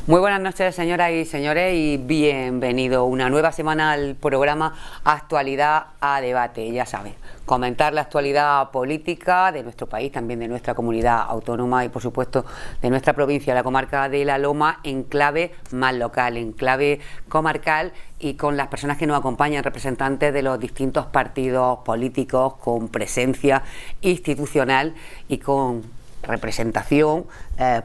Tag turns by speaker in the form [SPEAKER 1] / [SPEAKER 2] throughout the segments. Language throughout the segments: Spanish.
[SPEAKER 1] Muy buenas noches, señoras y señores, y bienvenido una nueva semana al programa Actualidad a Debate. Ya saben, comentar la actualidad política de nuestro país, también de nuestra comunidad autónoma y, por supuesto, de nuestra provincia, la comarca de La Loma, en clave más local, en clave comarcal, y con las personas que nos acompañan, representantes de los distintos partidos políticos, con presencia institucional y con representación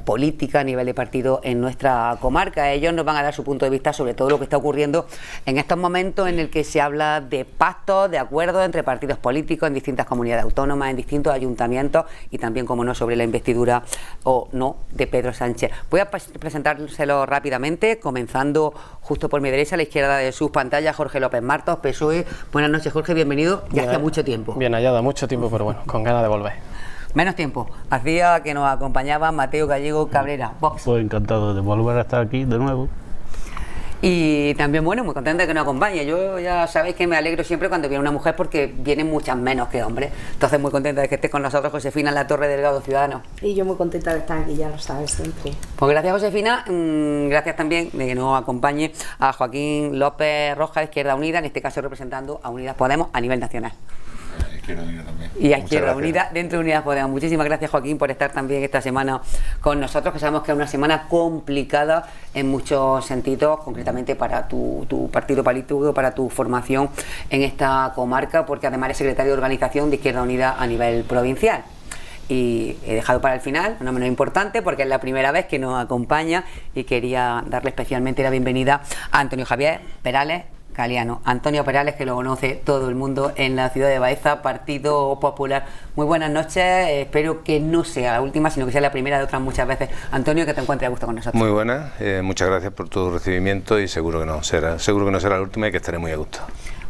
[SPEAKER 1] política a nivel de partido en nuestra comarca. Ellos nos van a dar su punto de vista sobre todo lo que está ocurriendo en estos momentos en el que se habla de pactos, de acuerdos entre partidos políticos en distintas comunidades autónomas, en distintos ayuntamientos, y también, como no, sobre la investidura o no de Pedro Sánchez. Voy a presentárselo rápidamente, comenzando justo por mi derecha, a la izquierda de sus pantallas, Jorge López Martos, PSOE. Buenas noches, Jorge, bienvenido. Ya hace mucho tiempo.
[SPEAKER 2] Bien hallada, mucho tiempo, pero bueno, con ganas de volver.
[SPEAKER 1] Menos tiempo. Hacía que nos acompañaba Mateo Gallego Cabrera, Vox.
[SPEAKER 3] Pues encantado de volver a estar aquí de nuevo.
[SPEAKER 1] Y también, bueno, muy contenta de que nos acompañe. Yo ya sabéis que me alegro siempre cuando viene una mujer, porque vienen muchas menos que hombres. Entonces, muy contenta de que estés con nosotros, Josefina Latorre, delegado ciudadano.
[SPEAKER 4] Y yo muy contenta de estar aquí, ya lo sabes, siempre.
[SPEAKER 1] Pues gracias, Josefina. Gracias también de que nos acompañe a Joaquín López Rojas, de Izquierda Unida, en este caso representando a Unidas Podemos a nivel nacional.
[SPEAKER 5] Izquierda Unida también.
[SPEAKER 1] Y a Izquierda Unida dentro de Unidas Podemos. Muchísimas gracias, Joaquín, por estar también esta semana con nosotros, que sabemos que es una semana complicada en muchos sentidos, concretamente para tu partido político, para tu formación en esta comarca, porque además eres secretario de organización de Izquierda Unida a nivel provincial. Y he dejado para el final, no menos importante, porque es la primera vez que nos acompaña, y quería darle especialmente la bienvenida a Antonio Javier Perales Galiano. Antonio Perales, que lo conoce todo el mundo en la ciudad de Baeza, Partido Popular. Muy buenas noches, espero que no sea la última, sino que sea la primera de otras muchas veces. Antonio, que te encuentres a gusto con nosotros.
[SPEAKER 5] Muy buenas, muchas gracias por tu recibimiento, y seguro que no será la última, y que estaré muy a gusto.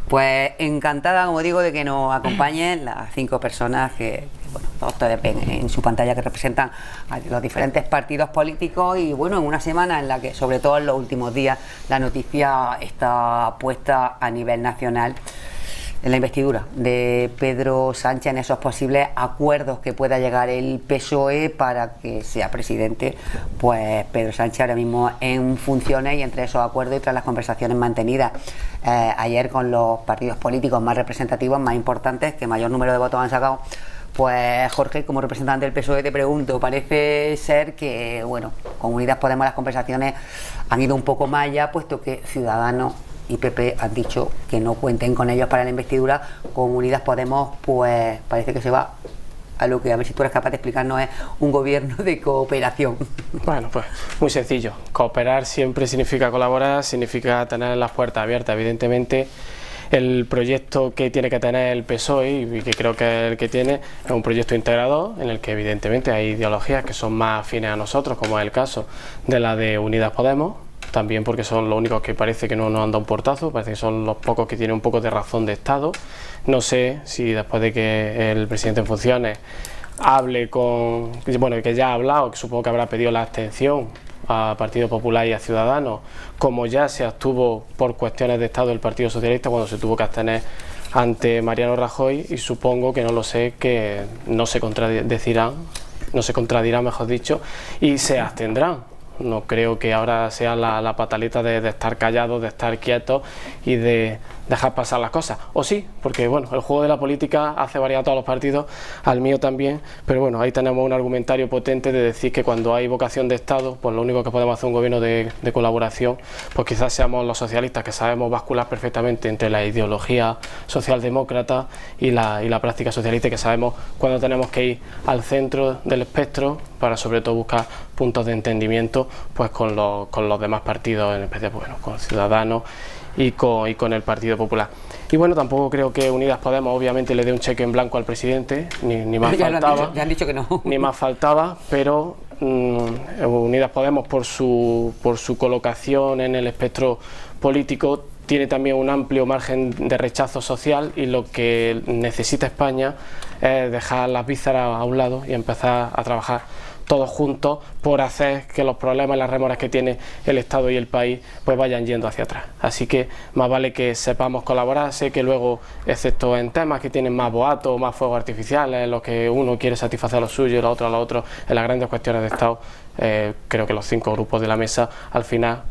[SPEAKER 1] Pues encantada, como digo, de que nos acompañen las 5 personas que bueno, todos ustedes ven en su pantalla, que representan a los diferentes partidos políticos. Y bueno, en una semana en la que, sobre todo en los últimos días, la noticia está puesta a nivel nacional en la investidura de Pedro Sánchez, en esos posibles acuerdos que pueda llegar el PSOE para que sea presidente, pues Pedro Sánchez ahora mismo en funciones, y entre esos acuerdos y tras las conversaciones mantenidas ayer con los partidos políticos más representativos, más importantes, que mayor número de votos han sacado. Pues Jorge, como representante del PSOE, te pregunto, parece ser que, bueno, con Unidas Podemos las conversaciones han ido un poco más allá, puesto que Ciudadanos y PP han dicho que no cuenten con ellos para la investidura. Con Unidas Podemos, pues parece que se va a lo que, a ver si tú eres capaz de explicarnos, es un gobierno de cooperación.
[SPEAKER 2] Bueno, pues muy sencillo. Cooperar siempre significa colaborar, significa tener las puertas abiertas. Evidentemente, el proyecto que tiene que tener el PSOE, y que creo que es el que tiene, es un proyecto integrador, en el que evidentemente hay ideologías que son más afines a nosotros, como es el caso de la de Unidas Podemos, también porque son los únicos que parece que no nos han dado un portazo, parece que son los pocos que tienen un poco de razón de Estado. No sé si después de que el presidente en funciones hable con, bueno, que ya ha hablado, que supongo que habrá pedido la abstención a Partido Popular y a Ciudadanos, como ya se abstuvo por cuestiones de Estado el Partido Socialista cuando se tuvo que abstener ante Mariano Rajoy, y supongo que, no lo sé, que no se contradirán, mejor dicho, y se abstendrán. No creo que ahora sea la pataleta de estar callados, de estar quietos y de dejar pasar las cosas. O sí, porque bueno, el juego de la política hace variar a todos los partidos, al mío también, pero bueno, ahí tenemos un argumentario potente de decir que cuando hay vocación de Estado, pues lo único que podemos hacer un gobierno de colaboración, pues quizás seamos los socialistas, que sabemos bascular perfectamente entre la ideología socialdemócrata y la práctica socialista, y que sabemos cuándo tenemos que ir al centro del espectro para sobre todo buscar puntos de entendimiento, pues con los demás partidos, en especial bueno, con Ciudadanos y con el Partido Popular. Y bueno, tampoco creo que Unidas Podemos obviamente le dé un cheque en blanco al presidente, ni más faltaba.
[SPEAKER 1] Ya han dicho que no.
[SPEAKER 2] Ni más faltaba, pero Unidas Podemos, por su colocación en el espectro político, tiene también un amplio margen de rechazo social, y lo que necesita España es dejar las vísceras a un lado y empezar a trabajar todos juntos por hacer que los problemas y las rémoras que tiene el Estado y el país pues vayan yendo hacia atrás. Así que más vale que sepamos colaborar. Sé que luego, excepto en temas que tienen más boatos, más fuegos artificiales, en los que uno quiere satisfacer a lo suyo y el otro a lo otro, en las grandes cuestiones de Estado, creo que los 5 grupos de la mesa al final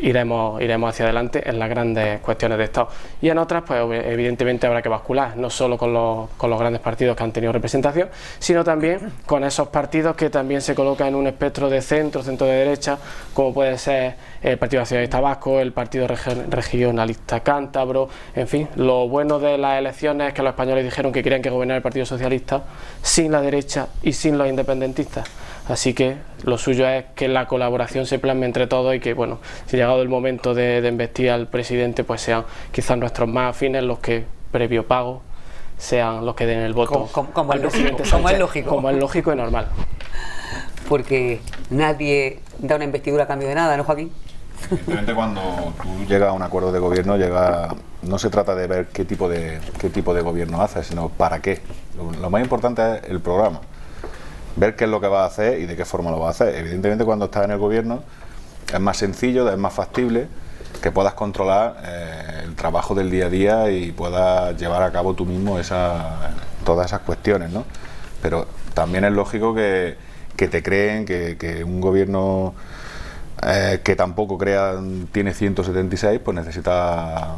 [SPEAKER 2] iremos hacia adelante en las grandes cuestiones de Estado, y en otras pues evidentemente habrá que bascular, no solo con los grandes partidos que han tenido representación, sino también con esos partidos que también se colocan en un espectro de centro de derecha, como puede ser el Partido Nacionalista Vasco, el Partido Regionalista Cántabro. En fin, lo bueno de las elecciones es que los españoles dijeron que querían que gobernara el Partido Socialista sin la derecha y sin los independentistas. Así que lo suyo es que la colaboración se plasme entre todos y que, bueno, si llegado el momento de investir al presidente, pues sean quizás nuestros más afines los que, previo pago, sean los que den el voto
[SPEAKER 1] como
[SPEAKER 2] al presidente Sánchez, como es lógico y normal.
[SPEAKER 6] Porque nadie da una investidura a cambio de nada, ¿no, Joaquín?
[SPEAKER 7] Evidentemente, cuando tú llegas a un acuerdo de gobierno, no se trata de ver qué tipo de gobierno haces, sino para qué. Lo más importante es el programa. Ver qué es lo que va a hacer y de qué forma lo va a hacer. Evidentemente, cuando estás en el gobierno es más sencillo, es más factible que puedas controlar el trabajo del día a día y puedas llevar a cabo tú mismo todas esas cuestiones, ¿no? Pero también es lógico que te creen que un gobierno que tampoco tiene 176, pues necesita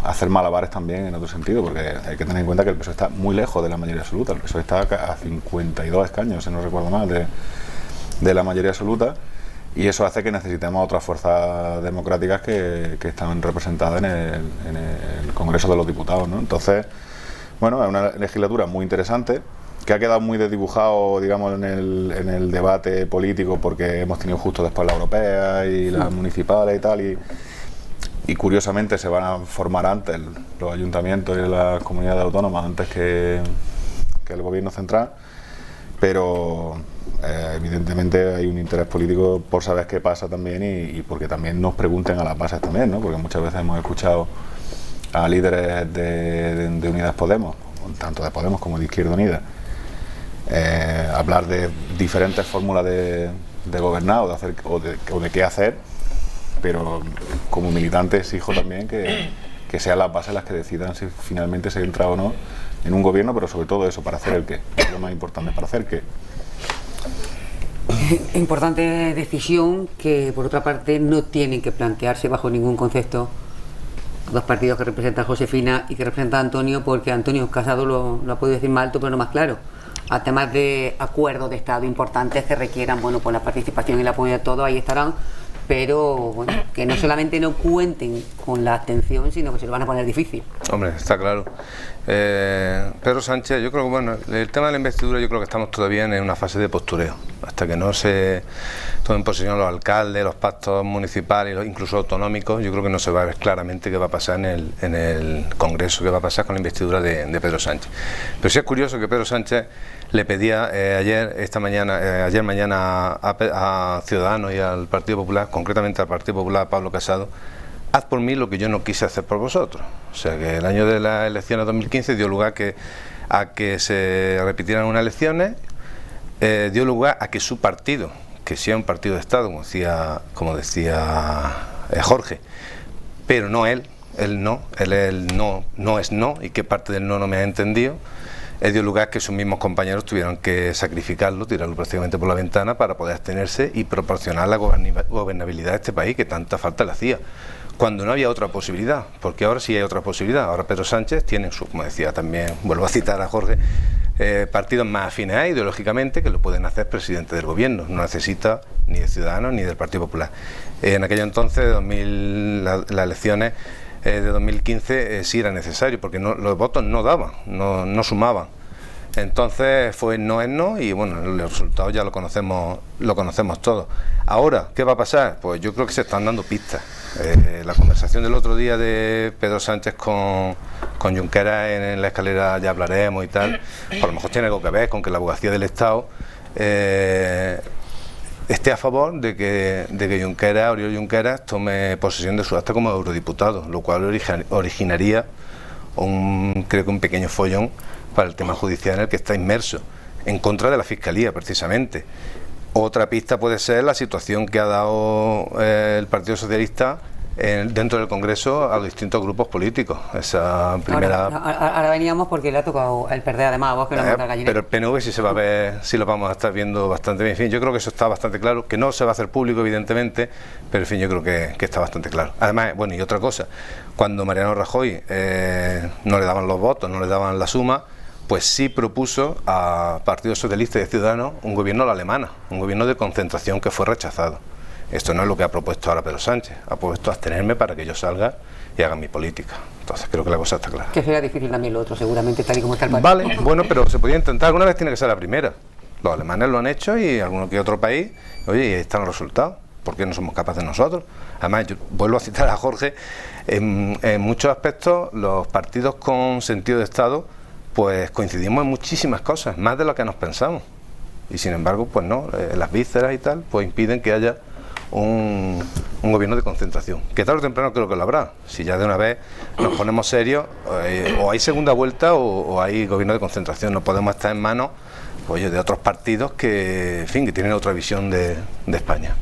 [SPEAKER 7] hacer malabares también en otro sentido, porque hay que tener en cuenta que el PSOE está muy lejos de la mayoría absoluta. El PSOE está a 52 escaños, si no recuerdo mal, de la mayoría absoluta, y eso hace que necesitemos otras fuerzas democráticas que están representadas en el Congreso de los Diputados, ¿no? Entonces, bueno, es una legislatura muy interesante, que ha quedado muy desdibujado, digamos, en el debate político, porque hemos tenido justo después la europea y las municipales y tal, y curiosamente se van a formar antes los ayuntamientos y las comunidades autónomas antes que el gobierno central, pero evidentemente hay un interés político por saber qué pasa también y porque también nos pregunten a las bases también, ¿no? Porque muchas veces hemos escuchado a líderes de Unidas Podemos, tanto de Podemos como de Izquierda Unida, hablar de diferentes fórmulas de gobernar o de qué hacer, pero como militante exijo también que sean las bases las que decidan si finalmente se entra o no en un gobierno, pero sobre todo eso, para hacer el qué, es lo más importante, para hacer qué.
[SPEAKER 6] Importante decisión que, por otra parte, no tienen que plantearse bajo ningún concepto dos partidos que representan a Josefina y que representan a Antonio, porque Antonio Casado lo ha podido decir más alto pero no más claro, a temas de acuerdos de Estado importantes que requieran, bueno, pues la participación y el apoyo de todos, ahí estarán, pero bueno, que no solamente no cuenten con la abstención, sino que se lo van a poner difícil.
[SPEAKER 5] Hombre, está claro. Pedro Sánchez, yo creo que, bueno, el tema de la investidura, yo creo que estamos todavía en una fase de postureo, hasta que no se tomen posesión los alcaldes, los pactos municipales, incluso autonómicos. Yo creo que no se va a ver claramente qué va a pasar en el Congreso, qué va a pasar con la investidura de Pedro Sánchez. Pero sí es curioso que Pedro Sánchez le pedía ayer mañana a Ciudadanos y al Partido Popular, concretamente al Partido Popular, Pablo Casado: haz por mí lo que yo no quise hacer por vosotros. O sea, que el año de las elecciones 2015 dio lugar a que se repitieran unas elecciones, dio lugar a que su partido, que sea un partido de Estado, como decía Jorge, pero no él no es no, y qué parte del no me ha entendido, dio lugar a que sus mismos compañeros tuvieron que sacrificarlo, tirarlo prácticamente por la ventana para poder abstenerse y proporcionar la gobernabilidad de este país que tanta falta le hacía, cuando no había otra posibilidad, porque ahora sí hay otra posibilidad. Ahora Pedro Sánchez tiene, como decía también, vuelvo a citar a Jorge, partidos más afines a ideológicamente que lo pueden hacer presidente del gobierno, no necesita ni de Ciudadanos ni del Partido Popular. En aquel entonces, las elecciones de 2015 sí era necesario, porque los votos no daban, no sumaban. Entonces fue no es no, y bueno, los resultados ya lo conocemos todos. Ahora, ¿qué va a pasar? Pues yo creo que se están dando pistas. La conversación del otro día de Pedro Sánchez con Junqueras en la escalera, ya hablaremos y tal, pues a lo mejor tiene algo que ver con que la abogacía del Estado esté a favor de que Oriol Junqueras tome posesión de su acta como eurodiputado, lo cual originaría creo que un pequeño follón para el tema judicial en el que está inmerso, en contra de la Fiscalía precisamente. Otra pista puede ser la situación que ha dado el Partido Socialista dentro del Congreso a los distintos grupos políticos. Esa primera...
[SPEAKER 1] Ahora veníamos porque le ha tocado el perder además a vos que lo monta el gallinero.
[SPEAKER 5] Pero el PNV sí se va a ver, sí lo vamos a estar viendo bastante bien. En fin, yo creo que eso está bastante claro, que no se va a hacer público evidentemente, pero en fin, yo creo que está bastante claro. Además, bueno, y otra cosa, cuando Mariano Rajoy no le daban los votos, no le daban la suma, pues sí propuso a Partido Socialista y Ciudadanos un gobierno a la alemana, un gobierno de concentración que fue rechazado. Esto no es lo que ha propuesto ahora Pedro Sánchez, ha propuesto abstenerme para que yo salga y haga mi política. Entonces creo que la cosa está clara.
[SPEAKER 1] Que será difícil también lo otro, seguramente, tal y como está el país.
[SPEAKER 5] Vale, bueno, pero se podía intentar, alguna vez tiene que ser la primera. Los alemanes lo han hecho y alguno que otro país, oye, y ahí están los resultados. ¿Por qué no somos capaces nosotros? Además, yo vuelvo a citar a Jorge, en muchos aspectos los partidos con sentido de Estado pues coincidimos en muchísimas cosas, más de lo que nos pensamos. Y sin embargo, pues no, las vísceras y tal, pues impiden que haya un gobierno de concentración, que tarde o temprano creo que lo habrá. Si ya de una vez nos ponemos serios, o hay segunda vuelta o hay gobierno de concentración. No podemos estar en manos pues, de otros partidos que, en fin, que tienen otra visión de España.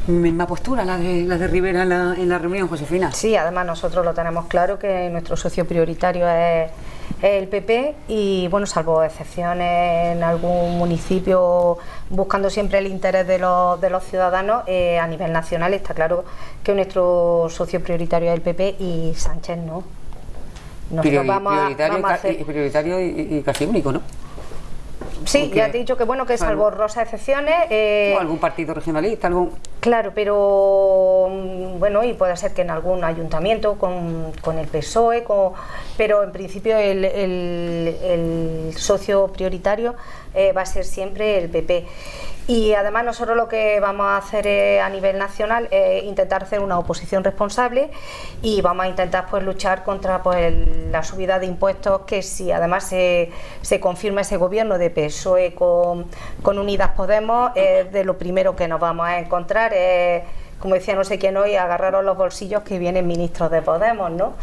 [SPEAKER 1] Misma postura, la de Rivera en la reunión, Josefina.
[SPEAKER 4] Sí, además nosotros lo tenemos claro que nuestro socio prioritario es el PP y, bueno, salvo excepciones en algún municipio, buscando siempre el interés de los ciudadanos, a nivel nacional está claro que nuestro socio prioritario es el PP y Sánchez no. Nosotros
[SPEAKER 1] prioritario y casi único, ¿no?
[SPEAKER 4] Sí,
[SPEAKER 1] porque,
[SPEAKER 4] ya te he dicho que bueno, que salvo honrosas excepciones...
[SPEAKER 1] o algún partido regionalista, algún...
[SPEAKER 4] Claro, pero bueno, y puede ser que en algún ayuntamiento con el PSOE, pero en principio el socio prioritario va a ser siempre el PP. Y además nosotros lo que vamos a hacer a nivel nacional es intentar hacer una oposición responsable y vamos a intentar pues luchar contra pues la subida de impuestos, que si además se confirma ese gobierno de PSOE con Unidas Podemos, de lo primero que nos vamos a encontrar es, como decía no sé quién hoy, agarraros los bolsillos que vienen ministros de Podemos, ¿no?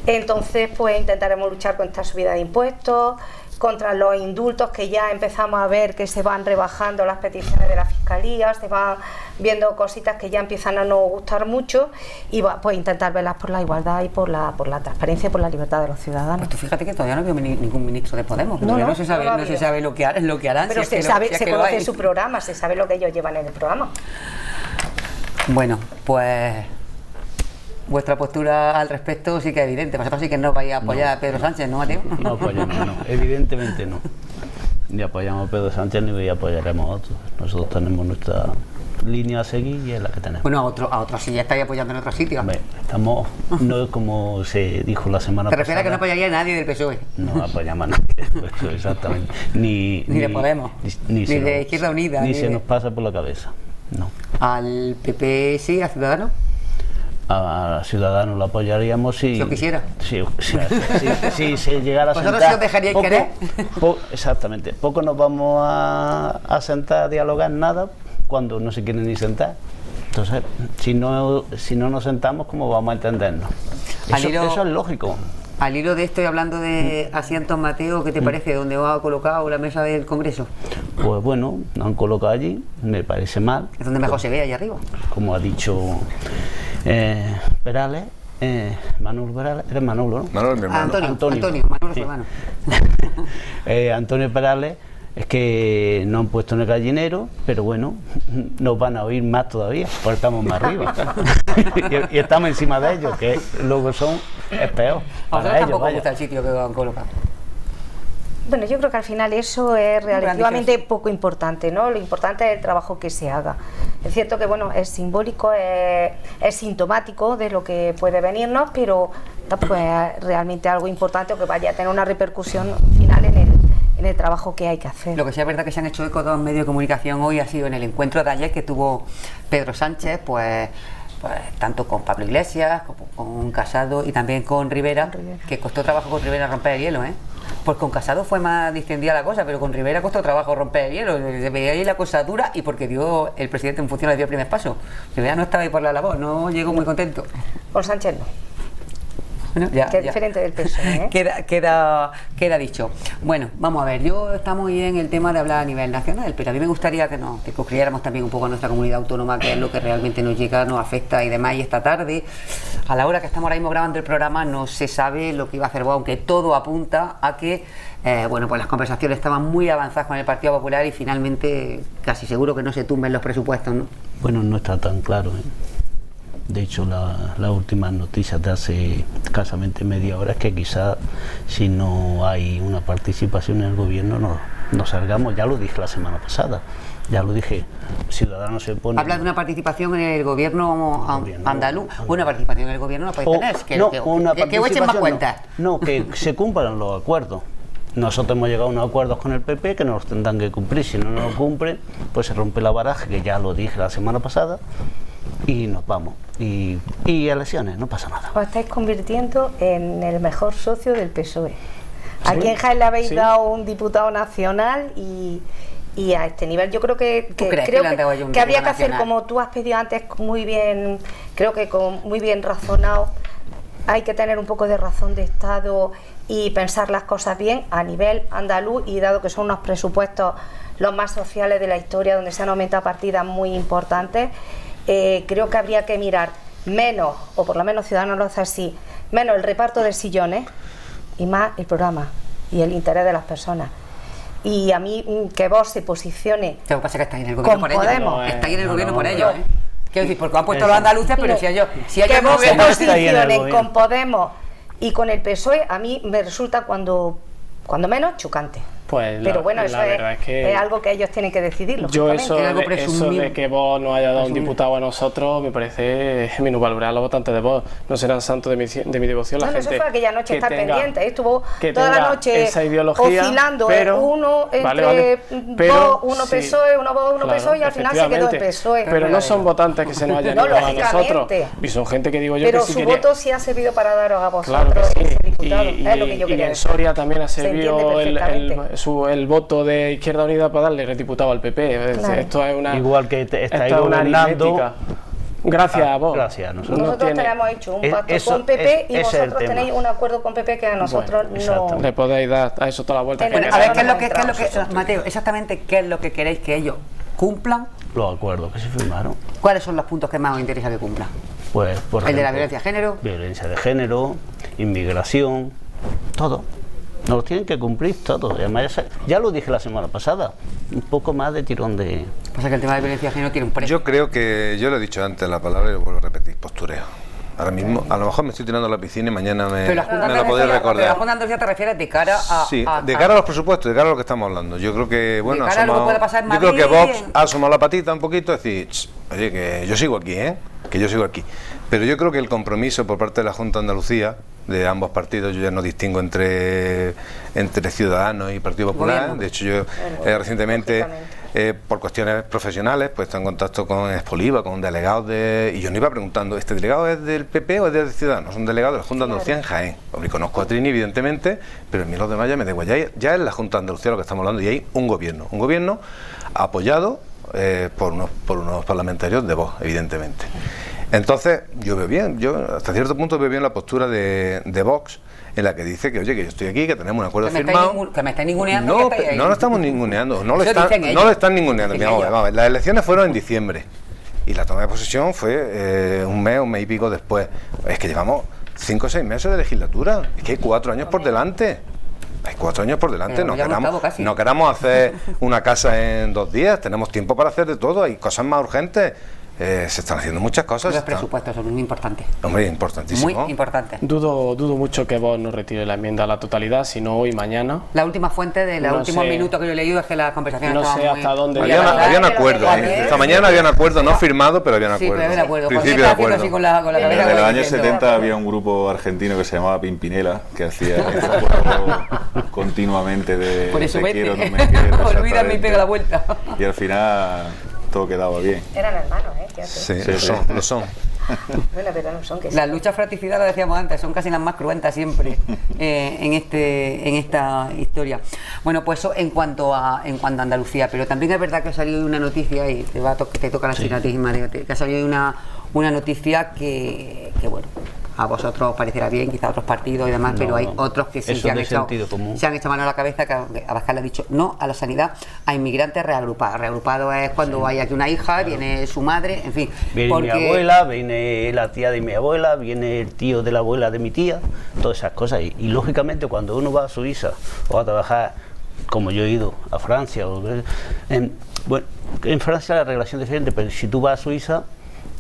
[SPEAKER 4] Entonces pues intentaremos luchar con esta subida de impuestos, contra los indultos que ya empezamos a ver que se van rebajando las peticiones de la Fiscalía, se van viendo cositas que ya empiezan a no gustar mucho y pues intentar velar por la igualdad y por la transparencia y por la libertad de los ciudadanos.
[SPEAKER 1] Pues tú fíjate que todavía no veo ningún ministro de Podemos,
[SPEAKER 4] no
[SPEAKER 1] se sabe lo que harán.
[SPEAKER 4] Pero se conoce su programa, se sabe lo que ellos llevan en el programa.
[SPEAKER 1] Bueno, pues vuestra postura al respecto sí que es evidente. Vosotros sí que no vais a apoyar a Pedro Sánchez, ¿no, Mateo?
[SPEAKER 3] No apoyamos, no. Evidentemente no. Ni apoyamos a Pedro Sánchez ni apoyaremos a otros. Nosotros tenemos nuestra línea a seguir y es la que tenemos.
[SPEAKER 1] Bueno, a otros sí ya estáis apoyando en otros sitios.
[SPEAKER 3] Hombre, estamos, no es como se dijo la semana pasada.
[SPEAKER 1] ¿Te refieres a que no apoyaría a nadie del PSOE?
[SPEAKER 3] No apoyamos a nadie, eso, exactamente. Ni
[SPEAKER 1] de Podemos, ni de Izquierda Unida.
[SPEAKER 3] Ni se nos pasa por la cabeza, no.
[SPEAKER 1] ¿Al PP sí, a Ciudadanos?
[SPEAKER 3] A Ciudadanos lo apoyaríamos si
[SPEAKER 1] yo quisiera.
[SPEAKER 3] Si se llegara a sentar.
[SPEAKER 1] ¿Vosotros sí os dejaríais querer?
[SPEAKER 3] Exactamente. Poco nos vamos a sentar a dialogar nada cuando no se quieren ni sentar. Entonces, si no nos sentamos, ¿cómo vamos a entendernos? Eso es lógico.
[SPEAKER 1] Al hilo de esto y hablando de asientos, Mateo, ¿qué te parece? ¿Dónde os ha colocado la mesa del Congreso?
[SPEAKER 3] Pues bueno, nos han colocado allí, me parece mal.
[SPEAKER 1] Es donde mejor se ve, allá arriba.
[SPEAKER 3] Como ha dicho Perales, Manuel Perales, eres Manolo, ¿no?
[SPEAKER 5] Manuel, mi hermano.
[SPEAKER 1] Antonio, Manuel es su hermano.
[SPEAKER 3] Antonio Perales, es que no han puesto en el gallinero, pero bueno, nos van a oír más todavía, porque estamos más arriba. y estamos encima de ellos, que luego es peor.
[SPEAKER 1] Para ellos, tampoco gusta el sitio que han colocado.
[SPEAKER 4] Bueno, yo creo que al final eso es relativamente poco importante, ¿no? Lo importante es el trabajo que se haga. Es cierto que, bueno, es simbólico, es sintomático de lo que puede venirnos, pero pues, es realmente algo importante o que vaya a tener una repercusión final en el trabajo que hay que hacer.
[SPEAKER 1] Lo que sí es verdad que se han hecho eco dos medios de comunicación hoy ha sido en el encuentro de ayer que tuvo Pedro Sánchez, pues tanto con Pablo Iglesias, con Casado y también con Rivera, que costó trabajo con Rivera romper el hielo, ¿eh? Pues con Casado fue más distendida la cosa, pero con Rivera costó trabajo romper el hielo, se veía ahí la cosa dura y porque el presidente en funciones dio el primer paso. Rivera no estaba ahí por la labor, no llegó muy contento.
[SPEAKER 4] Con Sánchez no.
[SPEAKER 1] Bueno, ya,
[SPEAKER 4] que es diferente del PSOE, ¿eh?
[SPEAKER 1] Queda dicho. Bueno, vamos a ver, estamos hoy en el tema de hablar a nivel nacional, pero a mí me gustaría que cogiéramos también un poco a nuestra comunidad autónoma, que es lo que realmente nos llega, nos afecta y demás. Y esta tarde, a la hora que estamos ahora mismo grabando el programa, no se sabe lo que iba a hacer Vox, aunque todo apunta a que pues las conversaciones estaban muy avanzadas con el Partido Popular y finalmente casi seguro que no se tumben los presupuestos, ¿no?
[SPEAKER 3] Bueno, no está tan claro, ¿eh? De hecho, la última noticia de hace escasamente media hora es que quizás si no hay una participación en el gobierno no salgamos. Ya lo dije la semana pasada, ya lo dije, Ciudadanos se pone...
[SPEAKER 1] Habla de una participación en el gobierno andaluz. Una participación en el gobierno no puede tener, que echen más cuentas.
[SPEAKER 3] No, que se cumplan los acuerdos. Nosotros hemos llegado a unos acuerdos con el PP que nos los tendrán que cumplir. Si no nos lo cumplen, pues se rompe la baraja, que ya lo dije la semana pasada, y nos vamos. Y elecciones, no pasa nada.
[SPEAKER 4] Os estáis convirtiendo en el mejor socio del PSOE. Aquí en Jaén le habéis dado un diputado nacional y a este nivel yo creo que habría que hacer, como tú has pedido antes, muy bien, creo que muy bien razonado. Hay que tener un poco de razón de Estado y pensar las cosas bien a nivel andaluz, y dado que son unos presupuestos los más sociales de la historia, donde se han aumentado partidas muy importantes, creo que habría que mirar menos, o por lo menos Ciudadanos lo hace así, menos el reparto de sillones y más el programa y el interés de las personas. Y a mí que Vox se posicione...
[SPEAKER 1] Lo que pasa es que está ahí en el gobierno por ello. Está ahí en el gobierno por ello, ¿eh? Quiero decir, porque han puesto los andaluces, pero si ellos...
[SPEAKER 4] que Vox se posicione con Podemos y con el PSOE, a mí me resulta cuando menos chocante.
[SPEAKER 2] Pues
[SPEAKER 4] pero bueno, eso es algo que ellos tienen que decidir.
[SPEAKER 2] Yo eso de que Vox nos haya dado un diputado a nosotros me parece minusvalorar a los votantes de Vox. No serán santos de mi devoción.
[SPEAKER 4] Eso fue aquella noche estar pendiente, estuvo toda la noche oscilando, uno entre Vox, uno PSOE, uno Vox, uno PSOE, y al final se quedó el PSOE.
[SPEAKER 2] Pero no son votantes que se nos hayan ido a nosotros, y son gente que digo yo
[SPEAKER 4] pero
[SPEAKER 2] que
[SPEAKER 4] su voto sí ha servido para daros a vosotros,
[SPEAKER 2] claro que sí.
[SPEAKER 4] diputado, es lo que yo quería
[SPEAKER 2] y en Soria también ha servido
[SPEAKER 4] el
[SPEAKER 2] voto de Izquierda Unida para darle diputado al PP.
[SPEAKER 3] Claro.
[SPEAKER 2] Esto es una...
[SPEAKER 3] Igual que estáis gobernando...
[SPEAKER 2] Gracias a vos.
[SPEAKER 3] Gracias a nosotros.
[SPEAKER 4] Nosotros tenemos hecho un pacto con PP y vosotros tenéis un acuerdo con PP que a nosotros no...
[SPEAKER 2] Le podéis dar a eso toda la vuelta.
[SPEAKER 1] Bueno, a ver, ¿qué es lo que Mateo, exactamente qué es lo que queréis que ellos cumplan?
[SPEAKER 3] Los acuerdos que se firmaron.
[SPEAKER 1] ¿Cuáles son los puntos que más os interesa que cumplan?
[SPEAKER 3] Pues, por ejemplo,
[SPEAKER 1] el de la violencia de género.
[SPEAKER 3] Violencia de género, inmigración, todo. Nos lo tienen que cumplir todo. Además, ya lo dije la semana pasada, un poco más de tirón de...
[SPEAKER 1] Pasa que el tema de violencia de género tiene un precio.
[SPEAKER 5] Yo creo que, yo lo he dicho antes la palabra y lo vuelvo a repetir, postureo. Ahora mismo, a lo mejor me estoy tirando a la piscina y mañana me lo podéis recordar.
[SPEAKER 1] Pero la Junta de Andalucía te refieres de cara a...
[SPEAKER 5] Sí, de cara a los presupuestos, de cara a lo que estamos hablando. Yo creo que, bueno,
[SPEAKER 1] de cara a lo que puede pasar en Madrid,
[SPEAKER 5] yo creo que Vox ha asomado la patita un poquito, es decir, oye, que yo sigo aquí, que yo sigo aquí. Pero yo creo que el compromiso por parte de la Junta de Andalucía, de ambos partidos, yo ya no distingo entre Ciudadanos y Partido Popular. De hecho, yo recientemente, por cuestiones profesionales, pues estoy en contacto con Expoliva, con delegados de... Y yo no iba preguntando, ¿este delegado es del PP o es de Ciudadanos? Son delegados de la Junta de Andalucía en Jaén. Hombre, conozco a Trini, evidentemente, pero en mí los demás ya me da igual. Ya es la Junta de Andalucía lo que estamos hablando, y hay un gobierno apoyado por unos parlamentarios de Vox, evidentemente. Entonces, yo veo bien, hasta cierto punto veo bien la postura de Vox, en la que dice que, oye, que yo estoy aquí, que tenemos un acuerdo firmado.
[SPEAKER 1] Que me estáis ninguneando.
[SPEAKER 5] No lo estamos ninguneando, no lo están ninguneando. Vamos a ver, las elecciones fueron en diciembre y la toma de posesión fue un mes y pico después. Es que llevamos 5 o 6 meses de legislatura, es que hay 4 años por delante. Hay 4 años por delante, no queramos hacer una casa en 2 días, tenemos tiempo para hacer de todo, hay cosas más urgentes. Se están haciendo muchas cosas.
[SPEAKER 1] Los presupuestos son muy importantes.
[SPEAKER 5] Hombre, importantísimo.
[SPEAKER 1] Muy importantes.
[SPEAKER 2] Dudo mucho que Vox no retire la enmienda a la totalidad, sino hoy, mañana.
[SPEAKER 1] La última fuente de los últimos minutos que yo he leído es que las conversaciones
[SPEAKER 2] no sé hasta dónde...
[SPEAKER 5] Habían acuerdos. Esta mañana habían acuerdos, no firmados, pero habían acuerdos.
[SPEAKER 1] Sí, pero había acuerdos.
[SPEAKER 5] Principio de acuerdo.
[SPEAKER 7] En los años 70 había un grupo argentino que se llamaba Pimpinela, que hacía continuamente de
[SPEAKER 1] por eso
[SPEAKER 7] te quiero, no me quieres.
[SPEAKER 1] Olvídame y pega la vuelta.
[SPEAKER 7] Y al final... todo quedaba bien.
[SPEAKER 4] Eran hermanos,
[SPEAKER 5] Sí, lo son.
[SPEAKER 4] Bueno, pero no son que
[SPEAKER 1] las luchas fratricidas, lo decíamos antes, son casi las más cruentas siempre en esta historia. Bueno, pues eso en cuanto a Andalucía, pero también es verdad que ha salido una noticia, y te toca la china, que ha salido una noticia que bueno, a vosotros os parecerá bien, quizá a otros partidos y demás, pero hay otros que sí
[SPEAKER 3] eso
[SPEAKER 1] se han,
[SPEAKER 3] de
[SPEAKER 1] echado,
[SPEAKER 3] sentido común.
[SPEAKER 1] se han echado mano a la cabeza, que Abascal le ha dicho no a la sanidad a inmigrantes reagrupados. Reagrupado es cuando hay aquí una hija, viene su madre, en fin.
[SPEAKER 3] Viene mi abuela, viene la tía de mi abuela, viene el tío de la abuela de mi tía, todas esas cosas. Y lógicamente cuando uno va a Suiza o a trabajar, como yo he ido a Francia, bueno, en Francia la regulación es diferente, pero si tú vas a Suiza,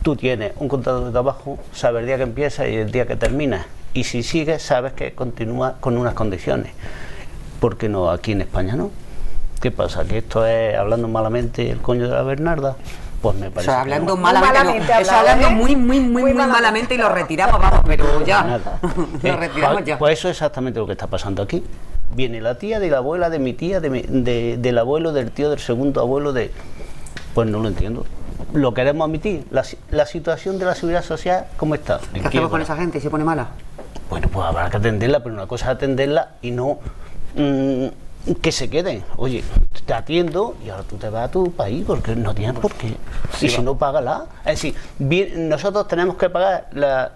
[SPEAKER 3] tú tienes un contrato de trabajo, sabes el día que empieza y el día que termina. Y si sigues, sabes que continúa con unas condiciones. ¿Por qué no aquí en España no? ¿Qué pasa? ¿Que esto es hablando malamente el coño de la Bernarda? Pues me parece.
[SPEAKER 1] O sea, hablando
[SPEAKER 3] que no.
[SPEAKER 1] malamente, eso hablando muy malamente y lo retiramos, vamos, pero ya.
[SPEAKER 3] Nada.
[SPEAKER 1] Lo retiramos ya.
[SPEAKER 3] Pues eso es exactamente lo que está pasando aquí. Viene la tía de la abuela de mi tía, del abuelo, del tío, del segundo abuelo, de... Pues no lo entiendo. Lo queremos admitir. La situación de la seguridad social, ¿cómo está?
[SPEAKER 1] ¿Qué hacemos con esa gente? ¿Se pone mala?
[SPEAKER 3] Bueno, pues habrá que atenderla, pero una cosa es atenderla y no que se queden. Oye, te atiendo y ahora tú te vas a tu país porque no tienes por qué. Y si no, págala. Es decir, nosotros tenemos que pagar la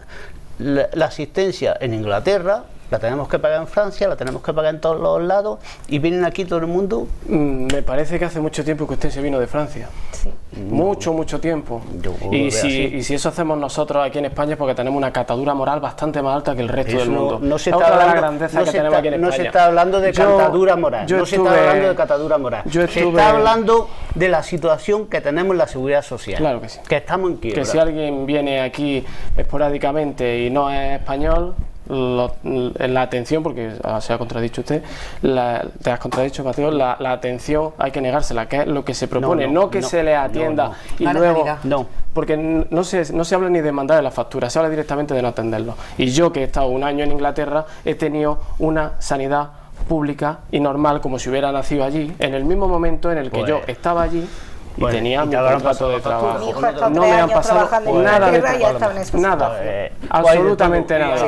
[SPEAKER 3] asistencia en Inglaterra, la tenemos que pagar en Francia, la tenemos que pagar en todos los lados y vienen aquí todo el mundo.
[SPEAKER 2] Me parece que hace mucho tiempo que usted se vino de Francia.
[SPEAKER 4] Sí.
[SPEAKER 2] Mucho tiempo. Y si eso hacemos nosotros aquí en España es porque tenemos una catadura moral bastante más alta que el resto del mundo.
[SPEAKER 3] No se
[SPEAKER 2] es
[SPEAKER 3] está
[SPEAKER 2] otra de
[SPEAKER 3] hablando,
[SPEAKER 2] las grandezas que tenemos aquí en España.
[SPEAKER 3] No se está hablando de catadura moral. No se está hablando de catadura moral. Se está hablando de la situación que tenemos en la seguridad social.
[SPEAKER 2] Claro que sí.
[SPEAKER 3] Que estamos en quiebra.
[SPEAKER 2] Que si alguien viene aquí esporádicamente y no es español, la atención, porque se ha contradicho usted, te has contradicho, Mateo, la atención hay que negársela, que es lo que se propone, no que se le atienda y luego... Porque no se habla ni de mandar la factura, se habla directamente de no atenderlo. Y yo, que he estado un año en Inglaterra, he tenido una sanidad pública y normal, como si hubiera nacido allí, en el mismo momento en el que yo estaba allí y tenía mi contrato de trabajo.
[SPEAKER 4] Mi hijo está
[SPEAKER 2] No me han pasado nada de nada, absolutamente nada.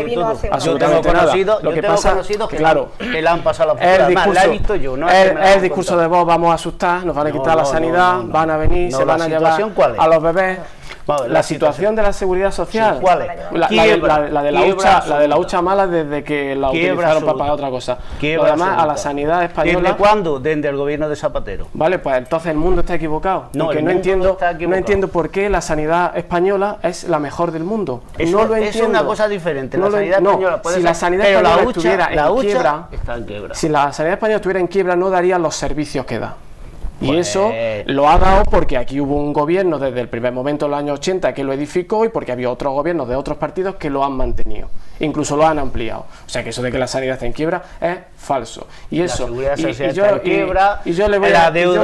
[SPEAKER 2] Absolutamente nada. Lo que pasa es que, claro,
[SPEAKER 3] que le han pasado la factura, la he visto yo, ¿no?
[SPEAKER 2] El discurso de vos, vamos a asustar, nos van a quitar la sanidad, van a venir, se van a llevar a los bebés. La situación de la seguridad social,
[SPEAKER 3] ¿cuál es?
[SPEAKER 2] La de la hucha mala desde que la utilizaron para pagar otra cosa. Además, a la sanidad española.
[SPEAKER 3] ¿Desde cuándo? Desde el gobierno de Zapatero.
[SPEAKER 2] Vale, pues entonces el mundo está equivocado. Porque no entiendo por qué la sanidad española es la mejor del mundo.
[SPEAKER 3] Eso,
[SPEAKER 2] no lo entiendo.
[SPEAKER 3] Es una cosa diferente. La sanidad española puede
[SPEAKER 2] si
[SPEAKER 3] ser,
[SPEAKER 2] la sanidad española estuviera en quiebra,
[SPEAKER 3] está en quiebra.
[SPEAKER 2] Si la sanidad española estuviera en quiebra, no daría los servicios que da. Y
[SPEAKER 3] pues
[SPEAKER 2] eso lo ha dado porque aquí hubo un gobierno desde el primer momento en los años 80 que lo edificó y porque había otros gobiernos de otros partidos que lo han mantenido, incluso lo han ampliado. O sea que eso de que la sanidad está en quiebra es falso. Y eso, yo le voy a decir, yo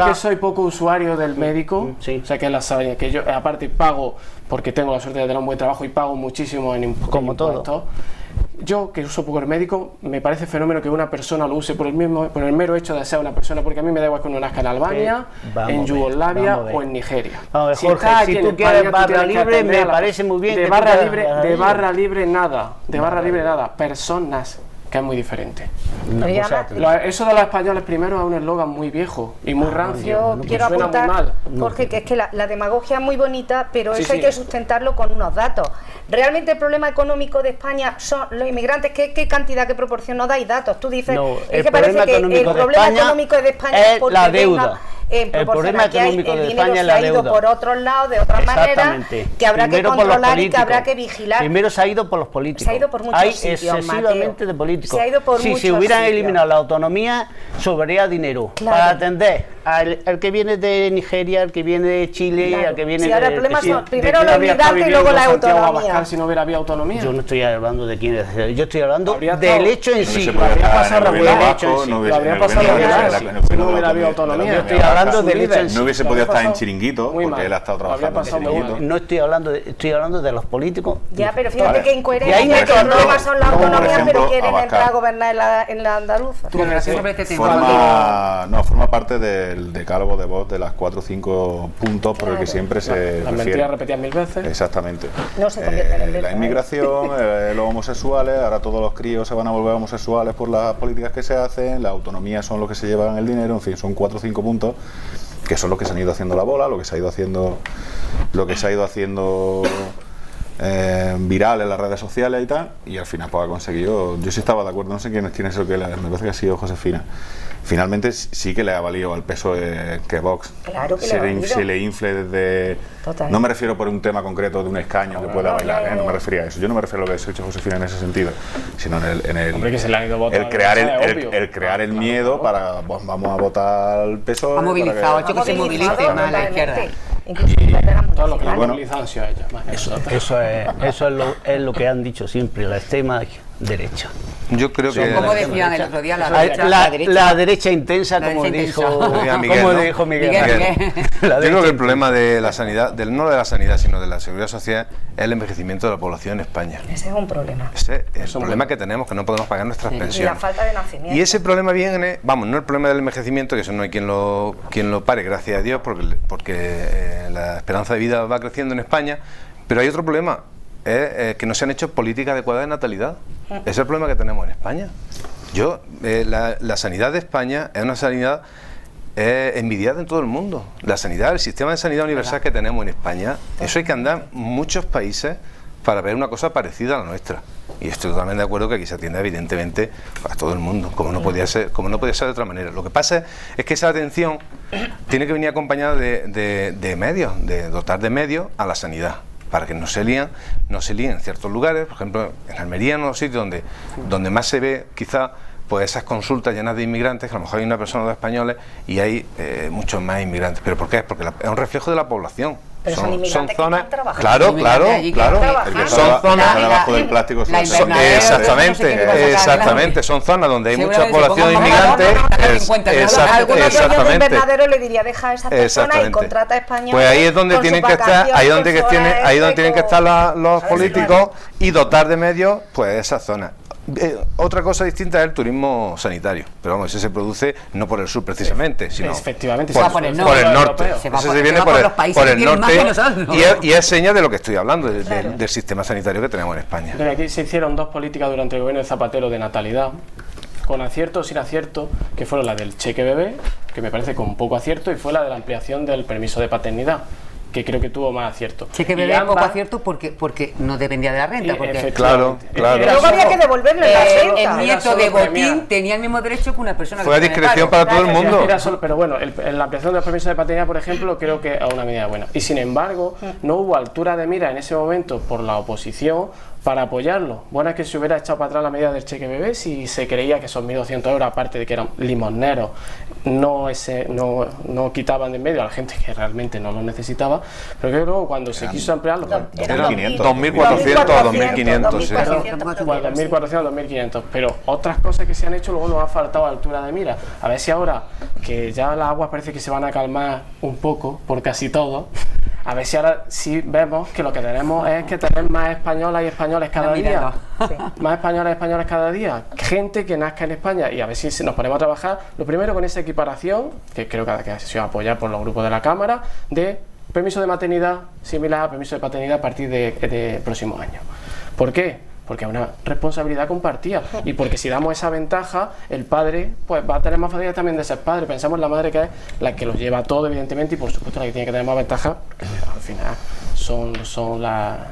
[SPEAKER 2] que soy poco usuario del médico, o sea que la sanidad, que yo aparte pago porque tengo la suerte de tener un buen trabajo y pago muchísimo en impuestos.
[SPEAKER 3] Todo.
[SPEAKER 2] Yo, que uso poco el médico, me parece fenómeno que una persona lo use por el mero hecho de ser una persona, porque a mí me da igual que uno nazca en Albania, en Yugoslavia o en Nigeria.
[SPEAKER 3] Si tú quieres barra libre, me parece muy bien.
[SPEAKER 2] De barra libre nada, personas, que es muy diferente. Eso de los españoles primero es un eslogan muy viejo y muy rancio.
[SPEAKER 4] Yo quiero apuntar, Jorge, que es que la demagogia es muy bonita, pero eso hay que sustentarlo con unos datos. Realmente el problema económico de España son los inmigrantes. ¿Qué cantidad, qué proporción nos dais datos? Tú dices, es que parece que el problema económico de España es porque
[SPEAKER 3] la deuda.
[SPEAKER 4] En
[SPEAKER 3] el problema económico de España es
[SPEAKER 4] la
[SPEAKER 3] deuda.
[SPEAKER 4] Se ha ido por otros lados, de otras maneras, que habrá que controlar y que habrá que vigilar.
[SPEAKER 3] Primero se ha ido por los políticos.
[SPEAKER 4] Se ha ido por muchos sitios,
[SPEAKER 3] excesivamente
[SPEAKER 4] Mateo.
[SPEAKER 3] De políticos.
[SPEAKER 4] Se ha ido por
[SPEAKER 3] si
[SPEAKER 4] muchos
[SPEAKER 3] se hubieran
[SPEAKER 4] sitios.
[SPEAKER 3] eliminado la autonomía, sobraría dinero para atender al que viene de Nigeria, al que viene de Chile, al que viene
[SPEAKER 4] ahora el problema son primero los inmigrantes y luego la autonomía.
[SPEAKER 2] Si no hubiera habido autonomía.
[SPEAKER 3] Yo no estoy hablando de quién es, yo estoy hablando del hecho en sí.
[SPEAKER 2] No hubiera habido autonomía.
[SPEAKER 3] Yo estoy hablando del hecho en sí.
[SPEAKER 7] No hubiese podido estar en chiringuito porque él ha estado trabajando en chiringuito.
[SPEAKER 3] No estoy hablando de los políticos.
[SPEAKER 4] Ya, pero fíjate que incoherencia, que no son la autonomía, pero quieren entrar a gobernar en la andaluza.
[SPEAKER 7] Forma parte del decálogo de voz de las 4 o 5 puntos por el que siempre se refiere.
[SPEAKER 2] Las mentiras repetidas 1000 veces.
[SPEAKER 7] Exactamente.
[SPEAKER 4] No se convierten en verdad.
[SPEAKER 7] La inmigración, los homosexuales, ahora todos los críos se van a volver homosexuales por las políticas que se hacen, la autonomía son los que se llevan el dinero, en fin, son 4 o 5 puntos que son los que se han ido haciendo la bola, lo que se ha ido haciendo viral en las redes sociales y tal, y al final pues ha conseguido, yo sí estaba de acuerdo, no sé quién es el que me parece que ha sido Josefina. Finalmente sí que le ha valido al PSOE que Vox
[SPEAKER 4] Claro que
[SPEAKER 7] se le infle desde...
[SPEAKER 4] Total.
[SPEAKER 7] No me refiero por un tema concreto de un escaño que pueda bailar, no me refería a eso. Yo no me refiero a lo que ha hecho Josefina en ese sentido, sino en el,
[SPEAKER 2] Hombre, que se le han ido votando,
[SPEAKER 7] el crear el miedo para, pues, vamos a votar al PSOE.
[SPEAKER 1] Ha movilizado, ha hecho que se movilice más a la izquierda.
[SPEAKER 4] Incluso las
[SPEAKER 2] todo lo que la
[SPEAKER 7] bueno,
[SPEAKER 2] movilizado han sido ellos, más que nosotros.
[SPEAKER 3] Eso es lo que han dicho siempre, la extrema derecha.
[SPEAKER 5] Yo creo que...
[SPEAKER 1] Como decían el otro día, la
[SPEAKER 3] derecha intensa,
[SPEAKER 1] La
[SPEAKER 3] como
[SPEAKER 1] derecha
[SPEAKER 3] dijo,
[SPEAKER 1] intensa.
[SPEAKER 5] Miguel,
[SPEAKER 3] como
[SPEAKER 5] ¿no?
[SPEAKER 3] dijo Miguel.
[SPEAKER 1] Miguel.
[SPEAKER 5] Yo creo que el problema de la sanidad, no de la sanidad, sino de la seguridad social, es el envejecimiento de la población en España.
[SPEAKER 4] Ese es un problema.
[SPEAKER 5] Ese es el problema que tenemos, que no podemos pagar nuestras
[SPEAKER 4] Y la
[SPEAKER 5] pensiones.
[SPEAKER 4] falta de nacimiento.
[SPEAKER 5] Y ese problema viene, vamos, no el problema del envejecimiento, que eso no hay quien lo pare, gracias a Dios, porque la esperanza de vida va creciendo en España, pero hay otro problema, es que no se han hecho políticas adecuadas de natalidad. Ese es el problema que tenemos en España. La sanidad de España es una sanidad envidiada en todo el mundo. La sanidad, el sistema de sanidad universal que tenemos en España, eso hay que andar muchos países para ver una cosa parecida a la nuestra. Y estoy totalmente de acuerdo que aquí se atiende evidentemente a todo el mundo, como no podía ser de otra manera. Lo que pasa es que esa atención tiene que venir acompañada de medios, de dotar de medios a la sanidad, para que no se líen en ciertos lugares, por ejemplo en Almería, en los sitios donde más se ve quizá pues esas consultas llenas de inmigrantes, que a lo mejor hay una persona o dos españoles y hay muchos más inmigrantes. ¿Pero por qué? Porque es un reflejo de la población.
[SPEAKER 4] Pero son inmigrantes que están trabajando.
[SPEAKER 5] Claro,
[SPEAKER 1] Inmigrantes
[SPEAKER 5] claro.
[SPEAKER 4] trabajando.
[SPEAKER 7] el que
[SPEAKER 5] Son zonas...
[SPEAKER 7] debajo del plástico
[SPEAKER 1] la
[SPEAKER 7] son-
[SPEAKER 1] invernadero,
[SPEAKER 5] Exactamente, son zonas donde hay mucha
[SPEAKER 1] Seguramente
[SPEAKER 5] población
[SPEAKER 1] se pongan
[SPEAKER 5] inmigrante.
[SPEAKER 1] más barato, 50 euros.
[SPEAKER 4] Algunos dueños de
[SPEAKER 5] Exactamente.
[SPEAKER 4] invernadero le diría, deja a esa persona y
[SPEAKER 5] Exactamente.
[SPEAKER 4] contrata a españoles.
[SPEAKER 5] Pues ahí es donde
[SPEAKER 4] con
[SPEAKER 5] tienen
[SPEAKER 4] sus
[SPEAKER 5] que estar,
[SPEAKER 4] vacaciones,
[SPEAKER 5] ahí donde
[SPEAKER 4] con su hora
[SPEAKER 5] ahí donde tienen que
[SPEAKER 4] extra,
[SPEAKER 5] estar los
[SPEAKER 4] ¿sabes?
[SPEAKER 5] políticos y dotar de medios pues esa zona. Otra cosa distinta es el turismo sanitario, pero vamos, ese se produce no por el sur precisamente, sino
[SPEAKER 2] Efectivamente,
[SPEAKER 5] por,
[SPEAKER 2] se va
[SPEAKER 1] por el
[SPEAKER 5] por el
[SPEAKER 1] norte.
[SPEAKER 5] norte.
[SPEAKER 1] Se va
[SPEAKER 5] Ese
[SPEAKER 1] por-
[SPEAKER 5] se
[SPEAKER 1] se
[SPEAKER 5] viene
[SPEAKER 1] va
[SPEAKER 5] por
[SPEAKER 1] por
[SPEAKER 5] el,
[SPEAKER 1] los países
[SPEAKER 5] por
[SPEAKER 1] que
[SPEAKER 5] el
[SPEAKER 1] tienen más
[SPEAKER 5] norte
[SPEAKER 1] que nosotros.
[SPEAKER 5] y es seña de lo que estoy hablando, del sistema sanitario que tenemos en España.
[SPEAKER 2] Pero aquí se hicieron dos políticas durante el gobierno de Zapatero de natalidad, con acierto o sin acierto, que fueron la del cheque bebé, que me parece con poco acierto, y fue la de la ampliación del permiso de paternidad, que creo que tuvo más acierto.
[SPEAKER 1] Cheque
[SPEAKER 2] Y
[SPEAKER 1] bebé poco
[SPEAKER 2] ambas-
[SPEAKER 1] acierto porque no dependía de la renta. Porque
[SPEAKER 2] Efectivamente.
[SPEAKER 5] Claro.
[SPEAKER 2] Era
[SPEAKER 4] Luego había
[SPEAKER 2] solo-
[SPEAKER 4] que devolverlo en la
[SPEAKER 1] el
[SPEAKER 4] renta.
[SPEAKER 1] nieto
[SPEAKER 2] solo
[SPEAKER 1] de
[SPEAKER 2] premiar.
[SPEAKER 1] Botín tenía el mismo derecho que una persona
[SPEAKER 5] Fue a
[SPEAKER 1] que está en el
[SPEAKER 5] discreción
[SPEAKER 1] paro.
[SPEAKER 5] para todo el mundo.
[SPEAKER 2] Era solo- pero bueno, en la ampliación del permiso de paternidad, por ejemplo, creo que es una medida buena. Y sin embargo, no hubo altura de mira en ese momento por la oposición para apoyarlo. Bueno, es que se hubiera echado para atrás la medida del cheque bebé si se creía que esos 1.200 euros, aparte de que eran limosneros, no quitaban de en medio a la gente que realmente no lo necesitaba. Pero que luego cuando se quiso ampliarlo,
[SPEAKER 4] Eran
[SPEAKER 5] 2.400 o 2.500, sí.
[SPEAKER 2] 2.400, 2.500, pero otras cosas que se han hecho luego nos ha faltado altura de mira. A ver si ahora, que ya las aguas parece que se van a calmar un poco, por casi todo, a ver si ahora sí vemos que lo que tenemos es que tener más españolas y españoles cada día. Más españolas y españoles cada día. Gente que nazca en España, y a ver si nos ponemos a trabajar, lo primero con esa equiparación, que creo que ha sido apoyada por los grupos de la Cámara, de permiso de maternidad similar a permiso de paternidad a partir de próximos años. ¿Por qué? Porque es una responsabilidad compartida y porque si damos esa ventaja, el padre pues va a tener más facilidad también de ser padre. Pensamos en la madre, que es la que lo lleva todo, evidentemente, y por supuesto la que tiene que tener más ventaja, porque al final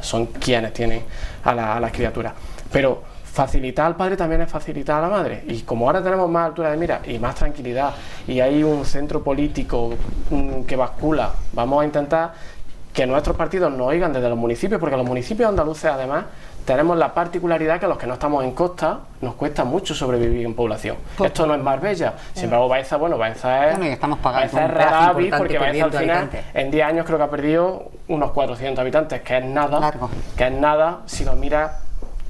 [SPEAKER 2] son quienes tienen a las criaturas. Pero facilitar al padre también es facilitar a la madre, y como ahora tenemos más altura de mira y más tranquilidad y hay un centro político que bascula, vamos a intentar que nuestros partidos nos oigan desde los municipios, porque los municipios andaluces además tenemos la particularidad que los que no estamos en costa nos cuesta mucho sobrevivir en población. Esto no es Marbella, sin embargo Baeza, Baeza es,
[SPEAKER 1] Bueno, y estamos pagando
[SPEAKER 2] Baeza es
[SPEAKER 1] un pedazo
[SPEAKER 2] rara avis,
[SPEAKER 1] importante
[SPEAKER 2] porque Baeza al
[SPEAKER 1] perdiendo
[SPEAKER 2] final
[SPEAKER 1] habitantes.
[SPEAKER 2] en 10 años creo que ha perdido unos 400 habitantes, que es nada,
[SPEAKER 1] Largo.
[SPEAKER 2] que es nada si lo miras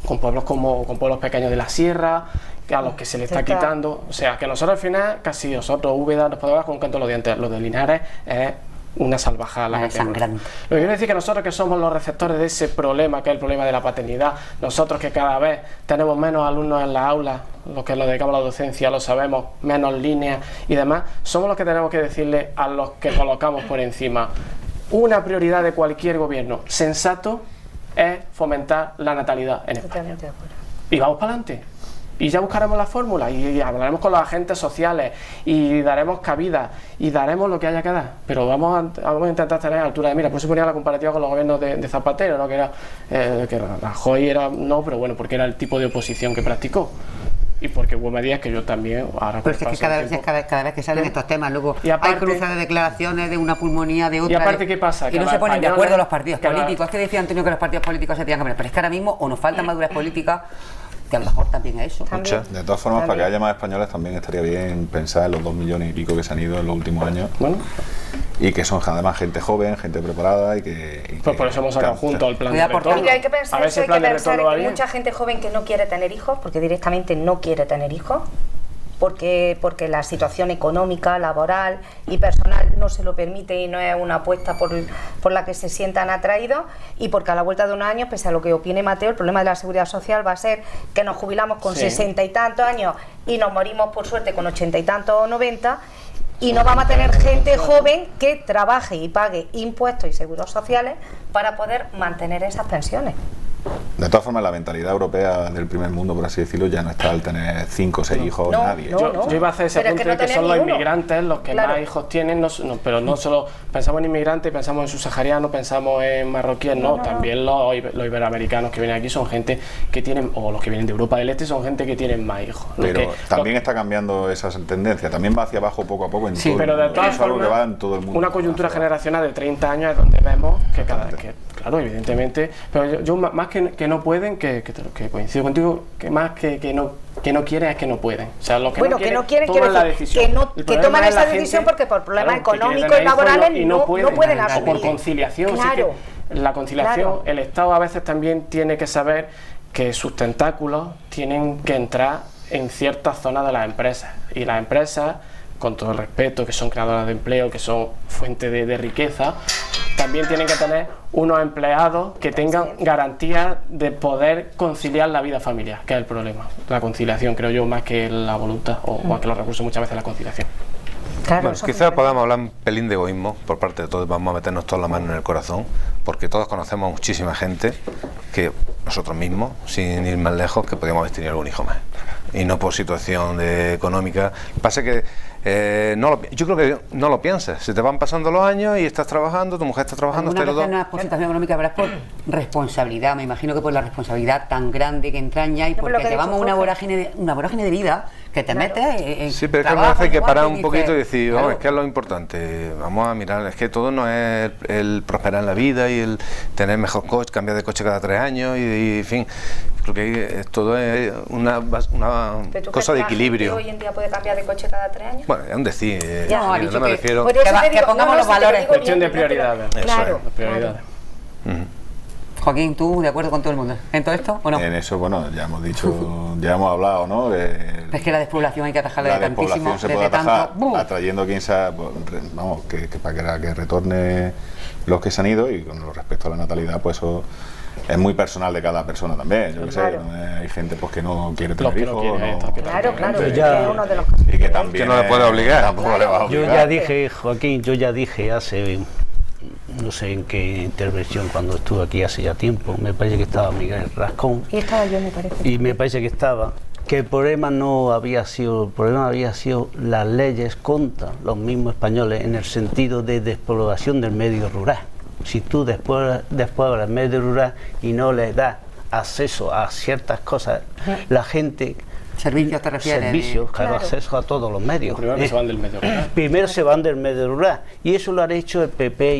[SPEAKER 2] con pueblos con pueblos pequeños de la sierra, que a los que se le está quitando, o sea que nosotros al final, casi nosotros Úbeda nos podemos dar con un canto de los dientes, lo de Linares es una salvajada la que tenemos.
[SPEAKER 1] Sangrante.
[SPEAKER 2] Lo que quiero decir es que nosotros que somos los receptores de ese problema, que es el problema de la paternidad, nosotros que cada vez tenemos menos alumnos en las aulas, los que nos dedicamos a la docencia lo sabemos, menos líneas y demás, somos los que tenemos que decirle a los que colocamos por encima. Una prioridad de cualquier gobierno sensato es fomentar la natalidad en España.
[SPEAKER 4] Totalmente de acuerdo.
[SPEAKER 2] Y vamos para adelante. y ya buscaremos la fórmula y hablaremos con los agentes sociales y daremos cabida y daremos lo que haya que dar, pero vamos a intentar tener altura de mira. Por eso ponía la comparativa con los gobiernos de Zapatero, ¿no? que Rajoy era, no, pero bueno, porque era el tipo de oposición que practicó. Y porque hubo medidas que yo también ahora...
[SPEAKER 1] Pero es que cada vez que salen estos temas, luego
[SPEAKER 2] aparte,
[SPEAKER 1] hay cruces de declaraciones de una pulmonía, de otra...
[SPEAKER 2] Y aparte, ¿qué pasa?
[SPEAKER 1] Y no se ponen de acuerdo los partidos
[SPEAKER 2] cada...
[SPEAKER 1] políticos. Es que decía Antonio que los partidos políticos se tenían que poner, pero es que ahora mismo o nos falta madurez política, que a lo mejor también es eso.
[SPEAKER 7] Mucha. De todas formas, para que haya más españoles también estaría bien pensar en los 2 millones y pico que se han ido en los últimos años.
[SPEAKER 2] Bueno.
[SPEAKER 7] Y que son además gente joven, gente preparada y que...
[SPEAKER 2] Pues por eso hemos sacado junto al plan de retorno.
[SPEAKER 4] Y que hay que pensar, que mucha gente joven que no quiere tener hijos, porque directamente no quiere tener hijos, porque la situación económica, laboral y personal no se lo permite y no es una apuesta por la que se sientan atraídos, y porque a la vuelta de unos años, pese a lo que opine Mateo, el problema de la seguridad social va a ser que nos jubilamos con 60 y tantos años y nos morimos por suerte con 80 y tantos o 90, y no vamos a tener gente joven que trabaje y pague impuestos y seguros sociales para poder mantener esas pensiones.
[SPEAKER 7] De todas formas, la mentalidad europea del primer mundo, por así decirlo, ya no está al tener 5 o 6 hijos nadie.
[SPEAKER 2] Yo iba a hacer ese punto de que son los inmigrantes los que más hijos tienen, pero no solo pensamos en inmigrantes, pensamos en subsaharianos, pensamos en marroquíes, también los iberoamericanos que vienen aquí son gente que tienen, o los que vienen de Europa del Este son gente que tienen más hijos.
[SPEAKER 7] Pero también está cambiando esa tendencia, también va hacia abajo poco a poco en todo el mundo.
[SPEAKER 2] Pero de todas formas,
[SPEAKER 7] que va en todo el mundo.
[SPEAKER 2] Una coyuntura generacional de 30 años es donde vemos que claro, evidentemente, pero yo más que no pueden, que coincido contigo, que más que no quieren es que no pueden. O sea, lo que no quieren toman la decisión.
[SPEAKER 4] Que toman esa decisión porque por problemas económicos y laborales no pueden asumir.
[SPEAKER 2] O por conciliación.
[SPEAKER 4] Claro.
[SPEAKER 2] La conciliación, el Estado a veces también tiene que saber que sus tentáculos tienen que entrar en ciertas zonas de las empresas. Y las empresas, con todo el respeto, que son creadoras de empleo, que son fuente de riqueza, también tienen que tener unos empleados que tengan garantías de poder conciliar la vida familiar, que es el problema. La conciliación, creo yo, más que la voluntad o más que los recursos, muchas veces la conciliación.
[SPEAKER 4] Claro,
[SPEAKER 5] bueno, quizás podamos hablar un pelín de egoísmo por parte de todos, vamos a meternos todas las manos en el corazón, porque todos conocemos a muchísima gente que nosotros mismos, sin ir más lejos, que podríamos haber tenido algún hijo más. Y no por situación económica. Pasa que yo creo que no lo piensas, se te van pasando los años y estás trabajando, tu mujer está trabajando.
[SPEAKER 1] Una vez no es por situación económica, pero es por responsabilidad. Me imagino que por la responsabilidad tan grande que entraña y porque llevamos una vorágine de vida que te metes.
[SPEAKER 5] Sí, pero es que a veces hay que parar un poquito y decir, es que es lo importante. Vamos a mirar, es que todo no es el prosperar en la vida y el tener mejor coche, cambiar de coche cada 3 años y en fin. Creo que todo es una cosa de equilibrio.
[SPEAKER 4] ¿Hoy en día puede cambiar de coche cada 3 años?
[SPEAKER 5] Bueno, es un decir,
[SPEAKER 1] no
[SPEAKER 5] me refiero...
[SPEAKER 1] Que pongamos los valores.
[SPEAKER 2] Cuestión de prioridades.
[SPEAKER 4] Claro.
[SPEAKER 2] Prioridades.
[SPEAKER 1] Joaquín, ¿tú de acuerdo con todo el mundo en todo esto o no?
[SPEAKER 7] En eso, bueno, ya hemos dicho, ya hemos hablado, ¿no?
[SPEAKER 1] Es que la despoblación hay que atajarla de tantísimo.
[SPEAKER 7] La despoblación se puede atajar atrayendo quien sea, vamos, que para que retorne los que se han ido, y con respecto a la natalidad, pues eso es muy personal de cada persona también. Yo que sé, hay gente pues que no quiere tener hijos.
[SPEAKER 4] Claro, uno de los
[SPEAKER 7] y que también
[SPEAKER 5] no le puede obligar.
[SPEAKER 7] Tampoco le va a obligar.
[SPEAKER 3] Yo ya dije, Joaquín, hace no sé en qué intervención, cuando estuve aquí hace ya tiempo, me parece que estaba Miguel Rascón.
[SPEAKER 4] Y estaba yo, me parece.
[SPEAKER 3] Y me parece que estaba, que el problema había sido las leyes contra los mismos españoles en el sentido de despoblación del medio rural. Si tú después del medio rural y no le das acceso a ciertas cosas, la gente...
[SPEAKER 1] ¿Servicios te refieres?
[SPEAKER 3] Servicios, claro, acceso a todos los medios.
[SPEAKER 2] Primero se van del medio rural.
[SPEAKER 3] Primero se van del medio rural. Y eso lo han hecho el PP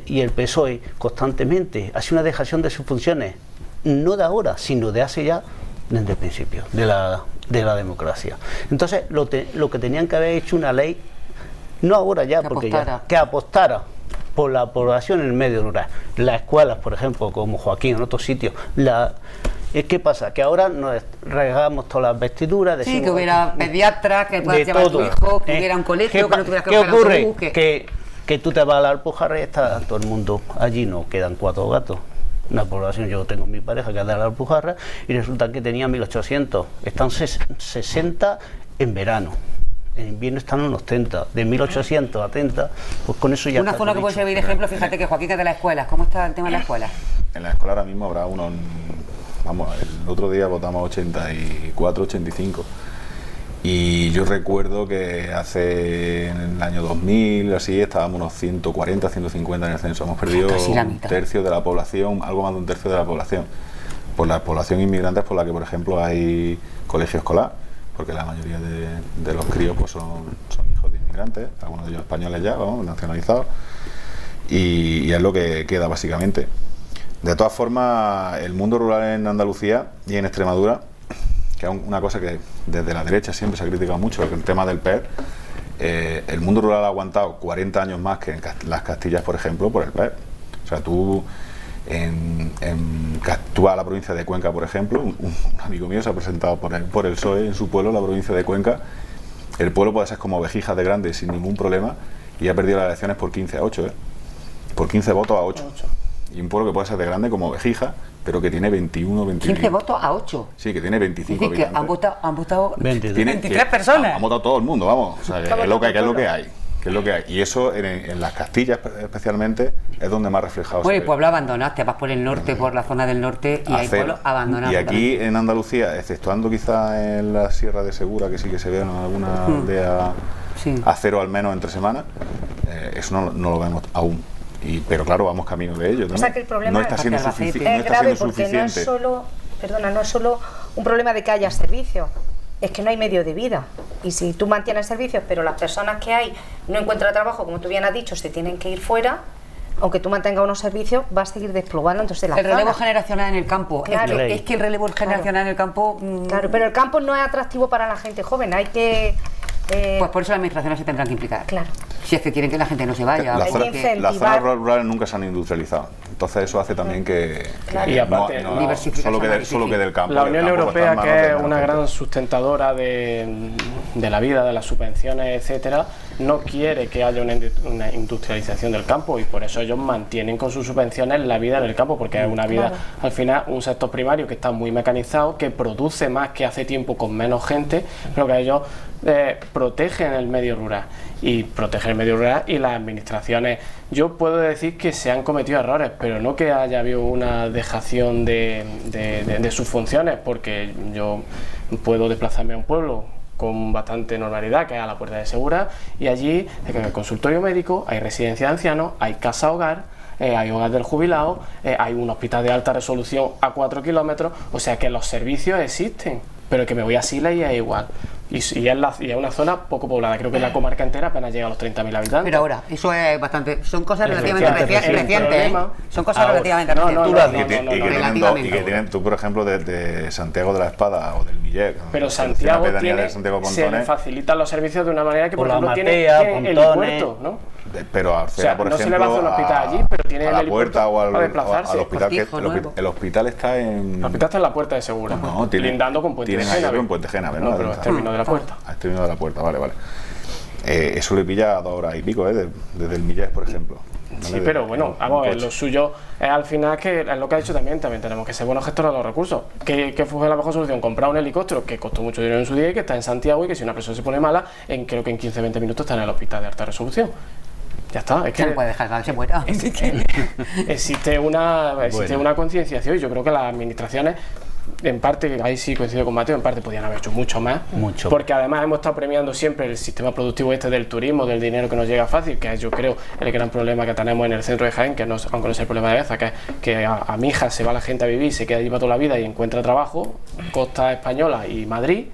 [SPEAKER 3] y el PSOE constantemente. Ha sido una dejación de sus funciones, no de ahora, sino de hace ya, desde el principio, de la democracia. Entonces, lo que tenían que haber hecho una ley, no ahora ya, que apostara por la población en el medio rural. Las escuelas, por ejemplo, como Joaquín, en otros sitios, ¿qué pasa? Que ahora nos regamos todas las vestiduras.
[SPEAKER 1] Sí, que hubiera pediatras, que puedas llevar a tu hijo, que hubiera un colegio, que no tuvieras que
[SPEAKER 3] ¿qué ocurre?
[SPEAKER 1] Autobús,
[SPEAKER 3] que tú te vas a la Alpujarra y está todo el mundo allí, no quedan 4 gatos. Una población, yo tengo mi pareja que es de la Alpujarra y resulta que tenía 1800, están 60 en verano. En invierno están unos 30, de 1800 a 30, pues con eso ya.
[SPEAKER 1] Una zona que puede servir de ejemplo, fíjate que Joaquín, que es de las escuelas, ¿cómo está el tema de las escuelas?
[SPEAKER 7] En la escuela ahora mismo habrá unos vamos, el otro día votamos 84, 85. Y yo recuerdo que en el año 2000, así, estábamos unos 140, 150 en el censo. Hemos perdido un tercio de la población, algo más de un tercio de la población. Por la población inmigrante es por la que, por ejemplo, hay colegio escolar, porque la mayoría de los críos pues son hijos de inmigrantes, algunos de ellos españoles ya, vamos, nacionalizados, y es lo que queda básicamente. De todas formas, el mundo rural en Andalucía y en Extremadura, que es una cosa que desde la derecha siempre se ha criticado mucho, el tema del PER, el mundo rural ha aguantado 40 años más que en las Castillas, por ejemplo, por el PER. O sea, tú vas a la provincia de Cuenca, por ejemplo, un amigo mío se ha presentado por el PSOE en su pueblo, la provincia de Cuenca. El pueblo puede ser como Vejías de grande sin ningún problema y ha perdido las elecciones por 15 a 8, por 15 votos a 8. Y un pueblo que puede ser de grande como Vejías, pero que tiene 21, 22.
[SPEAKER 1] 15 votos a 8.
[SPEAKER 7] Sí, que tiene 25
[SPEAKER 1] Es decir, que han votado 23 personas.
[SPEAKER 7] Han votado todo el mundo, vamos. O sea, que es lo que hay. Y eso en las Castillas especialmente es donde más reflejado
[SPEAKER 1] bueno,
[SPEAKER 7] se
[SPEAKER 1] y
[SPEAKER 7] ve.
[SPEAKER 1] pueblos abandonados, te vas por el norte, por la zona del norte, y hay pueblos abandonados.
[SPEAKER 7] Y aquí en Andalucía, exceptuando quizás en la Sierra de Segura, que sí que se ve en alguna aldea a cero al menos entre semanas, eso no lo vemos aún. Pero claro, vamos camino de ello.
[SPEAKER 4] O sea que el problema
[SPEAKER 7] no está siendo suficiente.
[SPEAKER 4] Es grave porque no es solo un problema de que haya servicios, es que no hay medio de vida. Y si tú mantienes servicios, pero las personas que hay no encuentran trabajo, como tú bien has dicho, se tienen que ir fuera, aunque tú mantengas unos servicios, va a seguir desplugando. Entonces,
[SPEAKER 1] el relevo generacional en el campo.
[SPEAKER 4] Claro.
[SPEAKER 1] Es que el relevo generacional en el campo...
[SPEAKER 4] Claro, pero el campo no es atractivo para la gente joven, hay que...
[SPEAKER 1] pues por eso las administraciones se tendrán que implicar.
[SPEAKER 4] Claro.
[SPEAKER 1] Si es que quieren que la gente no se vaya.
[SPEAKER 7] Las zonas rurales nunca se han industrializado. Entonces eso hace también que
[SPEAKER 2] y aparte,
[SPEAKER 7] solo quede el campo.
[SPEAKER 2] La Unión Europea, que es una gran sustentadora de la vida, de las subvenciones, etcétera, no quiere que haya una industrialización del campo, y por eso ellos mantienen con sus subvenciones la vida en el campo, porque es una vida, al final, un sector primario que está muy mecanizado, que produce más que hace tiempo con menos gente, pero que ellos protegen el medio rural y las administraciones. Yo puedo decir que se han cometido errores, pero no que haya habido una dejación de sus funciones, porque yo puedo desplazarme a un pueblo con bastante normalidad, que es a la Puerta de Segura, y allí hay consultorio médico, hay residencia de ancianos, hay casa hogar, hay hogar del jubilado, hay un hospital de alta resolución a 4 kilómetros, o sea que los servicios existen, pero que me voy a Sila y es igual. Y es una zona poco poblada, creo que la comarca entera apenas llega a los 30.000 habitantes.
[SPEAKER 1] Pero ahora, eso es bastante... Son cosas relativamente recientes, Son cosas relativamente
[SPEAKER 7] recientes. Y que tienen tú, por ejemplo, de Santiago de la Espada o del Millet.
[SPEAKER 2] Pero Santiago se le facilitan los servicios de una manera que, por ejemplo, tiene el helipuerto, ¿no?
[SPEAKER 7] Pero
[SPEAKER 2] o sea,
[SPEAKER 7] por
[SPEAKER 2] no
[SPEAKER 7] ejemplo,
[SPEAKER 2] se le va a hacer un hospital allí, pero tiene
[SPEAKER 7] a la puerta o al hospital. El hospital está en...
[SPEAKER 2] El hospital está en la Puerta de Segura, lindando con Puente Génave.
[SPEAKER 7] Tienen Puente Génave, ¿no?
[SPEAKER 2] Pero es término de la puerta.
[SPEAKER 7] Es término de la puerta, vale. Eso le pilla a 2 horas y pico, desde el Millet, por ejemplo.
[SPEAKER 2] Sí, pero bueno, vamos, lo suyo es al final, que es lo que ha dicho también tenemos que ser buenos gestores de los recursos. ¿Qué fue la mejor solución? Comprar un helicóptero que costó mucho dinero en su día y que está en Santiago, y que si una persona se pone mala, creo que en 15-20 minutos está en el hospital de alta resolución. Ya está, es que
[SPEAKER 1] no puede dejar que se muera.
[SPEAKER 2] Existe una concienciación, y yo creo que las administraciones, en parte, ahí sí coincido con Mateo, en parte podían haber hecho mucho más, porque además hemos estado premiando siempre el sistema productivo del turismo, del dinero que nos llega fácil, que es, yo creo, el gran problema que tenemos en el centro de Jaén, que no, aunque no sea el problema de Beza, que a Mijas se va la gente a vivir, se queda allí para toda la vida y encuentra trabajo, Costa Española y Madrid,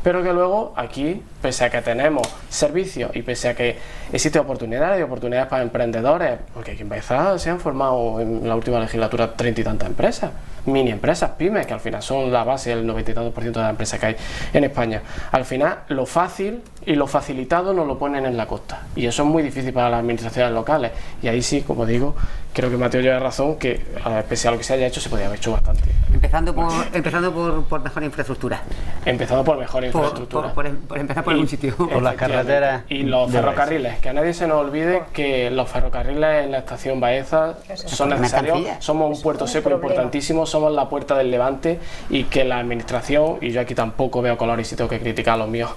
[SPEAKER 2] pero que luego aquí, pese a que tenemos servicios y pese a que existen oportunidades para emprendedores, porque aquí en Baeza se han formado en la última legislatura 30 y tantas empresas, mini empresas, pymes, que al final son la base del 90 y tantos % de las empresas que hay en España. Al final, lo fácil y lo facilitado nos lo ponen en la costa, y eso es muy difícil para las administraciones locales, y ahí sí, como digo, creo que Mateo lleva razón, que pese a lo que se haya hecho, se podría haber hecho bastante.
[SPEAKER 1] Empezando por mejor infraestructura.
[SPEAKER 2] Empezando por mejor infraestructura.
[SPEAKER 1] Por empezar por algún sitio.
[SPEAKER 3] Por las carreteras.
[SPEAKER 2] Y los ferrocarriles, que a nadie se nos olvide que los ferrocarriles en la estación Baeza son necesarios. Somos un puerto seco importantísimo, somos la puerta del Levante, y que la administración, y yo aquí tampoco veo colores y tengo que criticar a los míos,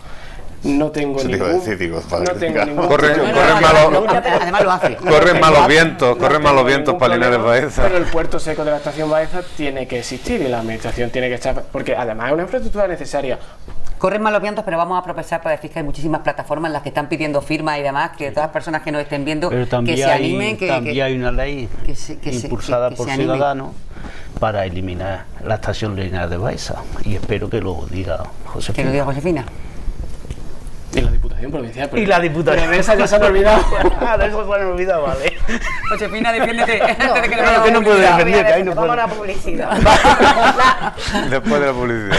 [SPEAKER 2] no tengo
[SPEAKER 7] Eso te iba a
[SPEAKER 2] ningún...
[SPEAKER 7] decir, digo,
[SPEAKER 2] no tengo ningún...
[SPEAKER 1] Además lo hace.
[SPEAKER 5] Corren malos vientos para Linares Baeza.
[SPEAKER 2] Pero el puerto seco de la estación Baeza tiene que existir y la administración tiene que estar... Porque además es una infraestructura necesaria.
[SPEAKER 1] Corren malos vientos, pero vamos a aprovechar para decir que hay muchísimas plataformas en las que están pidiendo firmas y demás, que todas las personas que nos estén viendo,
[SPEAKER 3] Pero también
[SPEAKER 1] que se animen,
[SPEAKER 3] también hay una ley impulsada
[SPEAKER 1] que
[SPEAKER 3] por
[SPEAKER 1] se animen.
[SPEAKER 3] Ciudadanos para eliminar la estación Linares de Baeza, y espero que lo diga Josefina.
[SPEAKER 1] Que lo diga Josefina.
[SPEAKER 2] Y la Diputación Provincial.
[SPEAKER 3] Y la Diputación.
[SPEAKER 2] Pero de esa ya se han olvidado.
[SPEAKER 3] De eso se han olvidado, vale.
[SPEAKER 1] Josefina, defiéndete antes de que le
[SPEAKER 3] no,
[SPEAKER 1] vaya
[SPEAKER 3] que no puedo defender, que ahí no
[SPEAKER 4] Vamos a
[SPEAKER 3] puedo.
[SPEAKER 4] la publicidad.
[SPEAKER 5] Después de la publicidad.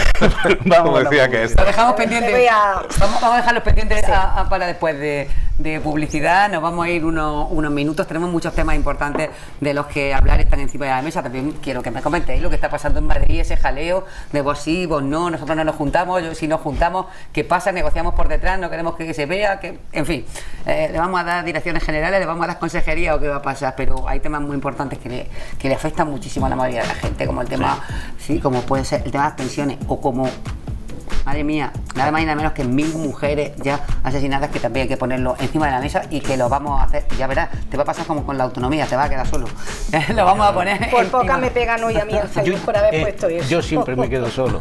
[SPEAKER 3] Vamos
[SPEAKER 5] Como
[SPEAKER 3] a la
[SPEAKER 5] decía que
[SPEAKER 3] publicidad.
[SPEAKER 1] Lo dejamos
[SPEAKER 4] Me
[SPEAKER 1] pendiente.
[SPEAKER 4] voy a-
[SPEAKER 1] Vamos a dejarlos pendientes para después de publicidad. Nos vamos a ir unos minutos. Tenemos muchos temas importantes de los que hablar, están encima de la mesa. También quiero que me comentéis lo que está pasando en Madrid, ese jaleo de vos sí, vos no, nosotros no nos juntamos, si nos juntamos, ¿qué pasa? Negociamos por detrás, no queremos que se vea, que en fin, le vamos a dar direcciones generales, le vamos a dar consejería o qué va a pasar, pero hay temas muy importantes que le afectan muchísimo a la mayoría de la gente, como el tema, sí, como puede ser el tema de las pensiones, o como, madre mía, nada más y nada menos que 1000 mujeres ya asesinadas, que también hay que ponerlo encima de la mesa y que lo vamos a hacer, ya verás, te va a pasar como con la autonomía, te va a quedar solo. Lo vamos a poner
[SPEAKER 4] Por
[SPEAKER 1] encima.
[SPEAKER 4] poca me pegan hoy a mí en Facebook por haber puesto eso.
[SPEAKER 3] Yo siempre me quedo solo.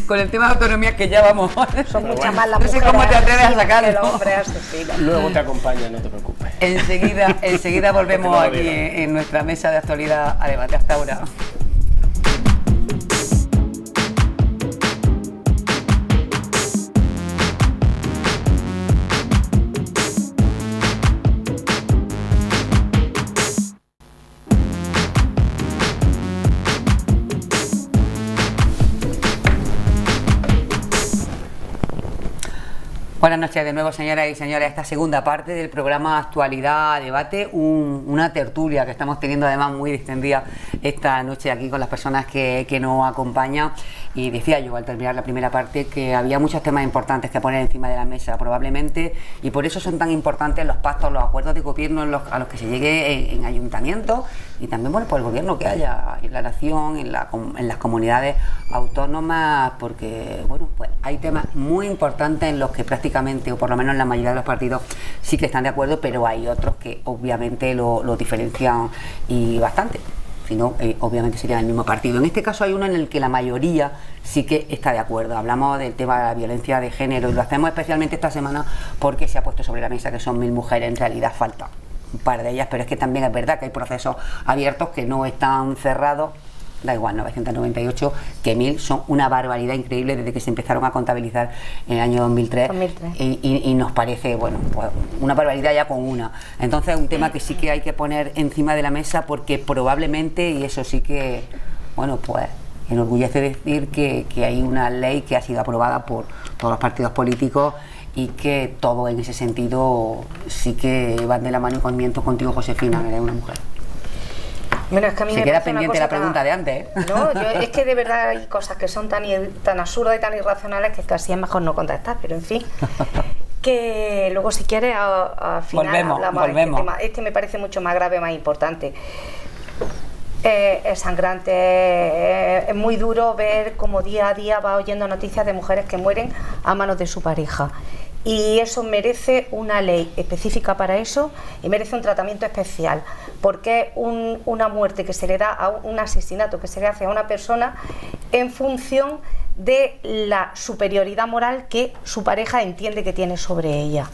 [SPEAKER 1] Con el tema de autonomía que ya vamos.
[SPEAKER 4] Son muchas más las
[SPEAKER 1] no sé
[SPEAKER 4] mujeres
[SPEAKER 1] cómo te atreves a
[SPEAKER 4] asesinas que
[SPEAKER 1] sacarlo.
[SPEAKER 4] los hombres asesinos.
[SPEAKER 2] Luego te acompaña, no te preocupes.
[SPEAKER 1] Enseguida volvemos
[SPEAKER 2] Que te lo
[SPEAKER 1] aquí
[SPEAKER 2] diga.
[SPEAKER 1] en nuestra mesa de actualidad a debate. Hasta ahora. Buenas noches de nuevo, señoras y señores. Esta segunda parte del programa Actualidad Debate, una tertulia que estamos teniendo además muy distendida esta noche aquí con las personas que nos acompañan. Y decía yo al terminar la primera parte que había muchos temas importantes que poner encima de la mesa probablemente, y por eso son tan importantes los pactos, los acuerdos de gobierno a los que se llegue en ayuntamientos y también por el gobierno que haya en la nación, en las comunidades autónomas, porque bueno, pues hay temas muy importantes en los que prácticamente, o por lo menos la mayoría de los partidos sí que están de acuerdo, pero hay otros que obviamente lo diferencian y bastante. Si no, obviamente sería el mismo partido. En este caso hay uno en el que la mayoría sí que está de acuerdo. Hablamos del tema de la violencia de género y lo hacemos especialmente esta semana porque se ha puesto sobre la mesa que son 1000 mujeres. En realidad falta un par de ellas, pero es que también es verdad que hay procesos abiertos que no están cerrados. Da igual, 998, que 1000 son una barbaridad increíble desde que se empezaron a contabilizar en el año 2003. Y nos parece, bueno, pues una barbaridad ya con una. Entonces es un tema que sí que hay que poner encima de la mesa porque probablemente, y eso sí que, bueno, pues enorgullece decir que hay una ley que ha sido aprobada por todos los partidos políticos y que todo en ese sentido sí que van de la mano y comienzo contigo, Josefina, que eres una mujer.
[SPEAKER 4] Bueno, es que a mí
[SPEAKER 1] Se
[SPEAKER 4] me
[SPEAKER 1] queda
[SPEAKER 4] parece una
[SPEAKER 1] pendiente
[SPEAKER 4] cosa
[SPEAKER 1] la pregunta de antes, ¿eh?
[SPEAKER 4] No, es que de verdad hay cosas que son tan absurdas y tan irracionales que casi es mejor no contestar, pero en fin. Que luego si quieres al final hablamos de este tema. Este me parece mucho más grave, más importante. Es sangrante, es muy duro ver cómo día a día va oyendo noticias de mujeres que mueren a manos de su pareja. Y eso merece una ley específica para eso y merece un tratamiento especial, porque es una muerte que se le da, a un asesinato que se le hace a una persona en función de la superioridad moral que su pareja entiende que tiene sobre ella.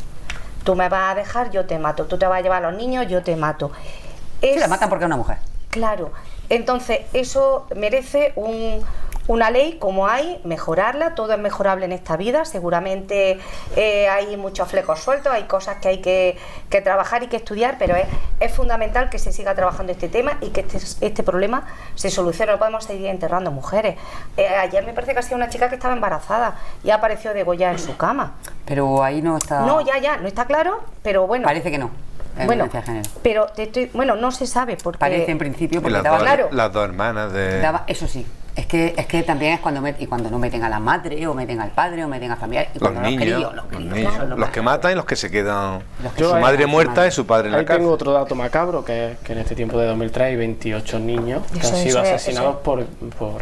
[SPEAKER 4] Tú me vas a dejar, yo te mato. Tú te vas a llevar a los niños, yo te mato.
[SPEAKER 1] Sí, la matan porque es una mujer.
[SPEAKER 4] Claro, entonces eso merece una ley como hay, mejorarla. Todo es mejorable en esta vida, seguramente hay muchos flecos sueltos, hay cosas que hay que trabajar y que estudiar, pero es fundamental que se siga trabajando este tema y que este problema se solucione. No podemos seguir enterrando mujeres. Ayer me parece que ha sido una chica que estaba embarazada y apareció degollada en su cama.
[SPEAKER 1] Pero ahí no está...
[SPEAKER 4] No, ya, no está claro, pero bueno.
[SPEAKER 1] Parece que no.
[SPEAKER 4] Bueno, pero no se sabe porque...
[SPEAKER 1] Parece en principio porque
[SPEAKER 5] las
[SPEAKER 1] daba...
[SPEAKER 5] dos,
[SPEAKER 4] claro.
[SPEAKER 5] las dos hermanas de...
[SPEAKER 1] Daba, eso sí, Es que también es cuando no meten a la madre, o meten al padre, o meten a familiares.
[SPEAKER 5] Los niños, los que matan y los que se quedan. Su madre muerta y su padre en la
[SPEAKER 2] Ahí
[SPEAKER 5] cárcel.
[SPEAKER 2] tengo otro dato macabro, que es que en este tiempo de 2003 hay 28 niños que han sido asesinados por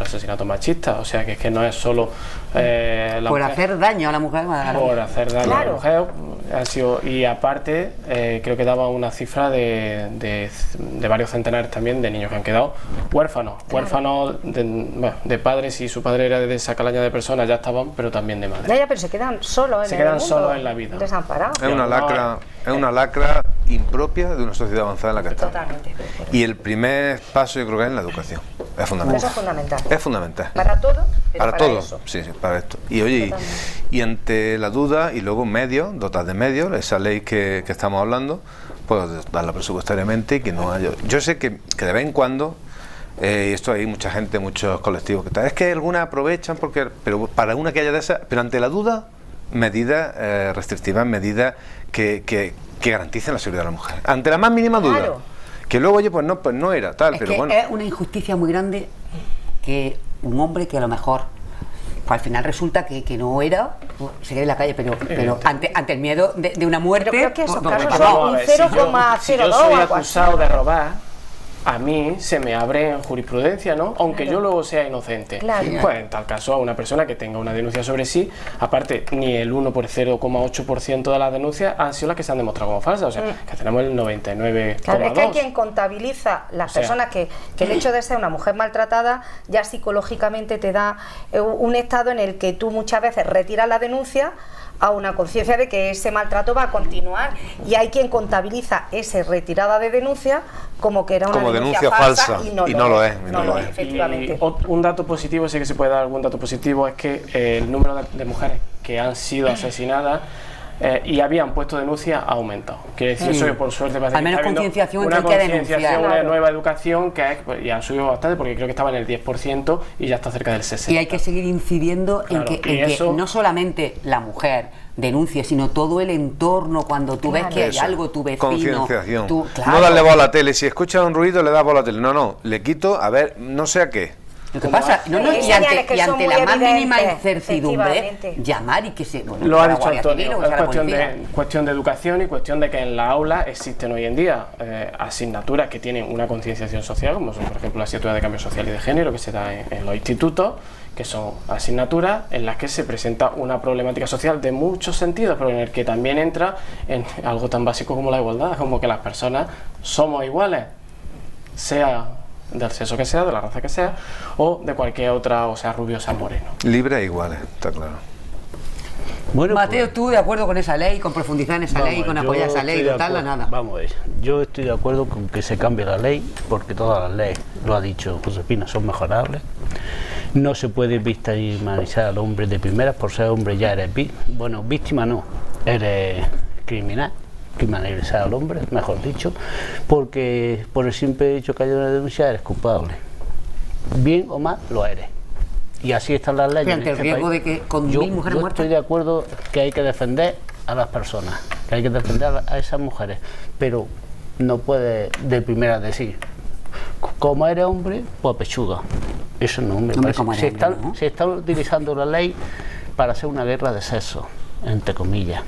[SPEAKER 2] asesinato machista. O sea, que es que no es solo la
[SPEAKER 1] por
[SPEAKER 2] mujer.
[SPEAKER 1] Hacer daño a la mujer.
[SPEAKER 2] Por hacer daño a la
[SPEAKER 4] Claro.
[SPEAKER 2] mujer. Ha sido, y aparte, creo que daba una cifra de varios centenares también de niños que han quedado huérfanos. Huérfanos de padres, y su padre era de esa calaña de personas, ya estaban, pero también de madres.
[SPEAKER 4] Ya, pero se quedan solos
[SPEAKER 2] Se
[SPEAKER 4] en el
[SPEAKER 2] quedan
[SPEAKER 4] mundo,
[SPEAKER 2] solos en la vida.
[SPEAKER 4] desamparados.
[SPEAKER 5] Es una lacra impropia de una sociedad avanzada en la que estamos.
[SPEAKER 4] Totalmente.
[SPEAKER 5] Y el primer paso yo creo que es en la educación. Es fundamental.
[SPEAKER 4] Eso es fundamental.
[SPEAKER 5] Es fundamental.
[SPEAKER 4] Para todo, pero
[SPEAKER 5] Para todo,
[SPEAKER 4] eso.
[SPEAKER 5] sí, para esto. Y oye,
[SPEAKER 4] Totalmente.
[SPEAKER 5] y ante la duda, y luego medios, dotar de medios, esa ley que estamos hablando, pues darla presupuestariamente y que no haya. Yo sé que de vez en cuando, y esto hay mucha gente, muchos colectivos que tal, es que algunas aprovechan pero para una que haya de esas, pero ante la duda, medidas restrictivas, medidas que garanticen la seguridad de la mujer. Ante la más mínima duda.
[SPEAKER 4] Claro.
[SPEAKER 5] Que luego, oye, pues no era tal,
[SPEAKER 1] Es
[SPEAKER 5] pero
[SPEAKER 1] que
[SPEAKER 5] bueno.
[SPEAKER 1] es una injusticia muy grande que un hombre que a lo mejor pues al final resulta que no era, se queda en la calle, pero ante el miedo de una muerte.
[SPEAKER 4] Pero creo que esos
[SPEAKER 1] pues,
[SPEAKER 4] casos
[SPEAKER 1] pues,
[SPEAKER 4] son
[SPEAKER 1] vamos,
[SPEAKER 4] un
[SPEAKER 2] a ver, si yo
[SPEAKER 4] 0,02
[SPEAKER 2] soy
[SPEAKER 4] o algo
[SPEAKER 2] acusado
[SPEAKER 4] así.
[SPEAKER 2] de robar, a mí se me abre en jurisprudencia, ¿no? Aunque yo luego sea inocente.
[SPEAKER 4] Claro.
[SPEAKER 2] Pues en tal caso, a una persona que tenga una denuncia sobre sí, aparte, ni el 1 por 0,8% de las denuncias han sido las que se han demostrado como falsas. O sea, que tenemos el 99,2%.
[SPEAKER 4] Claro, es que hay quien contabiliza las
[SPEAKER 2] O sea,
[SPEAKER 4] personas que el hecho de ser una mujer maltratada ya psicológicamente te da un estado en el que tú muchas veces retiras la denuncia a una conciencia de que ese maltrato va a continuar, y hay quien contabiliza esa retirada de denuncia como que era una
[SPEAKER 5] Como
[SPEAKER 4] denuncia
[SPEAKER 5] denuncia
[SPEAKER 4] falsa,
[SPEAKER 5] falsa,
[SPEAKER 4] y no lo es, efectivamente.
[SPEAKER 2] Y un dato positivo, sé que se puede dar algún dato positivo, es que el número de mujeres que han sido asesinadas y habían puesto denuncia ha aumentado. Quiere decir eso que por suerte parece
[SPEAKER 1] Al
[SPEAKER 2] que
[SPEAKER 1] menos
[SPEAKER 2] está habiendo
[SPEAKER 1] concienciación
[SPEAKER 2] una
[SPEAKER 1] que hay que
[SPEAKER 2] concienciación,
[SPEAKER 1] denunciar.
[SPEAKER 2] una
[SPEAKER 4] Claro.
[SPEAKER 2] nueva educación que y ha subido bastante, porque creo que estaba en el 10% y ya está cerca del 60%.
[SPEAKER 1] Y hay que seguir incidiendo
[SPEAKER 2] Claro,
[SPEAKER 1] en
[SPEAKER 2] y
[SPEAKER 1] que
[SPEAKER 2] eso-
[SPEAKER 1] no solamente la mujer denuncie, sino todo el entorno, cuando tú ves que hay
[SPEAKER 5] Eso,
[SPEAKER 1] algo, tu vecino,
[SPEAKER 5] concienciación.
[SPEAKER 1] tú,
[SPEAKER 5] No
[SPEAKER 1] claro.
[SPEAKER 5] darle voz a la tele. Si escuchas un ruido, le das voz a la tele. No, le quito, a ver, no sé a qué.
[SPEAKER 1] Lo que pasa,
[SPEAKER 4] hay señales que son muy
[SPEAKER 1] la más mínima
[SPEAKER 4] evidentes,
[SPEAKER 1] incertidumbre,
[SPEAKER 4] efectivamente.
[SPEAKER 1] llamar y que se... bueno,
[SPEAKER 2] Lo ha
[SPEAKER 1] a la
[SPEAKER 2] dicho
[SPEAKER 1] Guardia
[SPEAKER 2] Antonio,
[SPEAKER 1] Civil o
[SPEAKER 2] es
[SPEAKER 1] a la
[SPEAKER 2] cuestión
[SPEAKER 1] policía.
[SPEAKER 2] cuestión de educación y cuestión de que en la aula existen hoy en día asignaturas que tienen una concienciación social, como son por ejemplo la asignatura de cambio social y de género que se da en los institutos, que son asignaturas en las que se presenta una problemática social de muchos sentidos, pero en el que también entra en algo tan básico como la igualdad, como que las personas somos iguales, sea del sexo que sea, de la raza que sea, o de cualquier otra, o sea rubio o sea moreno.
[SPEAKER 5] Libre e iguales, está claro.
[SPEAKER 3] Bueno,
[SPEAKER 1] Mateo,
[SPEAKER 3] pues,
[SPEAKER 1] ¿tú de acuerdo con esa ley, con profundizar en esa
[SPEAKER 3] vamos,
[SPEAKER 1] ley, con
[SPEAKER 3] yo
[SPEAKER 1] apoyar esa ley,
[SPEAKER 3] estoy de
[SPEAKER 1] dotarla,
[SPEAKER 3] acuerdo.
[SPEAKER 1] nada?
[SPEAKER 3] Vamos a ver, yo estoy de acuerdo con que se cambie la ley, porque todas las leyes, lo ha dicho Josefina, son mejorables. No se puede victimizar al hombre de primeras, por ser hombre ya eres víctima no, eres criminalizar al hombre, mejor dicho, porque por el simple hecho que haya una denuncia eres culpable. Bien o mal, lo eres. Y así están las leyes.
[SPEAKER 1] Pero ante
[SPEAKER 3] en
[SPEAKER 1] el
[SPEAKER 3] este
[SPEAKER 1] riesgo
[SPEAKER 3] país.
[SPEAKER 1] de que con
[SPEAKER 3] Yo
[SPEAKER 1] 1000 mujeres muertas.
[SPEAKER 3] estoy de acuerdo que hay que defender a las personas, que hay que defender a esas mujeres, pero no puede de primera decir, como eres hombre, pues pechuga. Eso no me
[SPEAKER 1] Hombre,
[SPEAKER 3] parece.
[SPEAKER 1] como eres hombre, ¿no?
[SPEAKER 3] Se está utilizando la ley para hacer una guerra de sexo, entre comillas.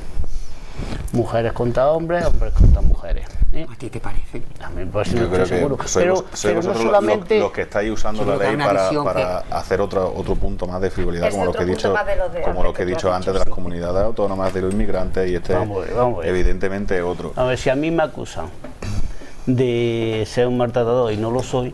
[SPEAKER 3] Mujeres contra hombres, hombres contra mujeres.
[SPEAKER 1] ¿A ti te parece?
[SPEAKER 3] A mí, pues,
[SPEAKER 7] Yo
[SPEAKER 3] no
[SPEAKER 7] creo
[SPEAKER 3] estoy seguro.
[SPEAKER 7] que sois
[SPEAKER 3] Pero
[SPEAKER 7] vosotros
[SPEAKER 3] no
[SPEAKER 7] los-
[SPEAKER 3] solamente...
[SPEAKER 7] los que estáis usando
[SPEAKER 1] Yo
[SPEAKER 7] la
[SPEAKER 1] creo que
[SPEAKER 7] ley
[SPEAKER 1] hay una visión
[SPEAKER 7] para hacer otro punto más de frivolidad,
[SPEAKER 4] Ese
[SPEAKER 7] como lo
[SPEAKER 4] otro
[SPEAKER 7] que he
[SPEAKER 4] punto
[SPEAKER 7] dicho,
[SPEAKER 4] más de lo de
[SPEAKER 7] como lo que he
[SPEAKER 4] que tú
[SPEAKER 7] dicho
[SPEAKER 4] has
[SPEAKER 7] antes de
[SPEAKER 4] dicho,
[SPEAKER 7] las
[SPEAKER 4] sí.
[SPEAKER 7] comunidades autónomas, de los inmigrantes, y este
[SPEAKER 3] Vamos a ver.
[SPEAKER 7] evidentemente es otro.
[SPEAKER 3] A ver, si a mí me acusan de ser un maltratador y no lo soy,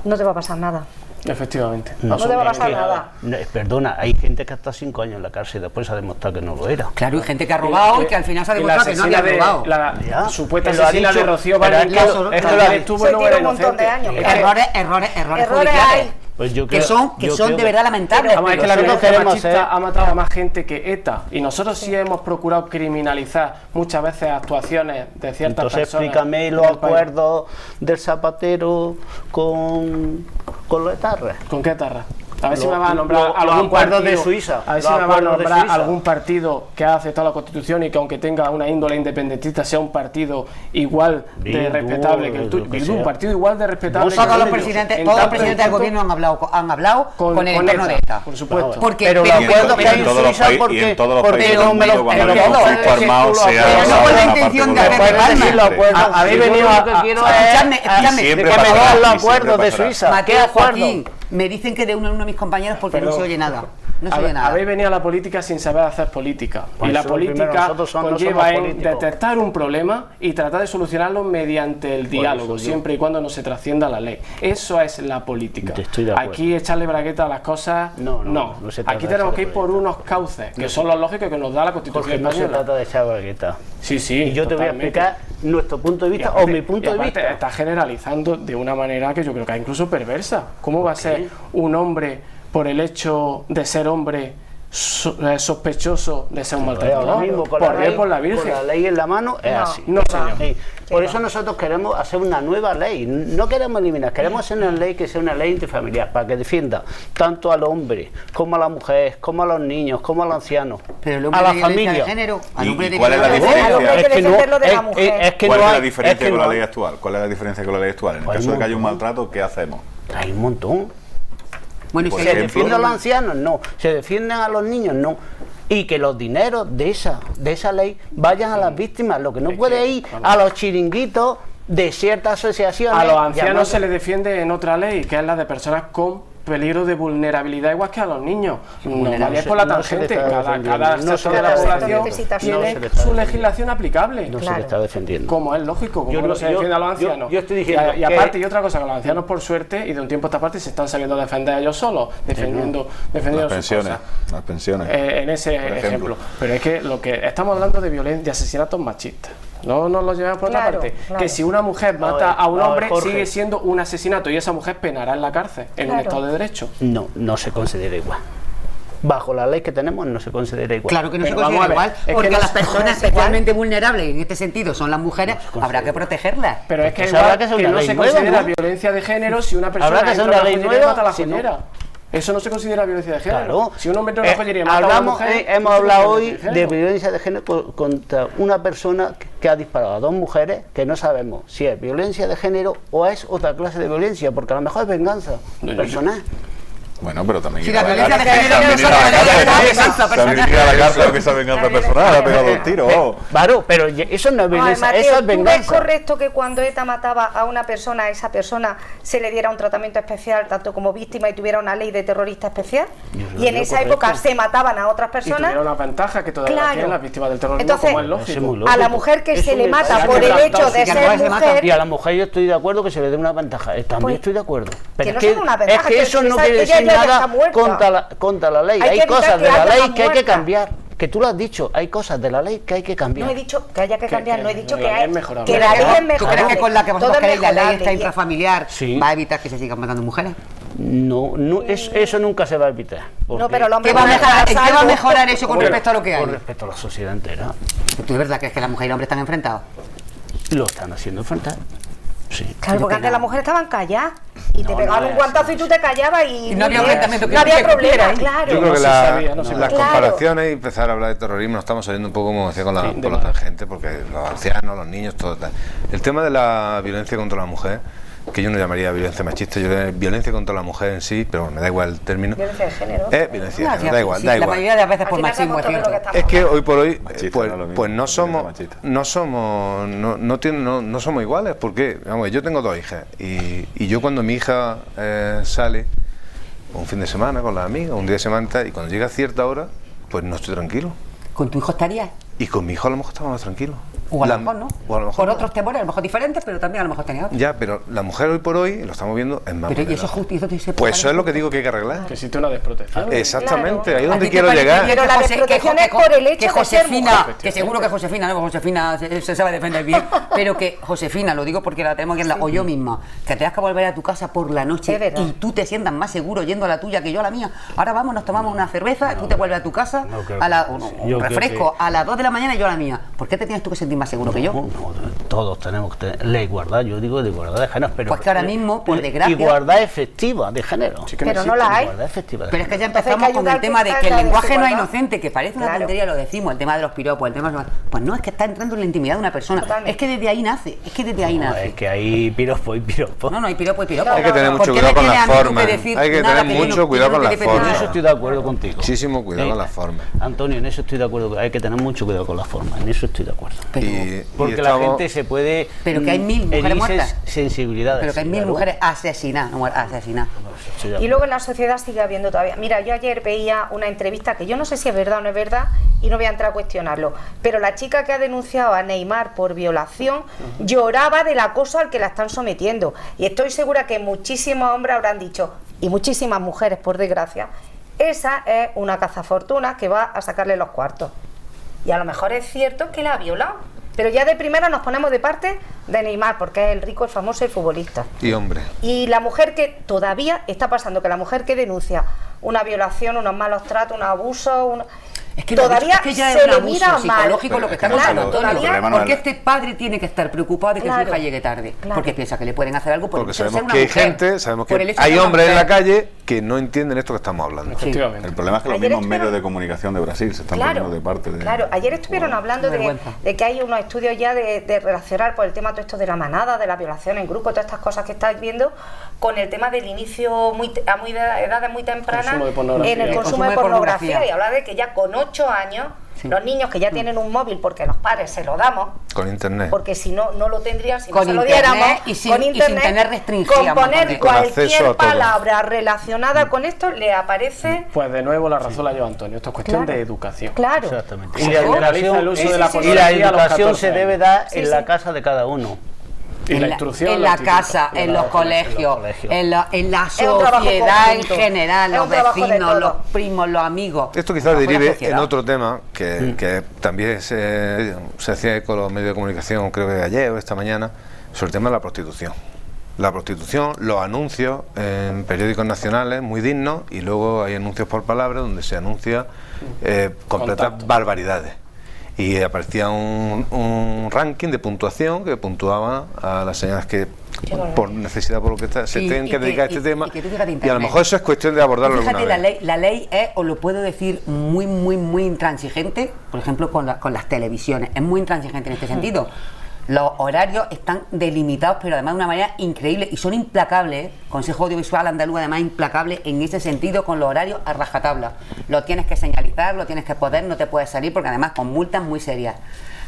[SPEAKER 4] No te va a pasar nada.
[SPEAKER 2] Efectivamente.
[SPEAKER 4] No te va a pasar
[SPEAKER 3] es que,
[SPEAKER 4] nada.
[SPEAKER 3] no, perdona, hay gente que hasta 5 años en la cárcel y después se ha demostrado que no lo era.
[SPEAKER 1] Claro, hay gente que ha robado y que al final se ha
[SPEAKER 2] Y la
[SPEAKER 1] demostrado que no había
[SPEAKER 2] asesina
[SPEAKER 1] robado.
[SPEAKER 2] La
[SPEAKER 3] Ya,
[SPEAKER 2] supuesta
[SPEAKER 3] que lo ha
[SPEAKER 2] asesina
[SPEAKER 3] dicho,
[SPEAKER 2] de Rocío
[SPEAKER 3] pero
[SPEAKER 2] Valentín,
[SPEAKER 3] es que lo-
[SPEAKER 2] que
[SPEAKER 3] es que
[SPEAKER 2] también
[SPEAKER 3] lo-
[SPEAKER 2] estuvo
[SPEAKER 4] se
[SPEAKER 2] y no
[SPEAKER 4] tira
[SPEAKER 2] era
[SPEAKER 4] un montón de
[SPEAKER 2] inocente.
[SPEAKER 4] años.
[SPEAKER 2] Es que-
[SPEAKER 1] Errores
[SPEAKER 4] Errores
[SPEAKER 1] judiciales.
[SPEAKER 4] hay.
[SPEAKER 3] Pues yo
[SPEAKER 1] Que
[SPEAKER 3] creo-
[SPEAKER 1] son
[SPEAKER 3] yo
[SPEAKER 1] de
[SPEAKER 3] creo
[SPEAKER 1] verdad lamentables.
[SPEAKER 2] Vamos, es que la
[SPEAKER 3] Nosotros
[SPEAKER 2] violencia
[SPEAKER 3] queremos
[SPEAKER 2] machista
[SPEAKER 3] ser-
[SPEAKER 2] ha matado a más gente que ETA, y nosotros sí hemos procurado criminalizar muchas veces actuaciones de ciertas
[SPEAKER 3] Entonces
[SPEAKER 2] personas.
[SPEAKER 3] explícame
[SPEAKER 2] en
[SPEAKER 3] los
[SPEAKER 2] el país.
[SPEAKER 3] acuerdos del Zapatero con los etarras.
[SPEAKER 2] ¿Con qué tarra? A ver si me va a nombrar algún
[SPEAKER 3] acuerdos
[SPEAKER 2] partido
[SPEAKER 3] de Suiza.
[SPEAKER 2] A ver si
[SPEAKER 3] Los
[SPEAKER 2] me va a
[SPEAKER 3] acuerdos de
[SPEAKER 2] nombrar
[SPEAKER 3] Suiza.
[SPEAKER 2] algún partido que ha aceptado la Constitución y que aunque tenga una índole independentista sea un partido igual de
[SPEAKER 3] Bildu,
[SPEAKER 2] respetable que el tuyo.
[SPEAKER 3] lo que
[SPEAKER 2] Bildu, un
[SPEAKER 3] sea.
[SPEAKER 2] partido igual de respetable que
[SPEAKER 1] Todos
[SPEAKER 2] el
[SPEAKER 1] los
[SPEAKER 2] tuyo.
[SPEAKER 1] presidentes,
[SPEAKER 2] En
[SPEAKER 1] todos los
[SPEAKER 2] tanto
[SPEAKER 1] presidentes del
[SPEAKER 2] en
[SPEAKER 1] gobierno han hablado con el entorno
[SPEAKER 2] ETA,
[SPEAKER 1] de ETA.
[SPEAKER 2] por supuesto.
[SPEAKER 1] Porque,
[SPEAKER 3] pero
[SPEAKER 7] Y
[SPEAKER 3] los
[SPEAKER 7] en
[SPEAKER 3] acuerdos
[SPEAKER 7] to-
[SPEAKER 3] que
[SPEAKER 7] y
[SPEAKER 3] hay
[SPEAKER 7] en
[SPEAKER 3] en
[SPEAKER 7] todos los
[SPEAKER 3] Suiza,
[SPEAKER 7] países-
[SPEAKER 3] porque
[SPEAKER 7] y en todos los
[SPEAKER 3] porque
[SPEAKER 7] países
[SPEAKER 3] no me lo
[SPEAKER 7] del mundo, cuando
[SPEAKER 3] pero
[SPEAKER 7] hay un
[SPEAKER 3] no,
[SPEAKER 7] conflicto
[SPEAKER 3] es que
[SPEAKER 7] armado,
[SPEAKER 3] tú lo
[SPEAKER 7] sea
[SPEAKER 3] acuerdas,
[SPEAKER 1] no
[SPEAKER 7] basado
[SPEAKER 1] con
[SPEAKER 7] en
[SPEAKER 1] la
[SPEAKER 7] una parte
[SPEAKER 1] intención de
[SPEAKER 7] cultural.
[SPEAKER 1] hacer
[SPEAKER 3] Puedes decir los
[SPEAKER 7] Siempre.
[SPEAKER 3] acuerdos.
[SPEAKER 1] Habéis
[SPEAKER 3] Yo
[SPEAKER 1] venido
[SPEAKER 3] lo que quiero es
[SPEAKER 1] escuchadme,
[SPEAKER 7] siempre
[SPEAKER 3] que me
[SPEAKER 7] pasará,
[SPEAKER 3] digan los
[SPEAKER 7] y siempre
[SPEAKER 3] acuerdos de
[SPEAKER 7] pasará.
[SPEAKER 3] Suiza. ¿Qué
[SPEAKER 1] Mateo,
[SPEAKER 3] acuerdo?
[SPEAKER 1] Joaquín, me dicen que de uno a mis compañeros porque no se oye nada. No se oye nada.
[SPEAKER 2] Habéis venido a la política sin saber hacer política.
[SPEAKER 3] Pues
[SPEAKER 2] y la
[SPEAKER 3] eso, primero,
[SPEAKER 2] política
[SPEAKER 3] nosotros no
[SPEAKER 2] conlleva
[SPEAKER 3] somos
[SPEAKER 2] en
[SPEAKER 3] políticos.
[SPEAKER 2] detectar un problema y tratar de solucionarlo mediante el diálogo, siempre y cuando no se trascienda la ley. Eso es la política.
[SPEAKER 3] Estoy de acuerdo.
[SPEAKER 2] Aquí echarle bragueta a las cosas,
[SPEAKER 3] No se trata
[SPEAKER 2] Aquí
[SPEAKER 3] de
[SPEAKER 2] tenemos que
[SPEAKER 3] echarle
[SPEAKER 2] ir por unos cauces, que son los lógicos que nos da la Constitución
[SPEAKER 3] Porque no se
[SPEAKER 2] española.
[SPEAKER 3] trata de echar bagueta.
[SPEAKER 2] Sí, sí.
[SPEAKER 3] Y yo te voy a
[SPEAKER 2] totalmente.
[SPEAKER 3] explicar nuestro punto de
[SPEAKER 2] Y
[SPEAKER 3] vista
[SPEAKER 2] aparte-
[SPEAKER 3] o mi punto
[SPEAKER 2] y
[SPEAKER 3] de
[SPEAKER 2] aparte
[SPEAKER 3] vista.
[SPEAKER 2] está generalizando de una manera que yo creo que es incluso perversa. ¿Cómo va a ser un hombre, por el hecho de ser hombre, sospechoso de ser un maltratador?
[SPEAKER 3] Ahora mismo con
[SPEAKER 2] Por Dios, por la Virgen.
[SPEAKER 3] con la ley en la mano es
[SPEAKER 4] No.
[SPEAKER 3] así.
[SPEAKER 2] No, señor.
[SPEAKER 3] Sí. Por eso nosotros queremos hacer una nueva ley. No queremos eliminar, queremos hacer una ley que sea una ley intrafamiliar para que defienda tanto al hombre como a la mujer, como a los niños, como a los ancianos,
[SPEAKER 1] Pero el hombre
[SPEAKER 3] a la
[SPEAKER 1] de violencia de
[SPEAKER 3] familia.
[SPEAKER 1] género, al
[SPEAKER 7] ¿Y
[SPEAKER 1] hombre de
[SPEAKER 7] cuál es la
[SPEAKER 1] violencia de
[SPEAKER 7] diferencia?
[SPEAKER 1] género,
[SPEAKER 4] Al hombre hay que defenderlo de la mujer.
[SPEAKER 3] es que
[SPEAKER 7] ¿Cuál
[SPEAKER 3] no
[SPEAKER 7] es la
[SPEAKER 3] hay-
[SPEAKER 7] diferencia
[SPEAKER 3] es que
[SPEAKER 7] con
[SPEAKER 3] no
[SPEAKER 7] la ley
[SPEAKER 3] hay-
[SPEAKER 7] actual? ¿Cuál es la diferencia con la ley actual? En el
[SPEAKER 3] Hay
[SPEAKER 7] caso de que haya un
[SPEAKER 3] montón.
[SPEAKER 7] maltrato, ¿qué hacemos?
[SPEAKER 3] Hay un montón.
[SPEAKER 1] Bueno, y
[SPEAKER 7] Por
[SPEAKER 1] si
[SPEAKER 3] ¿Se
[SPEAKER 1] hay-
[SPEAKER 7] ejemplo,
[SPEAKER 3] defiende a los ancianos? No. ¿Se defienden a los niños? No. Y que los dineros de esa ley vayan a las víctimas. Lo que no puede ir a los chiringuitos de ciertas asociaciones.
[SPEAKER 2] A los ancianos
[SPEAKER 3] llamadas-
[SPEAKER 2] se les defiende en otra ley, que es la de personas con peligro de vulnerabilidad, igual que a los niños. No vayáis por la
[SPEAKER 3] no se le
[SPEAKER 2] tangente.
[SPEAKER 3] está
[SPEAKER 2] Cada
[SPEAKER 3] defendiendo, no se
[SPEAKER 2] sector
[SPEAKER 3] le
[SPEAKER 2] de la
[SPEAKER 3] está
[SPEAKER 2] población
[SPEAKER 4] defendiendo.
[SPEAKER 2] tiene
[SPEAKER 3] No se le está
[SPEAKER 2] su
[SPEAKER 3] defendiendo.
[SPEAKER 2] legislación aplicable.
[SPEAKER 3] No se
[SPEAKER 4] Claro.
[SPEAKER 3] le está defendiendo.
[SPEAKER 2] Como es lógico, como
[SPEAKER 3] Yo
[SPEAKER 2] no
[SPEAKER 3] no-
[SPEAKER 2] se
[SPEAKER 3] yo-
[SPEAKER 2] defiende a los
[SPEAKER 3] yo-
[SPEAKER 2] ancianos.
[SPEAKER 3] yo estoy diciendo
[SPEAKER 2] y aparte,
[SPEAKER 3] que-
[SPEAKER 2] y otra cosa, que los ancianos, por suerte, y de un tiempo a esta parte, se están sabiendo defender ellos solos, defendiendo
[SPEAKER 7] Las
[SPEAKER 2] sus
[SPEAKER 7] pensiones.
[SPEAKER 2] cosas.
[SPEAKER 7] Las pensiones.
[SPEAKER 2] En ese
[SPEAKER 7] por
[SPEAKER 2] ejemplo. Pero es que lo que estamos hablando de violencia, de asesinatos machistas. No nos lo llevamos por otra
[SPEAKER 4] Claro,
[SPEAKER 2] parte.
[SPEAKER 4] claro.
[SPEAKER 2] Que si una mujer
[SPEAKER 3] Vamos
[SPEAKER 2] mata
[SPEAKER 3] a ver,
[SPEAKER 2] a un
[SPEAKER 3] vamos a ver,
[SPEAKER 2] hombre,
[SPEAKER 3] Jorge.
[SPEAKER 2] sigue siendo un asesinato y esa mujer penará en la cárcel, en un
[SPEAKER 4] Claro.
[SPEAKER 2] Estado de Derecho.
[SPEAKER 3] No se considera igual. Bajo la ley que tenemos no se considera igual.
[SPEAKER 1] Claro que no
[SPEAKER 2] Pero
[SPEAKER 1] se
[SPEAKER 2] vamos
[SPEAKER 1] considera
[SPEAKER 2] a ver,
[SPEAKER 1] igual,
[SPEAKER 2] es que
[SPEAKER 1] porque
[SPEAKER 2] no
[SPEAKER 1] las
[SPEAKER 2] se-
[SPEAKER 1] personas
[SPEAKER 4] no es igual.
[SPEAKER 1] especialmente vulnerables en este sentido son las mujeres,
[SPEAKER 3] considera
[SPEAKER 1] habrá que
[SPEAKER 3] igual.
[SPEAKER 2] Pero
[SPEAKER 1] protegerlas.
[SPEAKER 2] es que
[SPEAKER 3] Pues
[SPEAKER 2] igual
[SPEAKER 3] habrá que hacer
[SPEAKER 2] que
[SPEAKER 3] una
[SPEAKER 2] no
[SPEAKER 3] ley
[SPEAKER 2] se
[SPEAKER 3] nueva,
[SPEAKER 2] considera
[SPEAKER 3] ¿no?
[SPEAKER 2] violencia de género si una persona
[SPEAKER 3] Habrá que hacer
[SPEAKER 2] entra a
[SPEAKER 3] una
[SPEAKER 2] la
[SPEAKER 3] ley
[SPEAKER 2] joyería y
[SPEAKER 3] nueva,
[SPEAKER 2] mata a la
[SPEAKER 3] si no-
[SPEAKER 2] joyera. Eso no se considera violencia de género.
[SPEAKER 3] Claro.
[SPEAKER 2] Si un hombre entra a una joyería y mata a una
[SPEAKER 3] Hablamos,
[SPEAKER 2] mujer,
[SPEAKER 3] hemos
[SPEAKER 2] eso no es
[SPEAKER 3] hablado hoy
[SPEAKER 2] violencia
[SPEAKER 3] de violencia de género contra una persona que ha disparado a dos mujeres que no sabemos si es violencia de género o es otra clase de violencia, porque a lo mejor es venganza personal.
[SPEAKER 7] Bueno, pero también
[SPEAKER 1] Si
[SPEAKER 7] ir a
[SPEAKER 1] la
[SPEAKER 7] la
[SPEAKER 1] violencia de
[SPEAKER 7] cárcel.
[SPEAKER 1] género
[SPEAKER 7] También
[SPEAKER 1] no
[SPEAKER 7] ir a la
[SPEAKER 1] solo es
[SPEAKER 7] cárcel.
[SPEAKER 1] venganza
[SPEAKER 7] También ir a la cárcel aunque sea venganza personal, ha pegado dos tiros. oh.
[SPEAKER 3] Claro, pero eso no es
[SPEAKER 4] Ay,
[SPEAKER 3] violencia,
[SPEAKER 4] Mateo,
[SPEAKER 3] eso es
[SPEAKER 4] ¿tú ves
[SPEAKER 3] venganza.
[SPEAKER 4] correcto que cuando ETA mataba a una persona, a esa persona se le diera un tratamiento especial, tanto como víctima, y tuviera una ley de terrorista especial?
[SPEAKER 3] lo
[SPEAKER 4] Y en
[SPEAKER 3] veo
[SPEAKER 4] esa
[SPEAKER 3] correcto.
[SPEAKER 4] época se mataban a otras
[SPEAKER 2] Y
[SPEAKER 4] personas.
[SPEAKER 2] tuviera una ventaja que todavía
[SPEAKER 4] Claro.
[SPEAKER 2] tienen las víctimas del terrorismo,
[SPEAKER 4] Entonces,
[SPEAKER 2] como es
[SPEAKER 3] Eso es muy
[SPEAKER 2] lógico.
[SPEAKER 4] A la
[SPEAKER 3] lógico.
[SPEAKER 4] mujer que
[SPEAKER 3] Eso
[SPEAKER 4] se le
[SPEAKER 3] me
[SPEAKER 4] mata
[SPEAKER 3] parece
[SPEAKER 4] por el
[SPEAKER 3] que
[SPEAKER 4] hecho de
[SPEAKER 1] que a la
[SPEAKER 4] ser
[SPEAKER 1] mujer se mata.
[SPEAKER 4] mujer,
[SPEAKER 3] Y a la mujer yo estoy de acuerdo que se le dé una ventaja. También
[SPEAKER 4] Pues,
[SPEAKER 3] estoy de acuerdo.
[SPEAKER 4] que
[SPEAKER 3] Pero
[SPEAKER 4] no
[SPEAKER 3] es que,
[SPEAKER 4] sea una ventaja,
[SPEAKER 3] es que
[SPEAKER 4] que
[SPEAKER 3] eso no
[SPEAKER 4] esa-
[SPEAKER 3] quiere
[SPEAKER 4] ella
[SPEAKER 3] decir
[SPEAKER 4] ya está
[SPEAKER 3] nada
[SPEAKER 4] muerta.
[SPEAKER 3] contra la ley.
[SPEAKER 4] Hay
[SPEAKER 3] Hay
[SPEAKER 4] que evitar
[SPEAKER 3] cosas
[SPEAKER 4] que
[SPEAKER 3] de la
[SPEAKER 4] haya
[SPEAKER 3] ley
[SPEAKER 4] más
[SPEAKER 3] que hay que
[SPEAKER 4] muertas.
[SPEAKER 3] cambiar. Que tú lo has dicho, hay cosas de la ley que hay que cambiar.
[SPEAKER 4] no he dicho que haya que cambiar, no he dicho
[SPEAKER 2] la
[SPEAKER 4] que
[SPEAKER 2] ley
[SPEAKER 4] hay
[SPEAKER 2] es mejorable.
[SPEAKER 4] que la ley es
[SPEAKER 1] ¿Tú crees
[SPEAKER 4] mejorable.
[SPEAKER 1] que con la que
[SPEAKER 4] Todo
[SPEAKER 1] vosotros
[SPEAKER 4] es
[SPEAKER 1] queréis la ley
[SPEAKER 4] mejorable.
[SPEAKER 1] esta intrafamiliar
[SPEAKER 3] Sí.
[SPEAKER 1] va a evitar que se sigan matando mujeres?
[SPEAKER 3] No, eso nunca se va a evitar.
[SPEAKER 4] No,
[SPEAKER 3] porque-
[SPEAKER 4] pero el hombre
[SPEAKER 1] ¿Qué va a
[SPEAKER 4] van a
[SPEAKER 1] mejorar,
[SPEAKER 4] estar
[SPEAKER 1] ¿en qué va a
[SPEAKER 4] salvo.
[SPEAKER 1] mejorar eso con
[SPEAKER 2] Bueno,
[SPEAKER 1] respecto a lo que hay?
[SPEAKER 3] Con respecto a la sociedad entera,
[SPEAKER 1] ¿Tú es verdad que es que la mujer y el hombre están enfrentados?
[SPEAKER 3] lo están haciendo enfrentar. Sí.
[SPEAKER 4] Claro, porque antes las mujeres estaban calladas y te pegaban
[SPEAKER 3] no
[SPEAKER 4] un
[SPEAKER 3] es
[SPEAKER 4] guantazo y tú te callabas y
[SPEAKER 1] Y no había
[SPEAKER 4] muy bien,
[SPEAKER 1] enfrentamiento, que
[SPEAKER 4] no había
[SPEAKER 1] que
[SPEAKER 4] problema,
[SPEAKER 1] cupiera ahí.
[SPEAKER 4] claro.
[SPEAKER 5] Yo creo que
[SPEAKER 2] se sabía, no se
[SPEAKER 5] las
[SPEAKER 4] sabía.
[SPEAKER 5] comparaciones y empezar a hablar de terrorismo nos estamos saliendo un poco, como decía,
[SPEAKER 2] Sí,
[SPEAKER 5] por
[SPEAKER 2] de
[SPEAKER 5] la
[SPEAKER 2] más.
[SPEAKER 5] tangente, porque los ancianos, los niños, todo tal. El tema de la violencia contra la mujer, que yo no llamaría violencia machista, yo diría violencia contra la mujer en sí, pero bueno, me da igual el término.
[SPEAKER 4] Violencia de género.
[SPEAKER 5] Violencia de
[SPEAKER 1] No,
[SPEAKER 5] género, da igual,
[SPEAKER 1] sí,
[SPEAKER 5] da
[SPEAKER 1] la
[SPEAKER 5] igual.
[SPEAKER 1] mayoría de las veces
[SPEAKER 4] Al
[SPEAKER 1] por
[SPEAKER 4] final
[SPEAKER 1] machismo,
[SPEAKER 4] sabemos
[SPEAKER 1] es
[SPEAKER 4] todo lo que
[SPEAKER 1] cierto.
[SPEAKER 4] estamos
[SPEAKER 5] Es que hoy por hoy,
[SPEAKER 7] Machista,
[SPEAKER 5] pues,
[SPEAKER 7] no es lo mismo,
[SPEAKER 5] pues no
[SPEAKER 7] violencia
[SPEAKER 5] somos,
[SPEAKER 7] machista.
[SPEAKER 5] no somos iguales, porque vamos, yo tengo dos hijas y yo cuando mi hija sale un fin de semana con las amigas, un día de semana y tal, y cuando llega a cierta hora, pues no estoy tranquilo.
[SPEAKER 1] ¿Con tu hijo estarías?
[SPEAKER 5] Y con mi hijo a lo mejor estaba más tranquilo.
[SPEAKER 1] O a lo mejor no.
[SPEAKER 5] O a lo mejor
[SPEAKER 1] Por
[SPEAKER 5] no.
[SPEAKER 1] otros temores, a lo mejor diferentes, pero también a lo mejor tenía otros.
[SPEAKER 5] Ya, pero la mujer hoy por hoy, lo estamos viendo, es más
[SPEAKER 1] Pero y
[SPEAKER 5] vulnerable.
[SPEAKER 1] eso es justo, y eso te dice,
[SPEAKER 5] Pues eso es lo que digo que hay que arreglar.
[SPEAKER 2] Que existe una desprotección.
[SPEAKER 5] Exactamente,
[SPEAKER 4] Claro.
[SPEAKER 5] ahí es
[SPEAKER 1] ¿A
[SPEAKER 5] donde
[SPEAKER 1] ti te
[SPEAKER 5] quiero
[SPEAKER 1] parece
[SPEAKER 5] llegar.
[SPEAKER 1] bien
[SPEAKER 4] Pero la desprotección es por el hecho
[SPEAKER 1] que
[SPEAKER 4] de ser
[SPEAKER 1] Josefina,
[SPEAKER 4] mujer.
[SPEAKER 1] que seguro que Josefina, no, Josefina se sabe defender bien, pero que Josefina, lo digo porque la tenemos aquí en la, o yo misma, que tengas que volver a tu casa por la noche
[SPEAKER 4] Es verdad.
[SPEAKER 1] y tú te sientas más seguro yendo a la tuya que yo a la mía. Ahora vamos, nos tomamos una cerveza, tú te vuelves a tu casa
[SPEAKER 3] no creo
[SPEAKER 1] a
[SPEAKER 3] que
[SPEAKER 1] la,
[SPEAKER 3] sea
[SPEAKER 1] un
[SPEAKER 3] así. Yo creo
[SPEAKER 1] refresco
[SPEAKER 3] que-
[SPEAKER 1] a las 2 de la mañana y yo a la mía. ¿Por qué te tienes tú que sentir decir más seguro que yo.
[SPEAKER 3] No, todos tenemos que tener la igualdad, yo digo de igualdad de género, pero
[SPEAKER 1] Pues que ahora mismo, por desgracia...
[SPEAKER 3] igualdad efectiva de género.
[SPEAKER 2] Sí que
[SPEAKER 4] Pero no
[SPEAKER 2] existe.
[SPEAKER 4] la hay.
[SPEAKER 3] Igualdad efectiva de
[SPEAKER 1] Pero es que
[SPEAKER 3] género.
[SPEAKER 1] ya empezamos con el tema de que el lenguaje no es inocente, que parece una
[SPEAKER 4] Claro.
[SPEAKER 1] tontería, lo decimos, el tema de los piropos, el tema de los... Pues no, es que está entrando en la intimidad de una persona.
[SPEAKER 4] Totalmente.
[SPEAKER 1] Es que desde ahí nace, es que desde ahí
[SPEAKER 3] No,
[SPEAKER 1] nace.
[SPEAKER 3] es que hay piropos y piropos.
[SPEAKER 1] No, hay piropo y piropo.
[SPEAKER 4] No,
[SPEAKER 5] Hay que tener
[SPEAKER 4] no.
[SPEAKER 5] mucho
[SPEAKER 1] ¿Por qué
[SPEAKER 5] cuidado
[SPEAKER 1] me
[SPEAKER 5] con
[SPEAKER 1] tiene
[SPEAKER 5] las
[SPEAKER 1] a mí tú que
[SPEAKER 5] formas.
[SPEAKER 1] decir
[SPEAKER 5] Hay que
[SPEAKER 1] nada
[SPEAKER 5] tener
[SPEAKER 1] que yo
[SPEAKER 5] mucho
[SPEAKER 1] no-
[SPEAKER 5] cuidado
[SPEAKER 1] yo no
[SPEAKER 5] con las
[SPEAKER 1] te
[SPEAKER 3] En
[SPEAKER 5] formas.
[SPEAKER 3] eso estoy de acuerdo contigo.
[SPEAKER 5] Muchísimo cuidado con las formas.
[SPEAKER 3] Antonio, en eso estoy de acuerdo. Hay que tener mucho cuidado con las formas. En eso estoy de acuerdo.
[SPEAKER 1] Pero,
[SPEAKER 3] Porque la
[SPEAKER 5] estamos-
[SPEAKER 3] gente se puede.
[SPEAKER 1] Pero que hay 1000 mujeres
[SPEAKER 3] herirse
[SPEAKER 1] muertas.
[SPEAKER 3] sensibilidades.
[SPEAKER 1] pero que hay 1000
[SPEAKER 3] claro.
[SPEAKER 1] mujeres asesinadas, no, asesinadas.
[SPEAKER 3] Estoy de
[SPEAKER 4] Y luego en la sociedad sigue habiendo todavía. Mira, yo ayer veía una entrevista que yo no sé si es verdad o no es verdad y no voy a entrar a cuestionarlo, pero la chica que ha denunciado a Neymar por violación lloraba del acoso al que la están sometiendo. Y estoy segura que muchísimos hombres habrán dicho, y muchísimas mujeres por desgracia, esa es una cazafortuna que va a sacarle los cuartos. Y a lo mejor es cierto que la ha violado. Pero ya de primera nos ponemos de parte de Neymar, porque es el rico, el famoso y futbolista.
[SPEAKER 5] Y hombre.
[SPEAKER 4] Y la mujer que todavía está pasando, que la mujer que denuncia una violación, unos malos tratos, un abuso,
[SPEAKER 1] Es que
[SPEAKER 4] todavía
[SPEAKER 1] es que ya
[SPEAKER 4] se
[SPEAKER 1] es
[SPEAKER 4] le
[SPEAKER 1] un abuso
[SPEAKER 4] mira mal.
[SPEAKER 1] psicológico lo que está
[SPEAKER 7] Claro,
[SPEAKER 1] contando
[SPEAKER 7] el
[SPEAKER 1] Antonio.
[SPEAKER 7] problema no
[SPEAKER 1] Porque
[SPEAKER 7] es-
[SPEAKER 1] este padre tiene que estar preocupado de que
[SPEAKER 4] Claro.
[SPEAKER 1] su hija llegue tarde.
[SPEAKER 4] Claro.
[SPEAKER 1] Porque piensa que le pueden hacer algo por
[SPEAKER 5] Porque
[SPEAKER 1] el hecho de ser
[SPEAKER 5] sabemos
[SPEAKER 1] una
[SPEAKER 5] que hay
[SPEAKER 1] mujer.
[SPEAKER 5] gente, sabemos
[SPEAKER 1] Por el
[SPEAKER 5] que
[SPEAKER 1] hecho de
[SPEAKER 5] hay
[SPEAKER 1] ser una
[SPEAKER 5] hombres en la
[SPEAKER 1] mujer.
[SPEAKER 5] calle que no entienden esto que estamos hablando.
[SPEAKER 2] Efectivamente.
[SPEAKER 7] El problema es que los
[SPEAKER 4] Ayer
[SPEAKER 7] mismos
[SPEAKER 4] estuvieron-
[SPEAKER 7] medios de comunicación de Brasil se están
[SPEAKER 4] Claro,
[SPEAKER 7] poniendo de parte de...
[SPEAKER 4] claro, ayer estuvieron hablando
[SPEAKER 1] qué
[SPEAKER 4] de,
[SPEAKER 1] vergüenza.
[SPEAKER 4] de que hay unos estudios ya de relacionar por el tema todo esto de la manada, de la violación en grupo, todas estas cosas que estáis viendo, con el tema del inicio a edades muy tempranas
[SPEAKER 2] Consumo de pornografía.
[SPEAKER 4] en el
[SPEAKER 2] El
[SPEAKER 4] consumo de pornografía. Y habla de que ya con 8 años,
[SPEAKER 1] Sí.
[SPEAKER 4] los niños que ya tienen un móvil porque los padres se lo damos,
[SPEAKER 5] Con internet.
[SPEAKER 4] porque si no, no lo tendrían, si
[SPEAKER 1] Con
[SPEAKER 4] no se lo
[SPEAKER 1] internet
[SPEAKER 4] diéramos,
[SPEAKER 1] y sin-
[SPEAKER 4] con
[SPEAKER 1] y sin
[SPEAKER 4] internet,
[SPEAKER 1] tener restringida
[SPEAKER 4] con
[SPEAKER 1] un montón
[SPEAKER 4] poner
[SPEAKER 1] de-
[SPEAKER 5] Con acceso a
[SPEAKER 4] cualquier
[SPEAKER 5] todo.
[SPEAKER 4] palabra relacionada con esto, le aparece...
[SPEAKER 2] Pues de nuevo la razón la lleva Antonio. Esto es cuestión
[SPEAKER 4] Claro.
[SPEAKER 2] de educación.
[SPEAKER 4] Claro.
[SPEAKER 3] Exactamente.
[SPEAKER 2] Se generaliza el uso de la
[SPEAKER 3] y la
[SPEAKER 2] pornografía a los
[SPEAKER 3] educación
[SPEAKER 2] 14
[SPEAKER 3] se debe
[SPEAKER 2] años.
[SPEAKER 3] dar
[SPEAKER 4] Sí,
[SPEAKER 3] en
[SPEAKER 4] sí.
[SPEAKER 3] la casa de cada uno.
[SPEAKER 2] Y la
[SPEAKER 1] En
[SPEAKER 2] instrucción
[SPEAKER 1] en
[SPEAKER 2] lo
[SPEAKER 1] la
[SPEAKER 2] instituta.
[SPEAKER 1] casa, en los colegios,
[SPEAKER 3] colegios.
[SPEAKER 1] en la
[SPEAKER 4] un trabajo
[SPEAKER 1] sociedad en
[SPEAKER 4] conjunto.
[SPEAKER 1] general,
[SPEAKER 4] Es
[SPEAKER 1] los
[SPEAKER 4] un trabajo de
[SPEAKER 1] vecinos,
[SPEAKER 4] todos.
[SPEAKER 1] los primos, los amigos.
[SPEAKER 5] Esto quizás
[SPEAKER 1] Trabajo de la
[SPEAKER 5] derive
[SPEAKER 1] sociedad.
[SPEAKER 5] en otro tema que también se hacía eco en los medios de comunicación, creo que ayer o esta mañana, sobre el tema de la prostitución. La prostitución, los anuncios en periódicos nacionales muy dignos y luego hay anuncios por palabra donde se anuncia completas
[SPEAKER 2] Contacto.
[SPEAKER 5] barbaridades. Y aparecía un ranking de puntuación que puntuaba a las señoras que por necesidad, por lo que está, se
[SPEAKER 1] Y-
[SPEAKER 5] tienen
[SPEAKER 1] y
[SPEAKER 5] que dedicar a este
[SPEAKER 1] y-
[SPEAKER 5] tema.
[SPEAKER 1] y que tú fíjate
[SPEAKER 5] Y a lo
[SPEAKER 1] Internet.
[SPEAKER 5] mejor eso es cuestión de abordarlo
[SPEAKER 1] Fíjate,
[SPEAKER 5] alguna vez.
[SPEAKER 1] la ley es, os lo puedo decir, muy intransigente, por ejemplo, con las televisiones. Es muy intransigente en este sentido. Los horarios están delimitados, pero además de una manera increíble y son implacables. Consejo Audiovisual Andaluz, además, implacable en ese sentido, con los horarios a rajatabla. Lo tienes que señalizar, lo tienes que poder, no te puedes salir, porque además con multas muy serias.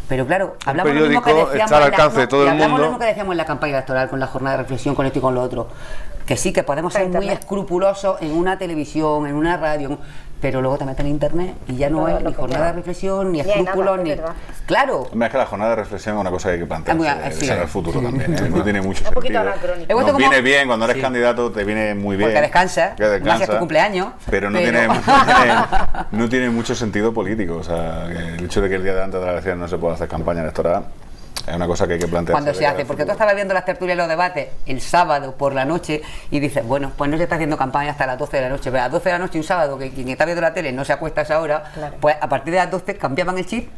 [SPEAKER 1] Pero claro, hablamos lo mismo que
[SPEAKER 5] periódico
[SPEAKER 1] decíamos
[SPEAKER 5] está al
[SPEAKER 1] en la-
[SPEAKER 5] alcance de todo el
[SPEAKER 1] hablamos lo
[SPEAKER 5] mundo.
[SPEAKER 1] mismo que decíamos en la campaña electoral, con la jornada de reflexión, con esto y con lo otro. Que sí, que podemos ser muy
[SPEAKER 4] Internet.
[SPEAKER 1] escrupulosos en una televisión, en una radio, pero luego te meten en internet y ya no
[SPEAKER 4] Todo
[SPEAKER 1] es
[SPEAKER 4] lo
[SPEAKER 1] ni
[SPEAKER 4] que
[SPEAKER 1] jornada
[SPEAKER 4] queda.
[SPEAKER 1] de reflexión, ni
[SPEAKER 4] Ni hay nada,
[SPEAKER 1] escrúpulos,
[SPEAKER 4] es
[SPEAKER 1] ni...
[SPEAKER 4] verdad.
[SPEAKER 1] Claro.
[SPEAKER 7] Hombre, es que la jornada de reflexión es una cosa que hay que plantearse
[SPEAKER 1] Sí.
[SPEAKER 7] de cara al futuro también, ¿eh? No tiene mucho
[SPEAKER 4] Un poquito
[SPEAKER 7] sentido.
[SPEAKER 4] anacrónico.
[SPEAKER 1] He vuelto
[SPEAKER 7] Nos
[SPEAKER 1] como-
[SPEAKER 7] viene bien, cuando eres
[SPEAKER 1] Sí.
[SPEAKER 7] candidato te viene muy bien.
[SPEAKER 1] Porque descansas,
[SPEAKER 7] que
[SPEAKER 1] más si es tu
[SPEAKER 7] descansas,
[SPEAKER 1] cumpleaños,
[SPEAKER 7] pero no,
[SPEAKER 1] pero-
[SPEAKER 7] no tiene mucho sentido político. O sea, que el hecho de que el día de antes de la elección no se pueda hacer campaña electoral es una cosa que hay que plantearse.
[SPEAKER 1] Cuando
[SPEAKER 7] de
[SPEAKER 1] se
[SPEAKER 7] cara
[SPEAKER 1] hace,
[SPEAKER 7] al
[SPEAKER 1] porque tú
[SPEAKER 7] futuro.
[SPEAKER 1] estabas viendo las tertulias y los debates el sábado por la noche y dices, bueno, pues no se está haciendo campaña hasta las 12 de la noche, pero a las 12 de la noche un sábado, que quien está viendo la tele no se acuesta a esa hora,
[SPEAKER 4] Claro.
[SPEAKER 1] pues a partir de las 12 cambiaban el chip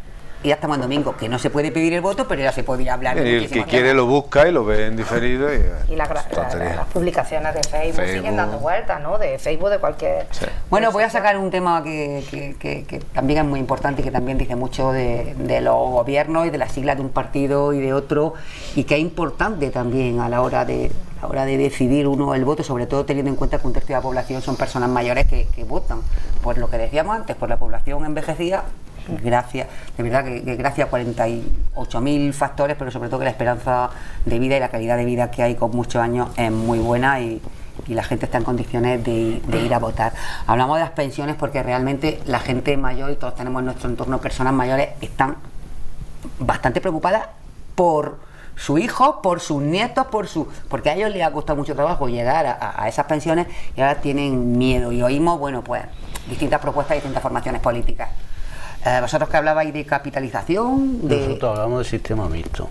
[SPEAKER 1] y ya estamos en domingo, que no se puede pedir el voto, pero ya se podía hablar de
[SPEAKER 5] Y el que
[SPEAKER 1] muchísimos
[SPEAKER 5] quiere
[SPEAKER 1] temas.
[SPEAKER 5] lo busca y lo ve en diferido.
[SPEAKER 4] Y las
[SPEAKER 5] tontería.
[SPEAKER 4] publicaciones de Facebook, siguen
[SPEAKER 5] Facebook.
[SPEAKER 4] dando vueltas, ¿no? De Facebook, de cualquier...
[SPEAKER 5] Sí.
[SPEAKER 1] Bueno, voy a sacar un tema que también es muy importante y que también dice mucho de los gobiernos y de las siglas de un partido y de otro, y que es importante también a la hora de decidir uno el voto, sobre todo teniendo en cuenta que un tercio de la población son personas mayores que votan, por lo que decíamos antes, por la población envejecida. Gracias, de verdad que gracias a 48.000 factores, pero sobre todo que la esperanza de vida y la calidad de vida que hay con muchos años es muy buena y la gente está en condiciones de ir a votar. Hablamos de las pensiones porque realmente la gente mayor, y todos tenemos en nuestro entorno personas mayores, están bastante preocupadas por sus hijos, por sus nietos, porque a ellos les ha costado mucho trabajo llegar a esas pensiones y ahora tienen miedo. Y oímos, bueno, pues distintas propuestas, distintas formaciones políticas. Vosotros que hablabais de capitalización,
[SPEAKER 3] Nosotros hablamos del sistema mixto.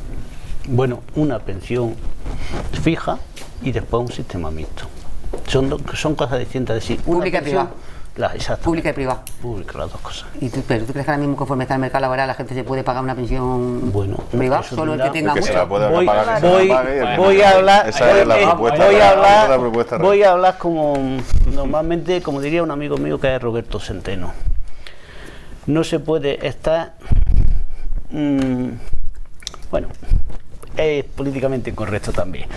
[SPEAKER 3] Bueno, una pensión fija y después un sistema mixto. Son cosas distintas. Es decir, una
[SPEAKER 1] Pública y
[SPEAKER 3] pensión,
[SPEAKER 1] privada.
[SPEAKER 3] Exactamente.
[SPEAKER 1] Pública y privada.
[SPEAKER 3] Pública, las dos cosas.
[SPEAKER 1] Pero tú crees que ahora mismo, conforme está el mercado laboral, la gente se puede pagar una pensión privada?
[SPEAKER 3] eso
[SPEAKER 1] Solo el que tenga
[SPEAKER 7] que se
[SPEAKER 1] mucho.
[SPEAKER 7] la puede pagar, que se la pague, el
[SPEAKER 3] voy
[SPEAKER 7] que
[SPEAKER 3] a
[SPEAKER 7] no.
[SPEAKER 3] hablar,
[SPEAKER 7] Esa es la propuesta.
[SPEAKER 3] voy a hablar como normalmente, como diría un amigo mío que es Roberto Centeno. No se puede estar, bueno, es políticamente incorrecto también.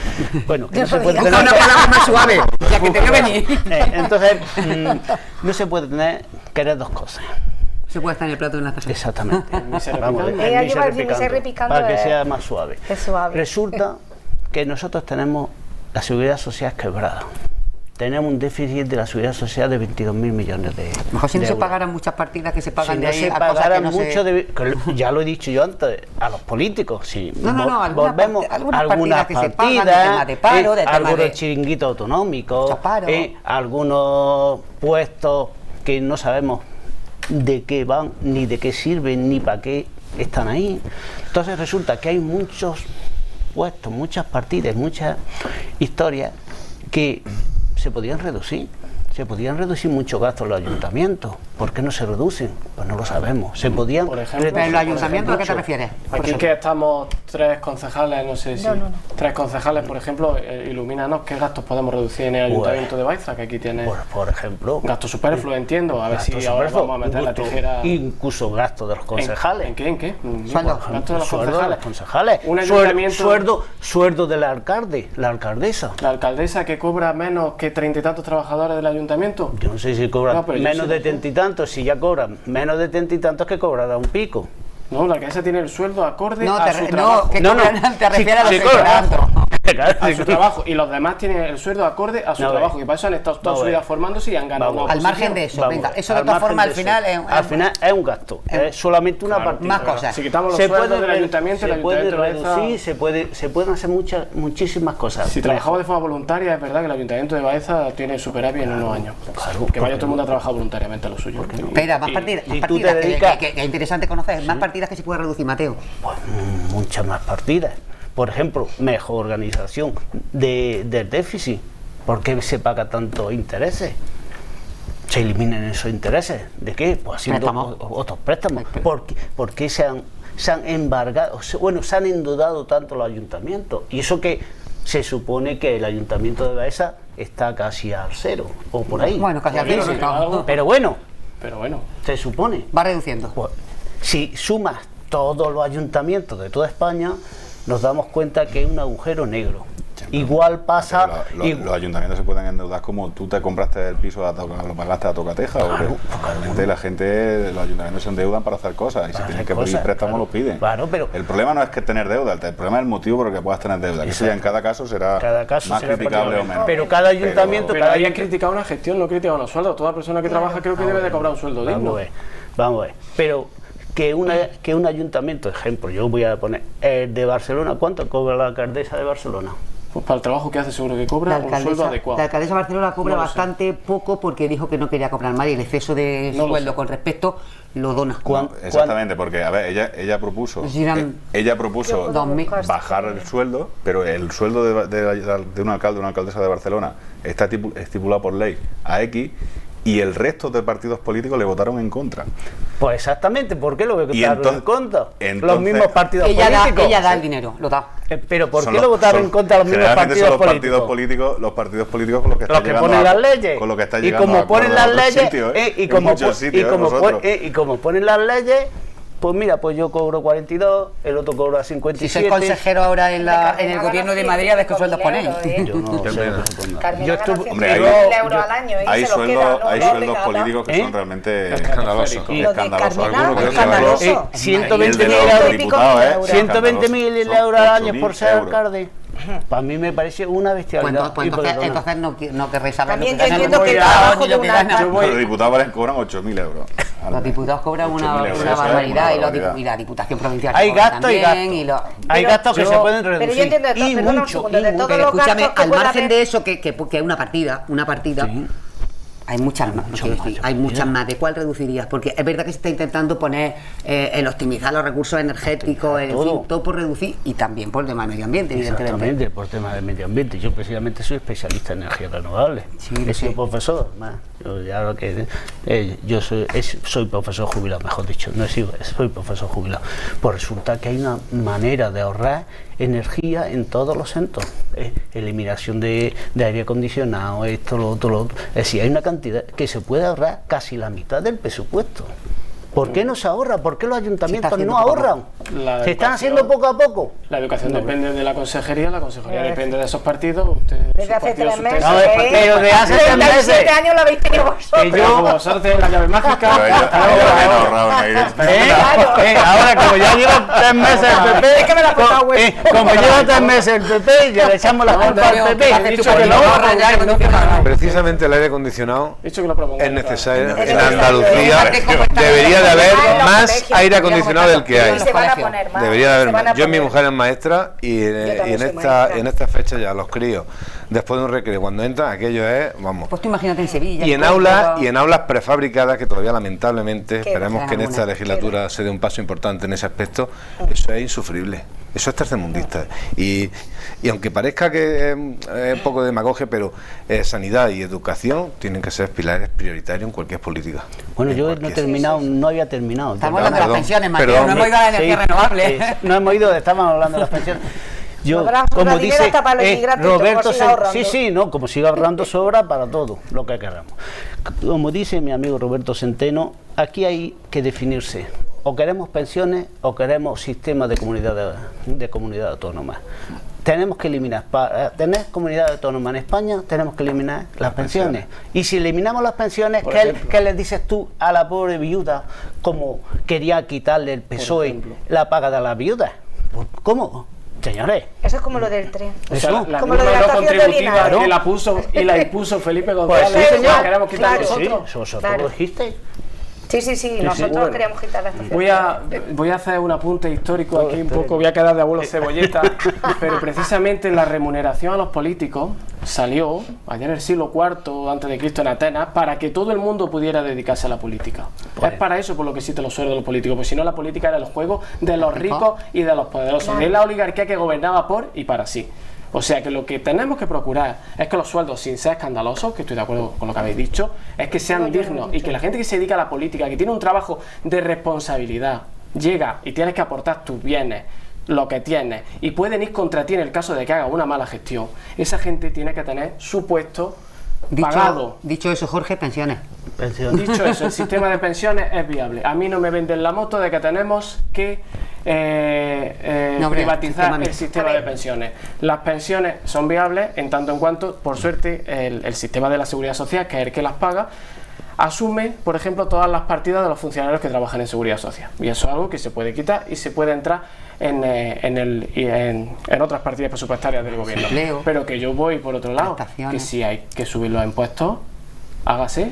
[SPEAKER 3] Bueno, que no se puede tener,
[SPEAKER 1] Una palabra más suave, ya que te veo venir.
[SPEAKER 3] entonces, no se puede querer dos cosas.
[SPEAKER 1] Se puede estar en el plato de una taza.
[SPEAKER 3] Exactamente. Vamos a ver,
[SPEAKER 4] Ella
[SPEAKER 3] el
[SPEAKER 4] lleva el
[SPEAKER 3] miserri
[SPEAKER 4] miserri picando,
[SPEAKER 3] para que sea más suave.
[SPEAKER 4] es suave.
[SPEAKER 3] Resulta que nosotros tenemos la seguridad social quebrada. Tenemos un déficit de la seguridad social de 22.000 millones de euros.
[SPEAKER 1] Mejor si no se pagaran muchas partidas que se pagan
[SPEAKER 3] Si
[SPEAKER 1] de
[SPEAKER 3] no
[SPEAKER 1] ahí
[SPEAKER 3] se
[SPEAKER 1] a cosas que
[SPEAKER 3] pagaran
[SPEAKER 1] no
[SPEAKER 3] mucho,
[SPEAKER 1] se...
[SPEAKER 3] ya lo he dicho yo antes, a los políticos, si
[SPEAKER 1] algunas partidas que se pagan, de tema de paro, de tema
[SPEAKER 3] algunos
[SPEAKER 1] de...
[SPEAKER 3] chiringuitos autonómicos,
[SPEAKER 1] Paro.
[SPEAKER 3] algunos puestos que no sabemos de qué van, ni de qué sirven, ni para qué están ahí. Entonces resulta que hay muchos puestos, muchas partidas, muchas historias que se podían reducir. Se podían reducir muchos gastos en los ayuntamientos. ¿Por qué no se reducen? Pues no lo sabemos. Se podían
[SPEAKER 2] Por ejemplo,
[SPEAKER 1] ¿Pero en los ayuntamientos a qué te refieres?
[SPEAKER 2] Aquí que estamos 3 concejales, no sé si...
[SPEAKER 4] No.
[SPEAKER 2] 3 concejales, por ejemplo, ilumínanos qué gastos podemos reducir en el Ayuntamiento de Baeza, que aquí tiene
[SPEAKER 3] por ejemplo,
[SPEAKER 2] gastos superfluos, entiendo, a ver si ahora vamos a meter la tijera...
[SPEAKER 3] Incluso gastos de los concejales.
[SPEAKER 2] ¿En qué? ¿En qué?
[SPEAKER 1] Sueldo.
[SPEAKER 2] Gastos de los
[SPEAKER 3] Sueldo de los
[SPEAKER 2] concejales.
[SPEAKER 3] concejales.
[SPEAKER 2] Un ayuntamiento...
[SPEAKER 3] Sueldo del alcalde, la alcaldesa.
[SPEAKER 2] La alcaldesa que cobra menos que 30 y tantos trabajadores del ayuntamiento.
[SPEAKER 3] Yo no sé si cobran
[SPEAKER 2] No, pero yo
[SPEAKER 3] menos
[SPEAKER 2] sí
[SPEAKER 3] de
[SPEAKER 2] lo sé.
[SPEAKER 3] 30 y tantos, si ya cobran menos de 30 y tantos que cobrará un pico.
[SPEAKER 2] No, la alcaldesa tiene el sueldo acorde
[SPEAKER 1] No,
[SPEAKER 2] a su trabajo.
[SPEAKER 1] que cobran, te refieres a los
[SPEAKER 3] Sí, cobran.
[SPEAKER 1] empleados.
[SPEAKER 2] A su trabajo, y los demás tienen el sueldo acorde a su
[SPEAKER 3] No,
[SPEAKER 2] trabajo, y para eso han estado toda su vida formándose y han ganado
[SPEAKER 3] Vamos.
[SPEAKER 2] una
[SPEAKER 1] Al margen
[SPEAKER 2] posición.
[SPEAKER 1] de eso,
[SPEAKER 3] Vamos,
[SPEAKER 1] venga, eso de
[SPEAKER 3] al
[SPEAKER 1] todas
[SPEAKER 3] margen
[SPEAKER 1] formas
[SPEAKER 3] de
[SPEAKER 1] al final
[SPEAKER 3] eso. Al final es un gasto, es solamente una
[SPEAKER 2] Claro,
[SPEAKER 3] partida.
[SPEAKER 1] más cosas.
[SPEAKER 2] Si quitamos los
[SPEAKER 3] Se
[SPEAKER 2] sueldos
[SPEAKER 3] puede
[SPEAKER 2] del ayuntamiento, el
[SPEAKER 3] se puede
[SPEAKER 2] ayuntamiento de Baeza...
[SPEAKER 3] reducir, se pueden hacer muchísimas cosas.
[SPEAKER 2] Si trabajamos de forma voluntaria, es verdad que el Ayuntamiento de Baeza tiene superávit en unos años.
[SPEAKER 3] Claro,
[SPEAKER 2] Que vaya todo el mundo a trabajar voluntariamente a lo suyo.
[SPEAKER 1] Espera, más partidas,
[SPEAKER 3] si tú te dedicas-
[SPEAKER 1] que es interesante conocer, más partidas que se puede reducir, Mateo.
[SPEAKER 3] Pues muchas más partidas. Por ejemplo, mejor organización del déficit. ¿Por qué se paga tantos intereses? Se eliminen esos intereses. ¿De qué? Pues haciendo
[SPEAKER 1] Préstamos.
[SPEAKER 3] otros préstamos. ¿Por qué se han embargado? Bueno, se han endeudado tanto los ayuntamientos. Y eso que se supone que el ayuntamiento de Baeza está casi al cero, o por ahí.
[SPEAKER 1] Bueno, casi al
[SPEAKER 2] Bueno,
[SPEAKER 1] cero,
[SPEAKER 2] no,
[SPEAKER 1] no.
[SPEAKER 2] algo.
[SPEAKER 3] Pero bueno,
[SPEAKER 2] Pero bueno,
[SPEAKER 3] se supone.
[SPEAKER 1] Va reduciendo.
[SPEAKER 3] Pues, si sumas todos los ayuntamientos de toda España, nos damos cuenta que es un agujero negro. Igual pasa...
[SPEAKER 7] Los ayuntamientos se pueden endeudar como tú te compraste el piso, lo pagaste a tocateja.
[SPEAKER 3] Claro,
[SPEAKER 7] La gente, los ayuntamientos se endeudan para hacer cosas y si tienen que pedir préstamos los piden.
[SPEAKER 3] Claro, pero...
[SPEAKER 7] El problema no es que tener deuda, el problema es el motivo por el que puedas tener deuda. Que eso ya en cada caso será más criticable o menos.
[SPEAKER 3] Pero cada ayuntamiento...
[SPEAKER 2] pero ahí han criticado una gestión, no critican unos sueldos. Toda persona que trabaja creo que debe de cobrar un sueldo digno.
[SPEAKER 3] Vamos a ver. Pero que un ayuntamiento, ejemplo, yo voy a poner el de Barcelona, ¿cuánto cobra la alcaldesa de Barcelona?
[SPEAKER 2] Pues para el trabajo que hace seguro que cobra un sueldo adecuado.
[SPEAKER 1] La alcaldesa de Barcelona cobra
[SPEAKER 2] No lo sé.
[SPEAKER 1] bastante poco porque dijo que no quería cobrar más y el exceso de
[SPEAKER 2] No lo
[SPEAKER 1] sueldo
[SPEAKER 2] sé.
[SPEAKER 1] con respecto lo dona.
[SPEAKER 7] No, exactamente, porque a ver, ella propuso,
[SPEAKER 1] Pues irán-
[SPEAKER 7] ella propuso
[SPEAKER 1] 2000.
[SPEAKER 7] bajar el sueldo, pero el sueldo de un alcalde o una alcaldesa de Barcelona está estipulado por ley a X y el resto de partidos políticos le votaron en contra.
[SPEAKER 3] Pues exactamente, ¿por qué lo votaron en contra? Los
[SPEAKER 7] entonces-
[SPEAKER 3] mismos partidos
[SPEAKER 1] Ella
[SPEAKER 3] políticos.
[SPEAKER 1] da el dinero, lo da.
[SPEAKER 3] Pero ¿por
[SPEAKER 7] Son
[SPEAKER 3] qué lo votaron en contra los mismos
[SPEAKER 7] generalmente
[SPEAKER 3] partidos
[SPEAKER 7] son
[SPEAKER 3] políticos?
[SPEAKER 7] los partidos políticos con los que
[SPEAKER 3] Los
[SPEAKER 7] están
[SPEAKER 3] que
[SPEAKER 7] llegando
[SPEAKER 3] ponen
[SPEAKER 7] a-
[SPEAKER 3] las leyes.
[SPEAKER 7] con los que está
[SPEAKER 3] Y
[SPEAKER 7] llegando
[SPEAKER 3] como
[SPEAKER 7] a
[SPEAKER 3] ponen
[SPEAKER 7] acuerdos
[SPEAKER 3] las
[SPEAKER 7] en otros
[SPEAKER 3] leyes,
[SPEAKER 7] sitios,
[SPEAKER 3] y
[SPEAKER 7] en
[SPEAKER 3] como
[SPEAKER 7] muchos sitios, nosotros.
[SPEAKER 3] como ponen las leyes, pues mira, pues yo cobro 42, el otro cobra
[SPEAKER 1] Si
[SPEAKER 3] 57.
[SPEAKER 1] sois consejero ahora en el gobierno de Madrid, a ver qué sueldos ponéis.
[SPEAKER 3] Yo no sé lo que se ponga.
[SPEAKER 4] Carmena
[SPEAKER 3] Yo
[SPEAKER 4] gana
[SPEAKER 3] estuve-
[SPEAKER 7] Hombre,
[SPEAKER 4] 100.000 euros al año y
[SPEAKER 7] hay
[SPEAKER 4] se lo queda, ¿no?
[SPEAKER 7] hay
[SPEAKER 4] No,
[SPEAKER 7] sueldos
[SPEAKER 4] venga,
[SPEAKER 7] políticos que
[SPEAKER 3] ¿Eh?
[SPEAKER 7] son realmente
[SPEAKER 5] Escandalosos.
[SPEAKER 7] y
[SPEAKER 4] Lo de
[SPEAKER 7] escandalosos.
[SPEAKER 4] Carmena
[SPEAKER 7] Algunos que
[SPEAKER 4] es
[SPEAKER 7] por ejemplo,
[SPEAKER 4] escandaloso.
[SPEAKER 3] 120.000
[SPEAKER 7] el de los
[SPEAKER 3] euros,
[SPEAKER 7] diputados,
[SPEAKER 3] 120.000
[SPEAKER 7] Son
[SPEAKER 3] euros al año por
[SPEAKER 7] 8.000
[SPEAKER 3] ser
[SPEAKER 7] euros.
[SPEAKER 3] alcalde. Para mí me parece una
[SPEAKER 1] Pues
[SPEAKER 3] bestialidad.
[SPEAKER 1] entonces no querréis saber
[SPEAKER 4] También
[SPEAKER 1] lo que
[SPEAKER 4] yo
[SPEAKER 1] ganan
[SPEAKER 4] entiendo
[SPEAKER 1] los
[SPEAKER 4] que el
[SPEAKER 1] diputados
[SPEAKER 4] trabajo
[SPEAKER 1] ni lo
[SPEAKER 4] de
[SPEAKER 1] que
[SPEAKER 4] una-
[SPEAKER 1] ganan.
[SPEAKER 7] Los diputados cobran 8.000 euros.
[SPEAKER 1] Los diputados cobran
[SPEAKER 7] 8.000
[SPEAKER 1] una
[SPEAKER 7] euros, eso es
[SPEAKER 1] barbaridad
[SPEAKER 7] una
[SPEAKER 1] y
[SPEAKER 7] barbaridad.
[SPEAKER 1] la Diputación Provincial
[SPEAKER 3] Hay
[SPEAKER 1] cobra
[SPEAKER 3] gastos y
[SPEAKER 1] también,
[SPEAKER 3] gastos.
[SPEAKER 1] y
[SPEAKER 3] Hay gastos que
[SPEAKER 1] yo-
[SPEAKER 3] se pueden reducir.
[SPEAKER 4] Pero yo entiendo de todo,
[SPEAKER 3] y
[SPEAKER 4] perdona un
[SPEAKER 3] mucho,
[SPEAKER 4] segundo,
[SPEAKER 3] y
[SPEAKER 4] de
[SPEAKER 3] mucho.
[SPEAKER 4] todos
[SPEAKER 1] Pero
[SPEAKER 4] los
[SPEAKER 1] escúchame,
[SPEAKER 4] gastos que
[SPEAKER 1] al
[SPEAKER 4] pueda
[SPEAKER 1] margen
[SPEAKER 4] haber.
[SPEAKER 1] de eso, que es una partida, Hay muchas más, hay muchas más. ¿De cuál reducirías? Porque es verdad que se está intentando poner el optimizar los recursos energéticos, en fin, todo por reducir y también por el tema del medio ambiente, evidentemente.
[SPEAKER 3] Exactamente, por tema del medio ambiente. Yo precisamente soy especialista en energías renovables.
[SPEAKER 1] Sí,
[SPEAKER 3] he sido profesor, además. Yo soy profesor jubilado, mejor dicho, no he sido, soy profesor jubilado. Pues resulta que hay una manera de ahorrar energía en todos los centros. Eliminación de aire acondicionado, esto, lo otro. Es decir, hay una cantidad que se puede ahorrar casi la mitad del presupuesto. ¿Por qué no se ahorra? ¿Por qué los ayuntamientos no ahorran? Se están haciendo poco a poco.
[SPEAKER 2] La educación depende de la consejería depende de esos partidos.
[SPEAKER 4] Desde hace 3 meses.
[SPEAKER 3] Pero de hace 3 meses.
[SPEAKER 4] 37 años lo habéis tenido vosotros.
[SPEAKER 2] Como vosotros tenéis la llave mágica.
[SPEAKER 3] Ahora, como ya lleva 3 meses el PP,
[SPEAKER 4] es que me la ha apuntado, güey.
[SPEAKER 3] como lleva 3 meses el PP, ya le echamos la culpa al PP.
[SPEAKER 5] Precisamente el aire acondicionado es necesario en
[SPEAKER 4] Es
[SPEAKER 5] Andalucía. Debería de haber más aire acondicionado del que hay.
[SPEAKER 4] Se van a poner más.
[SPEAKER 5] Debería de haber
[SPEAKER 4] Se van
[SPEAKER 5] más.
[SPEAKER 4] a
[SPEAKER 5] Yo, mi
[SPEAKER 4] poner.
[SPEAKER 5] mujer es maestra y en esta fecha ya los críos, después de un recreo, cuando entran, aquello es, vamos.
[SPEAKER 1] Pues tú imagínate en Sevilla.
[SPEAKER 5] Y en aulas prefabricadas, que todavía lamentablemente,
[SPEAKER 4] ¿Qué?
[SPEAKER 5] esperemos que en esta legislatura se dé un paso importante en ese aspecto, eso es insufrible. Eso es tercermundista. Y aunque parezca que es un poco demagogia, pero sanidad y educación tienen que ser pilares prioritarios en cualquier política.
[SPEAKER 3] Bueno, yo no he terminado, no había terminado.
[SPEAKER 1] Estamos hablando de las
[SPEAKER 5] Perdón,
[SPEAKER 1] pensiones, Mateo,
[SPEAKER 5] perdón,
[SPEAKER 1] no hemos ido a la energía renovable.
[SPEAKER 3] No hemos ido, estábamos hablando de las pensiones. Yo,
[SPEAKER 4] Habrá
[SPEAKER 3] como
[SPEAKER 4] una dinero
[SPEAKER 3] dice
[SPEAKER 4] hasta para los inmigrantes,
[SPEAKER 3] Roberto,
[SPEAKER 4] como siga ahorrando.
[SPEAKER 3] no, como siga ahorrando sobra para todo lo que queramos. Como dice mi amigo Roberto Centeno, aquí hay que definirse. O queremos pensiones o queremos sistema de comunidad autónoma. Tenemos que eliminar, para tener comunidad autónoma en España, tenemos que eliminar las pensiones. Y si eliminamos las pensiones, ¿qué le dices tú a la pobre viuda como quería quitarle el PSOE la paga de las viudas? ¿Cómo? Señores.
[SPEAKER 4] Eso es como lo del tren.
[SPEAKER 2] O sea, la
[SPEAKER 4] como lo de la
[SPEAKER 2] no
[SPEAKER 4] estación de
[SPEAKER 2] contributiva
[SPEAKER 4] Linares.
[SPEAKER 2] que la puso y la impuso Felipe
[SPEAKER 3] Pues
[SPEAKER 2] González.
[SPEAKER 3] sí, señor.
[SPEAKER 2] Queremos quitar
[SPEAKER 4] Claro.
[SPEAKER 2] nosotros.
[SPEAKER 3] Sí, vosotros
[SPEAKER 4] Claro.
[SPEAKER 3] lo dijisteis.
[SPEAKER 4] Sí, nosotros
[SPEAKER 2] bueno.
[SPEAKER 4] queríamos quitar la estación.
[SPEAKER 2] Voy a hacer un apunte histórico aquí un poco, voy a quedar de abuelo cebolleta, pero precisamente la remuneración a los políticos salió allá en el siglo IV antes de Cristo en Atenas para que todo el mundo pudiera dedicarse a la política. Es para eso por lo que existen los sueldos de los políticos, porque si no la política era el juego de los ricos y de los poderosos, de la oligarquía que gobernaba por y para sí. O sea que lo que tenemos que procurar es que los sueldos, sin ser escandalosos, que estoy de acuerdo con lo que habéis dicho, es que sean dignos y que la gente que se dedica a la política, que tiene un trabajo de responsabilidad, llega y tienes que aportar tus bienes, lo que tienes, y pueden ir contra ti en el caso de que haga una mala gestión, esa gente tiene que tener su puesto pagado.
[SPEAKER 1] Dicho eso, Jorge, pensiones.
[SPEAKER 2] Dicho eso, el sistema de pensiones es viable. A mí no me venden la moto de que tenemos que privatizar el sistema de pensiones. Las pensiones son viables en tanto en cuanto, por suerte, el sistema de la seguridad social, que es el que las paga, asume, por ejemplo, todas las partidas de los funcionarios que trabajan en seguridad social. Y eso es algo que se puede quitar y se puede entrar en otras partidas presupuestarias del gobierno. Pero que yo voy por otro lado, que si hay que subir los impuestos, hágase.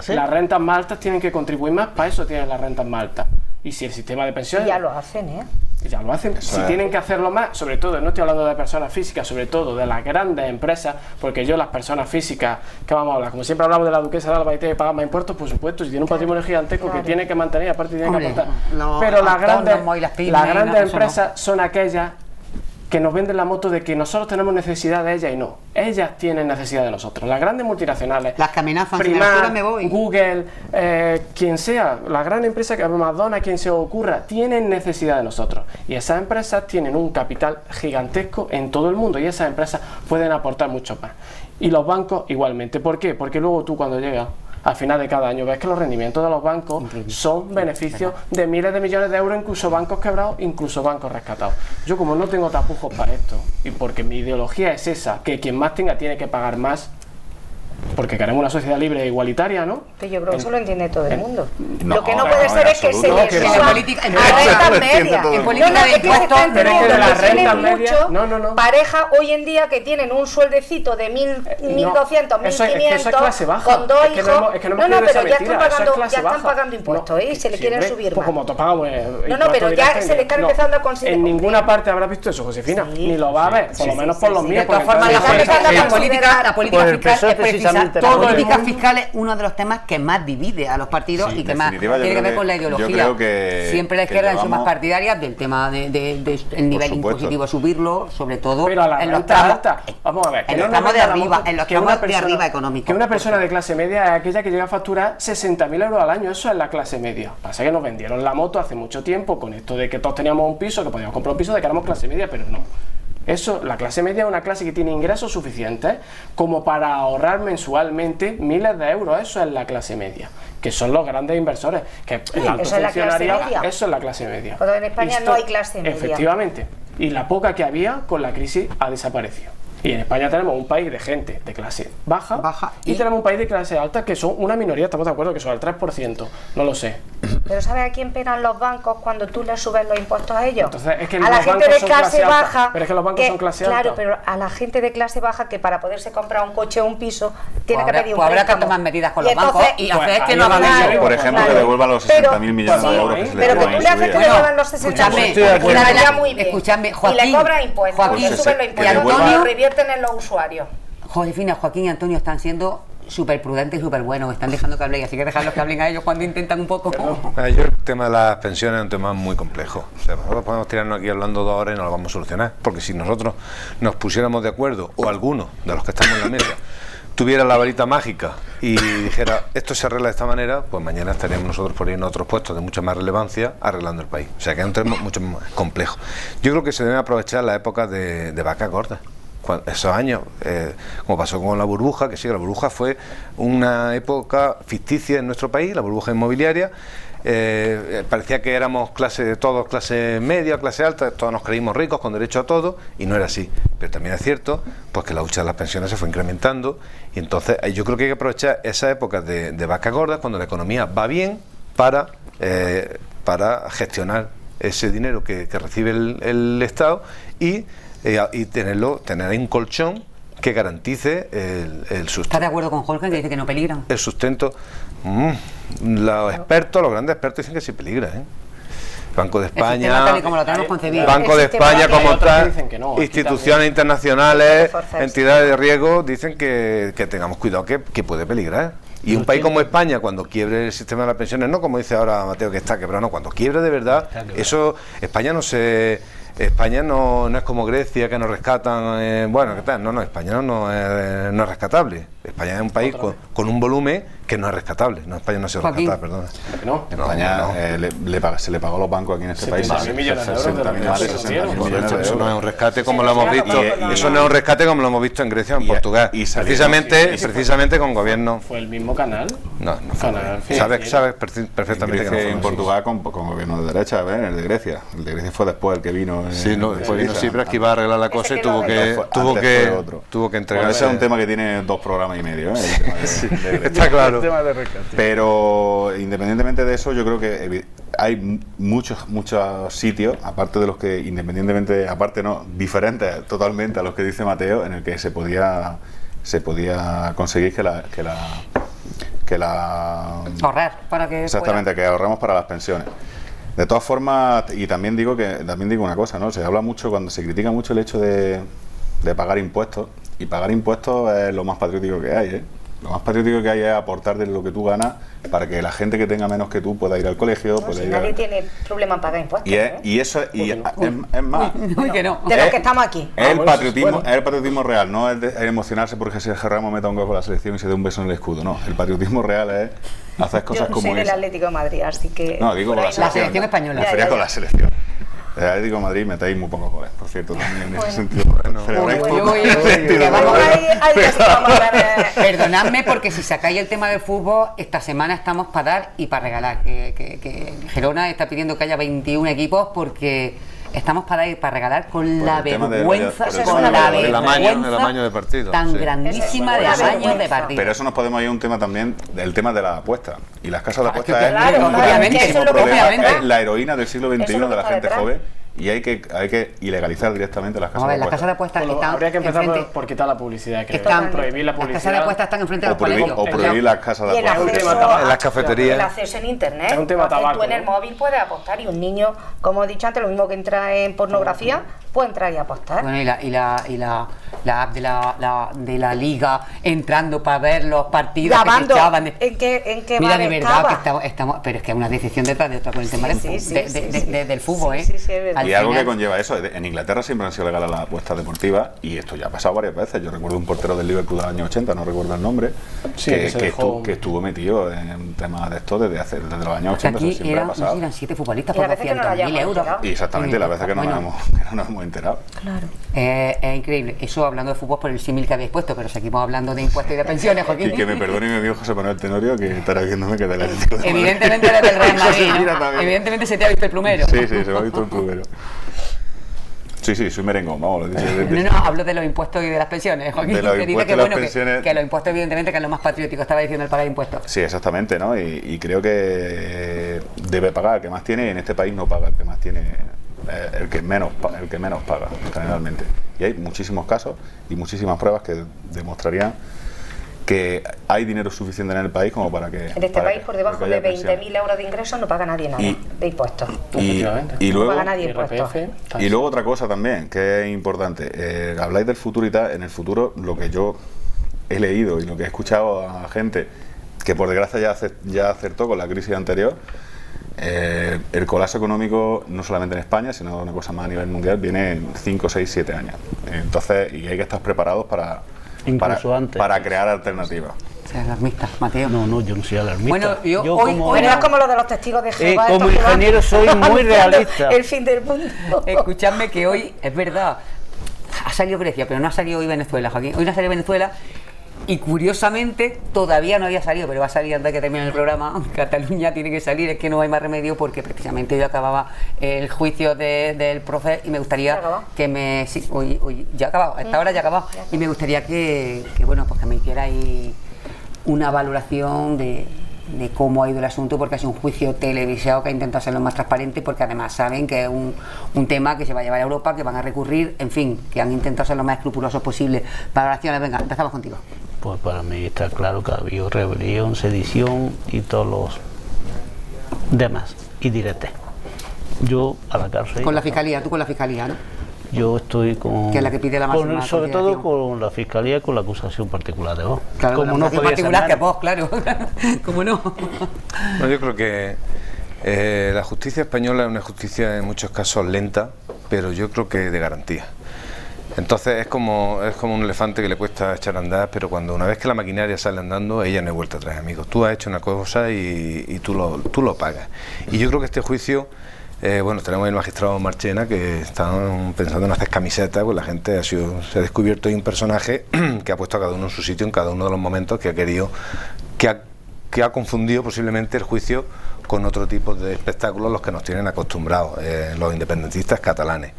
[SPEAKER 2] Las rentas más altas tienen que contribuir más, para eso tienen las rentas más altas. Y si el sistema de pensiones...
[SPEAKER 4] Ya lo hacen, ¿eh?
[SPEAKER 2] Ya lo hacen. Si tienen que hacerlo más, sobre todo, no estoy hablando de personas físicas, sobre todo de las grandes empresas, porque yo las personas físicas, que vamos a hablar, como siempre hablamos de la duquesa de Alba y tiene que pagar más impuestos, por supuesto, si tiene un patrimonio gigantesco que tiene que mantener y aparte tiene que aportar. Pero las grandes empresas son aquellas que nos venden la moto de que nosotros tenemos necesidad de ellas y no. Ellas tienen necesidad de nosotros. Las grandes multinacionales,
[SPEAKER 1] las que amenazan,
[SPEAKER 2] Primar,
[SPEAKER 1] me voy.
[SPEAKER 2] Google, quien sea, la gran empresa, que McDonald's, quien se ocurra, tienen necesidad de nosotros. Y esas empresas tienen un capital gigantesco en todo el mundo y esas empresas pueden aportar mucho más. Y los bancos igualmente. ¿Por qué? Porque luego tú cuando llegas al final de cada año ves que los rendimientos de los bancos son beneficios de miles de millones de euros, incluso bancos quebrados, incluso bancos rescatados. Yo, como no tengo tapujos para esto, y porque mi ideología es esa, que quien más tenga tiene que pagar más, porque queremos una sociedad libre e igualitaria, ¿no?
[SPEAKER 4] Que yo creo que eso lo entiende todo el mundo.
[SPEAKER 7] No,
[SPEAKER 4] lo que no puede ser es que se le suba a rentas medias.
[SPEAKER 1] En política de impuestos,
[SPEAKER 2] pero es que de las rentas medias,
[SPEAKER 4] pareja hoy en día que tienen un sueldecito de 1.200, 1.500 con dos hijos. No, pero ya están pagando impuestos, ¿eh? Y se le quieren subir más.
[SPEAKER 2] Pues como pagamos.
[SPEAKER 4] No, pero ya se le están empezando a conseguir.
[SPEAKER 2] En ninguna parte habrás visto eso, Josefina. Ni lo va a ver, por lo menos por los míos.
[SPEAKER 1] De todas formas, la política fiscal es precisamente
[SPEAKER 3] solamente
[SPEAKER 1] la
[SPEAKER 3] la
[SPEAKER 1] política
[SPEAKER 2] mundo.
[SPEAKER 1] fiscal es uno de los temas que más divide a los partidos
[SPEAKER 7] Sí,
[SPEAKER 1] y que más
[SPEAKER 7] definitiva, yo
[SPEAKER 1] tiene que
[SPEAKER 7] creo
[SPEAKER 1] ver con la
[SPEAKER 7] que- yo
[SPEAKER 1] ideología.
[SPEAKER 7] creo que-
[SPEAKER 1] Siempre la
[SPEAKER 7] que
[SPEAKER 1] izquierda son más
[SPEAKER 7] llevamos-
[SPEAKER 1] partidarias del tema del nivel
[SPEAKER 7] supuesto.
[SPEAKER 1] impositivo, subirlo, sobre todo
[SPEAKER 2] Pero a la
[SPEAKER 1] en los
[SPEAKER 2] renta
[SPEAKER 1] tramos,
[SPEAKER 2] alta, vamos a ver, que
[SPEAKER 1] en
[SPEAKER 2] no
[SPEAKER 1] los
[SPEAKER 2] nos
[SPEAKER 1] tramos de
[SPEAKER 2] venda la
[SPEAKER 1] arriba,
[SPEAKER 2] moto,
[SPEAKER 1] en los
[SPEAKER 2] que una
[SPEAKER 1] tramos de
[SPEAKER 2] persona-
[SPEAKER 1] arriba económicos.
[SPEAKER 2] Que una persona de clase media es aquella que llega a facturar 60.000 euros al año, eso es la clase media. Pasa que nos vendieron la moto hace mucho tiempo con esto de que todos teníamos un piso, que podíamos comprar un piso, de que éramos clase media, pero no. Eso, la clase media es una clase que tiene ingresos suficientes como para ahorrar mensualmente miles de euros. Eso es la clase media, que son los grandes inversores, que el alto
[SPEAKER 4] ¿eso es la clase
[SPEAKER 2] funcionariado,
[SPEAKER 4] media?
[SPEAKER 2] eso es la clase media.
[SPEAKER 4] Pero en España no hay clase media.
[SPEAKER 2] Efectivamente. Y la poca que había con la crisis ha desaparecido. Y en España tenemos un país de gente de clase baja, y tenemos un país de clase alta que son una minoría, estamos de acuerdo que son el 3%, no lo sé.
[SPEAKER 4] Pero ¿sabes a quién penan los bancos cuando tú les subes los impuestos a ellos?
[SPEAKER 2] Entonces, es que
[SPEAKER 4] a
[SPEAKER 2] los
[SPEAKER 4] la gente
[SPEAKER 2] bancos
[SPEAKER 4] de
[SPEAKER 2] son
[SPEAKER 4] clase
[SPEAKER 2] clase alta.
[SPEAKER 4] baja.
[SPEAKER 2] Pero es que los bancos son clase
[SPEAKER 4] claro,
[SPEAKER 2] alta.
[SPEAKER 4] pero a la gente de clase baja que para poderse comprar un coche o un piso tiene
[SPEAKER 1] Pues
[SPEAKER 4] que
[SPEAKER 1] habrá-
[SPEAKER 4] pedir un
[SPEAKER 1] pues habrá que
[SPEAKER 4] préstamo.
[SPEAKER 1] tomar medidas con
[SPEAKER 4] Y
[SPEAKER 1] los bancos
[SPEAKER 4] entonces-
[SPEAKER 1] y
[SPEAKER 2] Pues
[SPEAKER 1] hacer que
[SPEAKER 2] ahí
[SPEAKER 1] no hagan
[SPEAKER 2] va
[SPEAKER 1] eso.
[SPEAKER 2] yo.
[SPEAKER 7] Por ejemplo,
[SPEAKER 4] Claro.
[SPEAKER 7] que devuelvan los
[SPEAKER 4] Pero-
[SPEAKER 7] 60.000 millones de
[SPEAKER 2] sí,
[SPEAKER 7] euros que se le
[SPEAKER 4] Pero que
[SPEAKER 7] ponen
[SPEAKER 4] tú
[SPEAKER 7] en
[SPEAKER 4] le
[SPEAKER 7] su
[SPEAKER 4] haces que
[SPEAKER 7] día.
[SPEAKER 4] le
[SPEAKER 1] Bueno,
[SPEAKER 4] deban los 60
[SPEAKER 1] escúchame,
[SPEAKER 4] estoy de acuerdo.
[SPEAKER 1] una de las-
[SPEAKER 4] muy bien.
[SPEAKER 1] escúchame,
[SPEAKER 4] y le
[SPEAKER 1] Joaquín,
[SPEAKER 4] cobran impuestos,
[SPEAKER 1] Joaquín,
[SPEAKER 4] y le suben los
[SPEAKER 7] que
[SPEAKER 4] impuestos,
[SPEAKER 7] devuelvan-
[SPEAKER 4] y lo revierten en los usuarios.
[SPEAKER 1] Josefina, Joaquín y Antonio están siendo súper prudentes y súper buenos, están dejando que hablen, así que dejarlos que hablen a ellos cuando intentan un poco.
[SPEAKER 5] Yo el tema de las pensiones es un tema muy complejo. O sea, nosotros podemos tirarnos aquí hablando 2 horas y no lo vamos a solucionar, porque si nosotros nos pusiéramos de acuerdo, o alguno de los que estamos en la mesa tuviera la varita mágica y dijera esto se arregla de esta manera, pues mañana estaríamos nosotros por irnos a otros puestos de mucha más relevancia arreglando el país. O sea que es un tema mucho más complejo. Yo creo que se debe aprovechar la época de vacas gordas. Esos años, como pasó con la burbuja, que sí, la burbuja fue una época ficticia en nuestro país, la burbuja inmobiliaria. Parecía que éramos todos clase media, clase alta, todos nos creímos ricos con derecho a todo, y no era así. Pero también es cierto pues que la hucha de las pensiones se fue incrementando, y entonces yo creo que hay que aprovechar esa época de vacas gordas cuando la economía va bien para gestionar ese dinero que recibe el Estado y tener ahí un colchón que garantice el sustento.
[SPEAKER 1] ¿Estás de acuerdo con Jorge que dice que no peligran?
[SPEAKER 5] El sustento, los expertos, los grandes expertos dicen que sí peligra, ¿eh? Banco de
[SPEAKER 1] El sistema
[SPEAKER 5] España,
[SPEAKER 1] tal y como lo tenemos concebido.
[SPEAKER 5] Banco de
[SPEAKER 4] El sistema
[SPEAKER 5] España
[SPEAKER 4] bancario.
[SPEAKER 5] como
[SPEAKER 2] Hay otros que
[SPEAKER 5] tal,
[SPEAKER 2] dicen que no, aquí
[SPEAKER 5] instituciones
[SPEAKER 2] también.
[SPEAKER 5] internacionales,
[SPEAKER 4] Forzarse.
[SPEAKER 5] entidades de riesgo dicen que tengamos cuidado que puede peligrar. Y un país como España, cuando quiebre el sistema de las pensiones, no como dice ahora Mateo que está quebrado, no, cuando quiebre de verdad, eso, España no es como Grecia, que nos rescatan, bueno, ¿qué tal? No, España no es rescatable. España es un país con un volumen que no es rescatable. No, España no se
[SPEAKER 1] Joaquín.
[SPEAKER 5] rescata, perdona.
[SPEAKER 2] Que no.
[SPEAKER 7] España
[SPEAKER 5] no.
[SPEAKER 7] se le pagó a los bancos aquí en este país
[SPEAKER 2] 60.000 millones de euros de
[SPEAKER 7] 60.000 más de
[SPEAKER 2] lo que
[SPEAKER 7] 60.000
[SPEAKER 2] hicieron.
[SPEAKER 7] millones de
[SPEAKER 5] Eso no es
[SPEAKER 7] euros.
[SPEAKER 5] un rescate como lo hemos
[SPEAKER 4] Sí,
[SPEAKER 5] visto.
[SPEAKER 4] claro,
[SPEAKER 5] Eso no es un rescate como lo hemos visto en Grecia o en Portugal.
[SPEAKER 7] y salimos-
[SPEAKER 5] Precisamente con gobierno.
[SPEAKER 2] Fue el mismo canal.
[SPEAKER 5] No fue.
[SPEAKER 2] Canal
[SPEAKER 5] Sabes
[SPEAKER 2] financiero.
[SPEAKER 5] perfectamente que no
[SPEAKER 7] Grecia,
[SPEAKER 5] fue.
[SPEAKER 7] en Portugal con gobierno de derecha, a ver, el de Grecia. El de Grecia fue después el que vino.
[SPEAKER 5] Sí, no, después vino, sí, pero es que iba a arreglar la cosa y
[SPEAKER 4] Ese que lo arregló.
[SPEAKER 5] tuvo que
[SPEAKER 7] Bueno,
[SPEAKER 5] entregarse.
[SPEAKER 7] ese es un tema que tiene 2 programas y medio, ¿eh? El tema de Grecia.
[SPEAKER 5] Está claro.
[SPEAKER 7] Pero independientemente de eso, yo creo que hay muchos sitios, aparte de los que diferentes totalmente a los que dice Mateo, en el que se podía conseguir que la
[SPEAKER 1] Ahorrar para que
[SPEAKER 7] exactamente, que ahorramos para las pensiones. De todas formas, y también digo una cosa, ¿no? Se habla mucho, cuando se critica mucho el hecho de pagar impuestos, y pagar impuestos es lo más patriótico que hay, ¿eh? Lo más patriótico que hay es aportar de lo que tú ganas para que la gente que tenga menos que tú pueda ir al colegio,
[SPEAKER 4] No,
[SPEAKER 7] pueda
[SPEAKER 4] si
[SPEAKER 7] ir
[SPEAKER 4] nadie tiene problema en pagar impuestos.
[SPEAKER 7] y eso es más.
[SPEAKER 1] Uy, que no.
[SPEAKER 4] De los que estamos aquí.
[SPEAKER 7] Es el
[SPEAKER 2] bueno,
[SPEAKER 7] patriotismo,
[SPEAKER 2] bueno.
[SPEAKER 7] es el patriotismo real, no es el emocionarse porque Sergio Ramos meta un gol con la selección y se dé un beso en el escudo, no. El patriotismo real es hacer cosas
[SPEAKER 4] Yo
[SPEAKER 7] como
[SPEAKER 4] soy del
[SPEAKER 7] esa.
[SPEAKER 4] Atlético de Madrid, así que...
[SPEAKER 7] No, digo
[SPEAKER 4] por
[SPEAKER 7] con
[SPEAKER 4] ahí
[SPEAKER 7] la
[SPEAKER 4] no.
[SPEAKER 1] selección española.
[SPEAKER 7] Me
[SPEAKER 4] Ya,
[SPEAKER 7] refería
[SPEAKER 4] ya,
[SPEAKER 7] con
[SPEAKER 4] ya.
[SPEAKER 7] la selección. El Atlético de Madrid metéis muy pocos goles, por cierto, también en ese sentido. Celebráis
[SPEAKER 1] Uy,
[SPEAKER 7] poco.
[SPEAKER 1] uy, uy, que vamos
[SPEAKER 4] Ahí ya sí que vamos a ver.
[SPEAKER 1] Perdonadme porque si sacáis el tema del fútbol, esta semana estamos para dar y para regalar. Que Gerona está pidiendo que haya 21 equipos porque estamos para dar y para regalar con
[SPEAKER 7] Por
[SPEAKER 1] la
[SPEAKER 7] el tema de
[SPEAKER 1] vergüenza,
[SPEAKER 7] por el
[SPEAKER 1] con
[SPEAKER 7] tema
[SPEAKER 1] la
[SPEAKER 7] de-
[SPEAKER 5] el
[SPEAKER 1] vergüenza
[SPEAKER 5] amaño de partido,
[SPEAKER 1] tan
[SPEAKER 5] sí.
[SPEAKER 1] grandísima de
[SPEAKER 4] Una
[SPEAKER 1] amaños de
[SPEAKER 4] vergüenza.
[SPEAKER 1] partido.
[SPEAKER 7] Pero eso nos podemos ir a un tema también, del tema de la apuesta. Y las casas de
[SPEAKER 1] Claro,
[SPEAKER 7] apuestas
[SPEAKER 1] que
[SPEAKER 7] es
[SPEAKER 4] claro,
[SPEAKER 7] un
[SPEAKER 1] obviamente,
[SPEAKER 4] que eso es lo que
[SPEAKER 7] problema,
[SPEAKER 1] obviamente.
[SPEAKER 7] es la heroína del siglo XXI
[SPEAKER 4] Eso es lo
[SPEAKER 7] de la
[SPEAKER 4] que está
[SPEAKER 7] gente
[SPEAKER 4] detrás.
[SPEAKER 7] joven, y hay que ilegalizar directamente las casas
[SPEAKER 1] Vamos a ver,
[SPEAKER 7] de
[SPEAKER 1] las casas de
[SPEAKER 7] apuestas.
[SPEAKER 1] apuestas están
[SPEAKER 2] Habría que empezar
[SPEAKER 1] enfrente-
[SPEAKER 2] por quitar la publicidad, creo.
[SPEAKER 1] están-
[SPEAKER 2] prohibir la
[SPEAKER 1] Las casas de
[SPEAKER 2] publicidad.
[SPEAKER 1] apuestas están enfrente de
[SPEAKER 7] O
[SPEAKER 1] los
[SPEAKER 7] prohibir,
[SPEAKER 1] colegios.
[SPEAKER 7] o prohibir las casas de
[SPEAKER 4] Y el
[SPEAKER 7] apuestas.
[SPEAKER 2] un tema
[SPEAKER 4] acceso,
[SPEAKER 2] tabaco.
[SPEAKER 5] En las cafeterías.
[SPEAKER 4] el acceso en internet.
[SPEAKER 2] Es un tema
[SPEAKER 4] Entonces,
[SPEAKER 2] tabaco,
[SPEAKER 4] tú en el
[SPEAKER 2] ¿no?
[SPEAKER 4] móvil puedes apostar y un niño, como he dicho antes, lo mismo que entra en pornografía, puede entrar y apostar.
[SPEAKER 1] Bueno, y la app de la liga entrando para ver los partidos
[SPEAKER 4] Grabando,
[SPEAKER 1] que se echaban.
[SPEAKER 4] ¿en qué
[SPEAKER 1] Mira,
[SPEAKER 4] bar
[SPEAKER 1] de verdad
[SPEAKER 4] estaba?
[SPEAKER 1] que estamos, pero es que hay una decisión detrás de otra con el tema del fútbol,
[SPEAKER 4] Sí, es verdad.
[SPEAKER 1] Al
[SPEAKER 7] Y algo que
[SPEAKER 1] final-
[SPEAKER 7] conlleva eso, en Inglaterra siempre han sido legales las apuestas deportivas y esto ya ha pasado varias veces. Yo recuerdo un portero del Liverpool de los años 80, no recuerdo el nombre,
[SPEAKER 2] Sí,
[SPEAKER 7] que,
[SPEAKER 2] se
[SPEAKER 7] que
[SPEAKER 2] dejó-
[SPEAKER 7] estuvo metido en temas de esto desde los años
[SPEAKER 1] que
[SPEAKER 7] 80,
[SPEAKER 1] aquí
[SPEAKER 7] eso siempre ha
[SPEAKER 1] no sé si
[SPEAKER 7] pasado.
[SPEAKER 1] eran 7 futbolistas
[SPEAKER 4] Y a
[SPEAKER 1] por
[SPEAKER 4] veces que no lo
[SPEAKER 1] 200.000
[SPEAKER 4] hayamos
[SPEAKER 1] euros.
[SPEAKER 4] enterado.
[SPEAKER 7] Y exactamente, las veces que no,
[SPEAKER 1] Bueno,
[SPEAKER 7] nos hemos enterado.
[SPEAKER 4] Claro.
[SPEAKER 1] es increíble. Eso hablando de fútbol por el símil que habéis puesto, pero seguimos hablando de impuestos y de pensiones, Joaquín.
[SPEAKER 7] Y que me perdone mi amigo José Manuel Tenorio, que estará viéndome que del Atlético de Madrid.
[SPEAKER 1] Evidentemente eres del Real Madrid,
[SPEAKER 7] José Mira
[SPEAKER 1] ¿no?
[SPEAKER 7] también.
[SPEAKER 1] Evidentemente se te ha visto el plumero.
[SPEAKER 7] Sí, se me ha visto el plumero. Sí, soy merengón, vamos, lo he dicho.
[SPEAKER 1] No, hablo de los impuestos y de las pensiones, Joaquín.
[SPEAKER 7] De los
[SPEAKER 1] que dice
[SPEAKER 7] impuestos
[SPEAKER 1] que
[SPEAKER 7] y las
[SPEAKER 1] bueno,
[SPEAKER 7] pensiones.
[SPEAKER 1] que los impuestos evidentemente que es lo más patriótico, estaba diciendo el pagar impuestos.
[SPEAKER 7] Sí, exactamente, ¿no? Y creo que debe pagar el que más tiene y en este país no paga el que más tiene, el que menos paga, generalmente. Y hay muchísimos casos y muchísimas pruebas que demostrarían que hay dinero suficiente en el país como para que...
[SPEAKER 4] En este
[SPEAKER 7] para
[SPEAKER 4] país,
[SPEAKER 7] que-
[SPEAKER 4] por debajo
[SPEAKER 7] para que
[SPEAKER 4] de
[SPEAKER 7] haya pensión.
[SPEAKER 4] 20.000 euros de ingresos, no paga nadie nada de impuestos.
[SPEAKER 2] Efectivamente.
[SPEAKER 7] Y
[SPEAKER 4] No
[SPEAKER 7] luego...
[SPEAKER 4] paga nadie impuestos.
[SPEAKER 2] IRPF,
[SPEAKER 7] Y luego otra cosa también, que es importante, habláis del futuro y tal, en el futuro lo que yo he leído y lo que he escuchado a gente que por desgracia ya acertó con la crisis anterior, el colapso económico no solamente en España, sino una cosa más a nivel mundial, viene en 5, 6, 7 años. Entonces, y hay que estar preparados
[SPEAKER 3] Incluso antes.
[SPEAKER 7] para crear alternativas.
[SPEAKER 1] O sea, alarmista, Mateo.
[SPEAKER 3] No, yo no soy alarmista.
[SPEAKER 1] Bueno, yo hoy-
[SPEAKER 3] como,
[SPEAKER 4] Bueno, es como lo de los testigos de Jehová.
[SPEAKER 3] como
[SPEAKER 4] estos que van
[SPEAKER 3] ingeniero soy muy
[SPEAKER 4] anunciando
[SPEAKER 3] realista.
[SPEAKER 4] El fin del mundo.
[SPEAKER 1] Escuchadme que hoy, es verdad, ha salido Grecia, pero no ha salido hoy Venezuela, Joaquín. Hoy no ha salido Venezuela y curiosamente todavía no había salido, pero va a salir antes de que termine el programa. Cataluña tiene que salir, es que no hay más remedio porque precisamente yo acababa el juicio del profe y me gustaría
[SPEAKER 4] ¿Ya acabado?
[SPEAKER 1] que me... Sí, hoy ya ha acabado, a esta hora ya ha acabado. Y me gustaría que bueno, pues que me hicierais una valoración de cómo ha ido el asunto, porque ha sido un juicio televisado que ha intentado ser lo más transparente, porque además saben que es un tema que se va a llevar a Europa, que van a recurrir, en fin, que han intentado ser lo más escrupulosos posible. Valoraciones, venga, empezamos contigo.
[SPEAKER 3] Pues para mí está claro que ha habido rebelión, sedición y todos los demás. Y direte. Yo a la cárcel.
[SPEAKER 1] Con la fiscalía, tú con la fiscalía, ¿no?
[SPEAKER 3] Yo estoy con...
[SPEAKER 1] Que es la que pide la máxima
[SPEAKER 3] sobre todo
[SPEAKER 1] consideración.
[SPEAKER 3] con la fiscalía y con la acusación particular de vos.
[SPEAKER 1] Claro,
[SPEAKER 3] como
[SPEAKER 1] la
[SPEAKER 3] no
[SPEAKER 1] acusación
[SPEAKER 3] podía ser
[SPEAKER 1] particular que
[SPEAKER 3] menos.
[SPEAKER 1] vos, claro. ¿Cómo no?
[SPEAKER 5] No, yo creo que la justicia española es una justicia en muchos casos lenta, pero yo creo que de garantía. Entonces es como un elefante que le cuesta echar a andar, pero cuando una vez que la maquinaria sale andando, ella no hay vuelta atrás, amigos. Tú has hecho una cosa y tú lo pagas. Y yo creo que este juicio, bueno, tenemos el magistrado Marchena, que están pensando en hacer camisetas, pues la gente se ha descubierto ahí un personaje que ha puesto a cada uno en su sitio en cada uno de los momentos que ha querido, que ha confundido posiblemente el juicio con otro tipo de espectáculos a los que nos tienen acostumbrados los independentistas catalanes.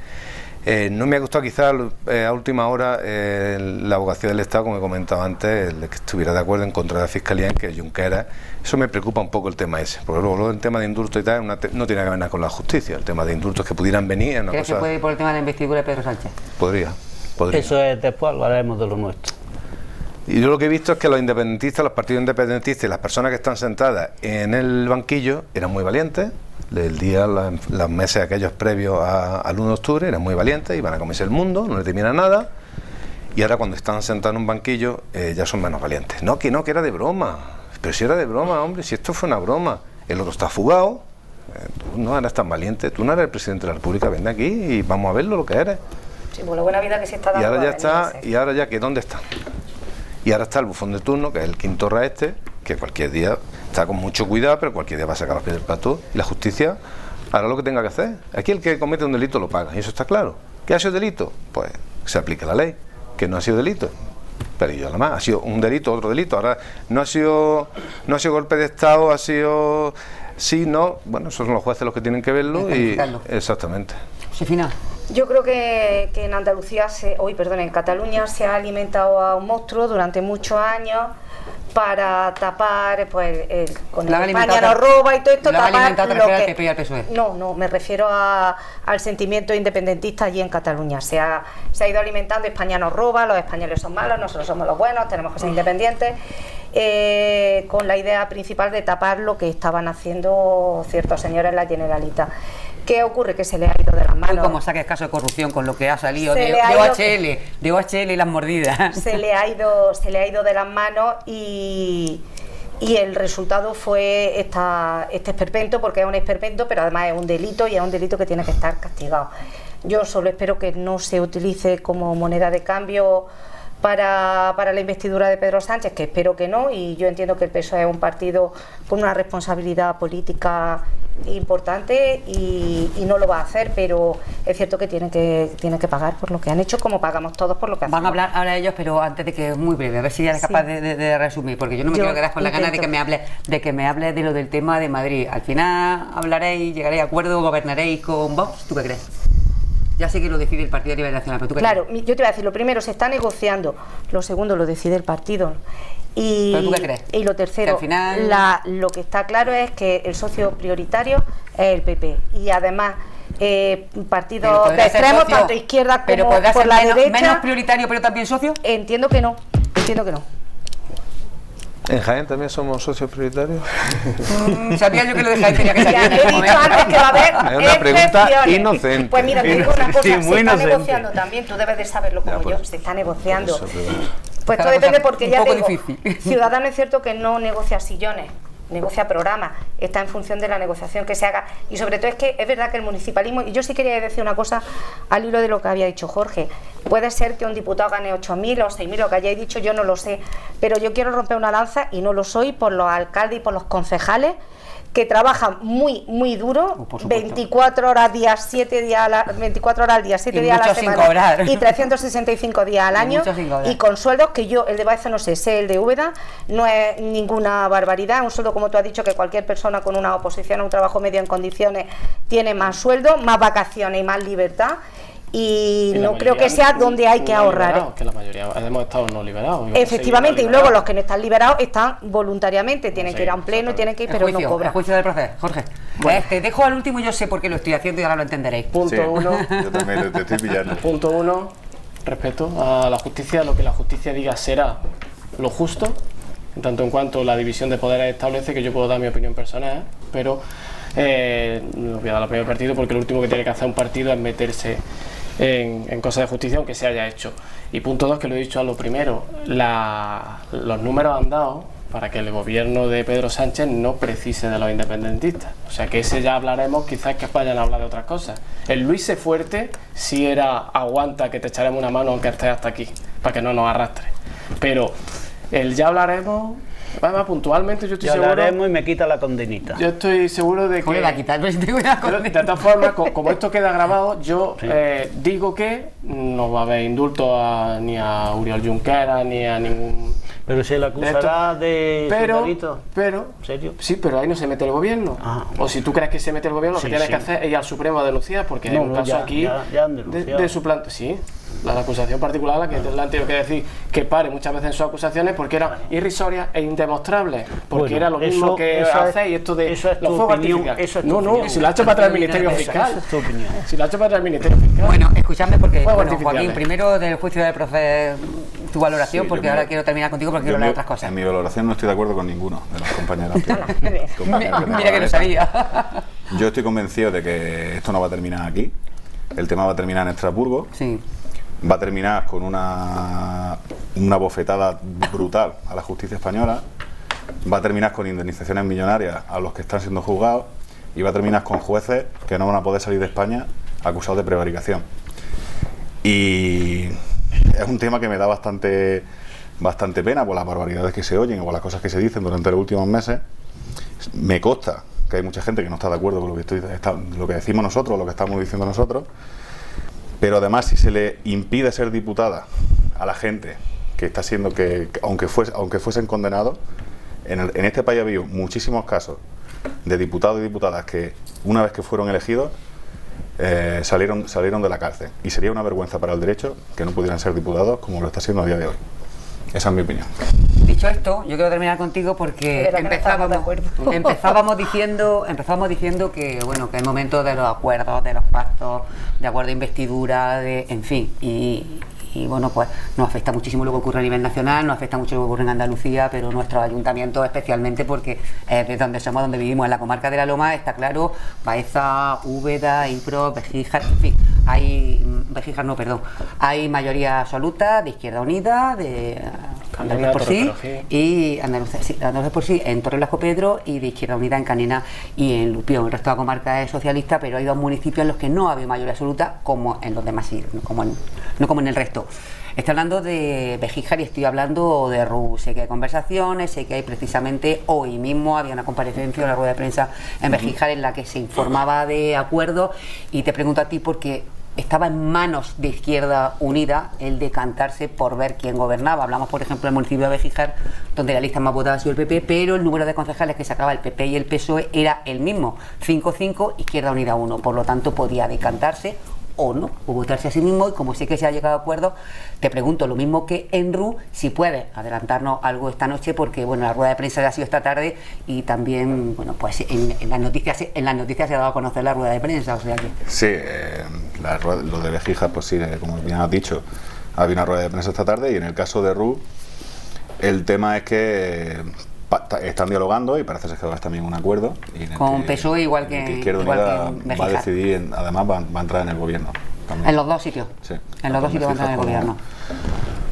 [SPEAKER 5] No me ha gustado quizás a última hora la abogacía del Estado, como he comentado antes, el de que estuviera de acuerdo en contra de la Fiscalía en que Junqueras. Eso me preocupa un poco el tema ese, porque luego el tema de indultos y tal no tiene que ver nada con la justicia. El tema de indultos que pudieran venir es una
[SPEAKER 1] ¿Crees que
[SPEAKER 5] cosa...
[SPEAKER 1] puede ir por el tema de la investidura de Pedro Sánchez?
[SPEAKER 5] Podría.
[SPEAKER 3] Eso es después, hablaremos de lo nuestro.
[SPEAKER 5] Y yo lo que he visto es que los independentistas, los partidos independentistas y las personas que están sentadas en el banquillo eran muy valientes. El día, los meses aquellos previos al 1 de octubre eran muy valientes, iban a comerse el mundo, no le temían nada. Y ahora cuando están sentados en un banquillo ya son menos valientes. No, que era de broma. Pero si era de broma, hombre, si esto fue una broma. El otro está fugado, tú no eres tan valiente, tú no eres el presidente de la República, ven aquí y vamos a verlo lo que eres.
[SPEAKER 4] Sí, por la buena vida que se está dando.
[SPEAKER 5] Y ahora ya
[SPEAKER 4] va a
[SPEAKER 5] está,
[SPEAKER 4] venir ese.
[SPEAKER 5] y ahora ya que ¿dónde está? Y ahora está el bufón de turno, que es el Quintorra este, que cualquier día está con mucho cuidado, pero cualquier día va a sacar los pies del plato. Y la justicia hará lo que tenga que hacer. Aquí el que comete un delito lo paga, y eso está claro. ¿Qué ha sido delito? Pues se aplica la ley. ¿Que no ha sido delito? Pero yo nada más, ha sido un delito, otro delito. Ahora no ha sido golpe de Estado, ha sido... Sí, no, bueno, esos son los jueces los que tienen que verlo y...
[SPEAKER 1] Verificarlo.
[SPEAKER 5] Exactamente.
[SPEAKER 1] Josefina.
[SPEAKER 4] Yo creo que en Andalucía, en Cataluña se ha alimentado a un monstruo durante muchos años para tapar, pues, con
[SPEAKER 1] La han
[SPEAKER 4] el España
[SPEAKER 1] alimentado-
[SPEAKER 4] nos roba y todo esto,
[SPEAKER 1] la han
[SPEAKER 4] tapar
[SPEAKER 1] alimentado, te
[SPEAKER 4] lo
[SPEAKER 1] refieres al
[SPEAKER 4] que...
[SPEAKER 1] PP y al PSOE.
[SPEAKER 4] No, me refiero al sentimiento independentista allí en Cataluña. Se ha ido alimentando, España nos roba, los españoles son malos, nosotros somos los buenos, tenemos que ser independientes, con la idea principal de tapar lo que estaban haciendo ciertos señores en la Generalitat. ¿Qué ocurre? Que se le ha ido de las manos.
[SPEAKER 1] Como saques caso de corrupción con lo que ha salido
[SPEAKER 4] Se
[SPEAKER 1] de
[SPEAKER 4] le ha ido-
[SPEAKER 1] OHL y las mordidas.
[SPEAKER 4] Se le ha ido de las manos y el resultado fue este esperpento, porque es un esperpento, pero además es un delito y es un delito que tiene que estar castigado. Yo solo espero que no se utilice como moneda de cambio para la investidura de Pedro Sánchez, que espero que no, y yo entiendo que el PSOE es un partido con una responsabilidad política importante y no lo va a hacer, pero es cierto que tienen que pagar por lo que han hecho, como pagamos todos por lo que hacemos.
[SPEAKER 1] Van a hablar ahora ellos, pero antes de que, muy breve, a ver si eres capaz de resumir, porque yo no me quiero quedar con la gana de que me hables de lo del tema de Madrid. Al final hablaréis, llegaréis a acuerdo, gobernaréis con Vox. ¿Tú qué crees? Ya sé que lo decide el Partido a nivel nacional, pero ¿tú qué crees?
[SPEAKER 4] Claro, yo te voy a decir, lo primero se está negociando, lo segundo lo decide el partido.
[SPEAKER 1] ¿Pero tú qué crees?
[SPEAKER 4] Y lo tercero,
[SPEAKER 1] que al final...
[SPEAKER 4] lo que está claro es que el socio prioritario es el PP. Y además, partidos de extremos, tanto izquierda como por la derecha...
[SPEAKER 1] ¿Menos prioritario pero también socio?
[SPEAKER 4] Entiendo que no.
[SPEAKER 5] ¿En Jaén también somos socios prioritarios?
[SPEAKER 1] Sabía yo que lo de Jaén tenía que salir.
[SPEAKER 4] Ya, he dicho antes que va a haber
[SPEAKER 5] Es una pregunta
[SPEAKER 4] excepciones.
[SPEAKER 5] inocente.
[SPEAKER 4] Pues mira, te digo una cosa,
[SPEAKER 3] Sí, muy
[SPEAKER 4] se está
[SPEAKER 3] inocente.
[SPEAKER 4] negociando también, tú debes de saberlo como
[SPEAKER 5] Ya,
[SPEAKER 4] yo, se está negociando.
[SPEAKER 5] Por eso, pero-
[SPEAKER 4] Pues
[SPEAKER 1] Cada
[SPEAKER 4] todo depende
[SPEAKER 1] cosa
[SPEAKER 4] porque
[SPEAKER 1] un
[SPEAKER 4] ya
[SPEAKER 1] poco
[SPEAKER 4] digo,
[SPEAKER 1] difícil.
[SPEAKER 4] Ciudadanos es cierto que no negocia sillones, negocia programas, está en función de la negociación que se haga y sobre todo es que es verdad que el municipalismo, y yo sí quería decir una cosa al hilo de lo que había dicho Jorge, puede ser que un diputado gane 8.000 o 6.000, lo que hayáis dicho, yo no lo sé, pero yo quiero romper una lanza y no lo soy por los alcaldes y por los concejales que trabajan muy duro,
[SPEAKER 1] por supuesto.
[SPEAKER 4] 24 horas al día, 7 días
[SPEAKER 1] Y
[SPEAKER 4] a la
[SPEAKER 1] muchos sin
[SPEAKER 4] semana
[SPEAKER 1] cobrar.
[SPEAKER 4] y 365 días al
[SPEAKER 1] Y
[SPEAKER 4] año
[SPEAKER 1] muchos sin cobrar.
[SPEAKER 4] y con sueldos que yo, el de Baeza no sé el de Úbeda, no es ninguna barbaridad, un sueldo como tú has dicho que cualquier persona con una oposición a un trabajo medio en condiciones tiene más sueldo, más vacaciones y más libertad. Y
[SPEAKER 2] la
[SPEAKER 4] no creo
[SPEAKER 2] mayoría
[SPEAKER 4] que sea donde hay que
[SPEAKER 2] no
[SPEAKER 4] ahorrar.
[SPEAKER 2] liberados, que la mayoría hemos estado no liberados.
[SPEAKER 4] Efectivamente, y luego los que no están liberados están voluntariamente, tienen que ir a un pleno y tienen que ir, pero no
[SPEAKER 1] El
[SPEAKER 4] cobran.
[SPEAKER 1] juicio del proceso, Jorge. Te dejo al último, yo sé por qué lo estoy haciendo y ahora lo entenderéis.
[SPEAKER 2] Punto
[SPEAKER 7] Sí,
[SPEAKER 2] uno.
[SPEAKER 7] Yo también te estoy pillando.
[SPEAKER 2] Punto uno, respecto a la justicia, lo que la justicia diga será lo justo, en tanto en cuanto la división de poderes establece, que yo puedo dar mi opinión personal, pero no voy a dar la opinión del partido porque lo último que tiene que hacer un partido es meterse en cosas de justicia aunque se haya hecho. Y punto dos, que lo he dicho a lo primero, los números han dado para que el gobierno de Pedro Sánchez no precise de los independentistas. O sea que ese ya hablaremos, quizás que vayan a hablar de otras cosas. El Luis C. Fuerte sí era aguanta que te echaremos una mano aunque estés hasta aquí, para que no nos arrastre. Pero el ya hablaremos, además puntualmente yo estoy
[SPEAKER 3] Ya
[SPEAKER 2] seguro...
[SPEAKER 3] hablaremos y me quita la condenita.
[SPEAKER 2] Yo estoy seguro de que...
[SPEAKER 1] ¿Cómo le va a quitar? Pues tengo una
[SPEAKER 2] Pero, de todas formas, como esto queda grabado, yo digo que no va a haber indulto ni a Oriol Junqueras ni a ningún...
[SPEAKER 3] Pero se le acusará de delito.
[SPEAKER 2] Pero,
[SPEAKER 3] ¿En serio?
[SPEAKER 2] sí, pero ahí no se mete el gobierno.
[SPEAKER 3] Ah.
[SPEAKER 2] O si tú crees que se mete el gobierno,
[SPEAKER 3] Sí,
[SPEAKER 2] lo que tienes
[SPEAKER 3] sí.
[SPEAKER 2] que hacer es ir al Supremo a denunciar, porque hay
[SPEAKER 3] No,
[SPEAKER 2] un
[SPEAKER 3] no,
[SPEAKER 2] caso
[SPEAKER 3] ya-
[SPEAKER 2] aquí
[SPEAKER 3] ya han denunciado.
[SPEAKER 2] de su planta. Sí, la acusación particular, la que le han tenido que decir que pare muchas veces en sus acusaciones porque eran irrisorias e indemostrables. Porque
[SPEAKER 3] Bueno,
[SPEAKER 2] era lo mismo
[SPEAKER 3] eso-
[SPEAKER 2] que
[SPEAKER 3] eso es-
[SPEAKER 2] hacéis esto de
[SPEAKER 3] eso es
[SPEAKER 2] los
[SPEAKER 3] tu
[SPEAKER 2] fuegos
[SPEAKER 3] opinión,
[SPEAKER 2] artificiales.
[SPEAKER 3] eso es tu
[SPEAKER 2] No, no,
[SPEAKER 3] opinión.
[SPEAKER 2] si lo ha hecho para atrás el Ministerio
[SPEAKER 3] Esa
[SPEAKER 2] Fiscal.
[SPEAKER 3] es tu opinión.
[SPEAKER 2] Si lo ha hecho para atrás el Ministerio Fiscal.
[SPEAKER 1] Bueno, escuchadme porque,
[SPEAKER 2] Fuegos
[SPEAKER 1] bueno,
[SPEAKER 2] artificiales.
[SPEAKER 1] Joaquín, primero del juicio del proceso, tu valoración,
[SPEAKER 7] Sí,
[SPEAKER 1] porque
[SPEAKER 7] yo
[SPEAKER 1] ahora
[SPEAKER 7] me-
[SPEAKER 1] quiero terminar contigo porque quiero
[SPEAKER 7] Yo
[SPEAKER 1] hablar de
[SPEAKER 7] mi-
[SPEAKER 1] otras cosas.
[SPEAKER 7] En mi valoración no estoy de acuerdo con ninguno de los compañeros.
[SPEAKER 1] Mira que lo sabía.
[SPEAKER 7] Yo estoy convencido de que esto no va a terminar aquí. El tema va a terminar en Estrasburgo.
[SPEAKER 1] Sí.
[SPEAKER 7] Va a terminar con una bofetada brutal a la justicia española. Va a terminar con indemnizaciones millonarias a los que están siendo juzgados. Y va a terminar con jueces que no van a poder salir de España acusados de prevaricación. Y es un tema que me da bastante pena por las barbaridades que se oyen o por las cosas que se dicen durante los últimos meses. Me consta que hay mucha gente que no está de acuerdo con lo que decimos nosotros, lo que estamos diciendo nosotros, pero además si se le impide ser diputada a la gente que está siendo que aunque fuesen condenados, en este país ha habido muchísimos casos de diputados y diputadas que una vez que fueron elegidos salieron de la cárcel, y sería una vergüenza para el derecho que no pudieran ser diputados como lo está siendo a día de hoy. Esa es mi opinión.
[SPEAKER 1] Dicho esto, yo quiero terminar contigo porque
[SPEAKER 4] Es verdad que no estamos de acuerdo.
[SPEAKER 1] empezábamos diciendo que bueno, que es momento de los acuerdos, de los pactos, de acuerdo de investidura, en fin, y y bueno, pues nos afecta muchísimo lo que ocurre a nivel nacional, nos afecta mucho lo que ocurre en Andalucía, pero nuestro ayuntamiento especialmente, porque de donde somos, donde vivimos, en la comarca de la Loma, está claro, Baeza, Úbeda, Impro, Bejíjar, en fin, hay mayoría absoluta de Izquierda Unida, de Andalucía por sí, y Andalucía por sí en Torre Blasco Pedro, y de Izquierda Unida en Canena y en Lupión. El resto de la comarca es socialista, pero hay dos municipios en los que no había mayoría absoluta, como en los demás, no como en el resto. Estoy hablando de Bejíjar y estoy hablando de RU. Sé que hay conversaciones, sé que hay precisamente hoy mismo había una comparecencia, una rueda de prensa en Bejíjar en la que se informaba de acuerdos, y te pregunto a ti porque estaba en manos de Izquierda Unida el decantarse por ver quién gobernaba. Hablamos, por ejemplo, del municipio de Bejíjar, donde la lista más votada ha sido el PP, pero el número de concejales que sacaba el PP y el PSOE era el mismo, 5-5, Izquierda Unida 1, por lo tanto podía decantarse o no, o votarse a sí mismo. Y como sé que se ha llegado a acuerdo, te pregunto lo mismo que en RU, si puedes adelantarnos algo esta noche, porque bueno, la rueda de prensa ya ha sido esta tarde, y también bueno, pues en las noticias se ha dado a conocer la rueda de prensa, o sea que...
[SPEAKER 7] Sí, lo de Bejíjar, pues sí, como bien has dicho, había una rueda de prensa esta tarde, y en el caso de RU el tema es que están dialogando y parece ser que va a estar también un acuerdo, y
[SPEAKER 1] con PSOE igual que
[SPEAKER 7] Izquierda Unida va a decidir, además va a entrar en el gobierno también.
[SPEAKER 1] En los dos sitios.
[SPEAKER 7] Sí,
[SPEAKER 1] en los dos sitios va a entrar en el gobierno.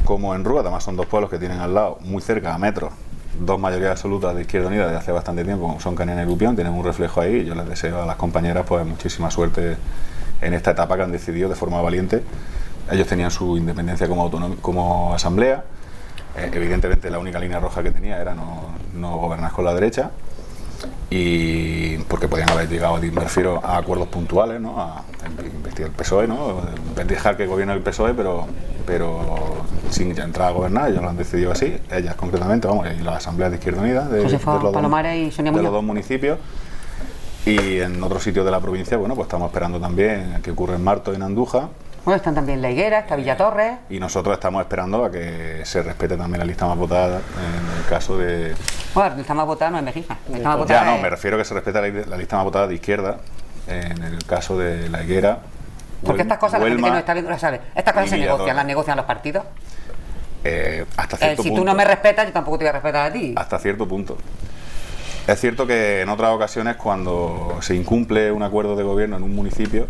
[SPEAKER 7] Como en RU, además son dos pueblos que tienen al lado, muy cerca, a metros, dos mayorías absolutas de Izquierda Unida desde hace bastante tiempo, como son Canena y Lupión, tienen un reflejo ahí. Yo les deseo a las compañeras pues muchísima suerte en esta etapa que han decidido de forma valiente. Ellos tenían su independencia como asamblea. Evidentemente la única línea roja que tenía era no gobernar con la derecha, y porque podían haber llegado, me refiero a acuerdos puntuales, ¿no? A investigar el PSOE, ¿no? Dejar que gobierne el PSOE, pero sin entrar a gobernar. Ellos lo han decidido así, ellas concretamente, vamos, y las asambleas de Izquierda Unida de los dos municipios. Y en otros sitios de la provincia, bueno, pues estamos esperando también que ocurre en Marto y en Andújar.
[SPEAKER 1] Bueno, están también La Higuera, está Villatorres.
[SPEAKER 7] Y nosotros estamos esperando a que se respete también la lista más votada en el caso de...
[SPEAKER 1] Bueno, la lista más votada no es Bejíjar.
[SPEAKER 7] Ya no, me refiero a que se respete la lista más votada de izquierda en el caso de La Higuera.
[SPEAKER 1] Porque estas cosas la gente que no está viendo la sabe. Estas cosas se negocian, las negocian los partidos.
[SPEAKER 7] Hasta cierto punto.
[SPEAKER 1] Si tú no me respetas, yo tampoco te voy a respetar a ti.
[SPEAKER 7] Hasta cierto punto. Es cierto que en otras ocasiones, cuando se incumple un acuerdo de gobierno en un municipio,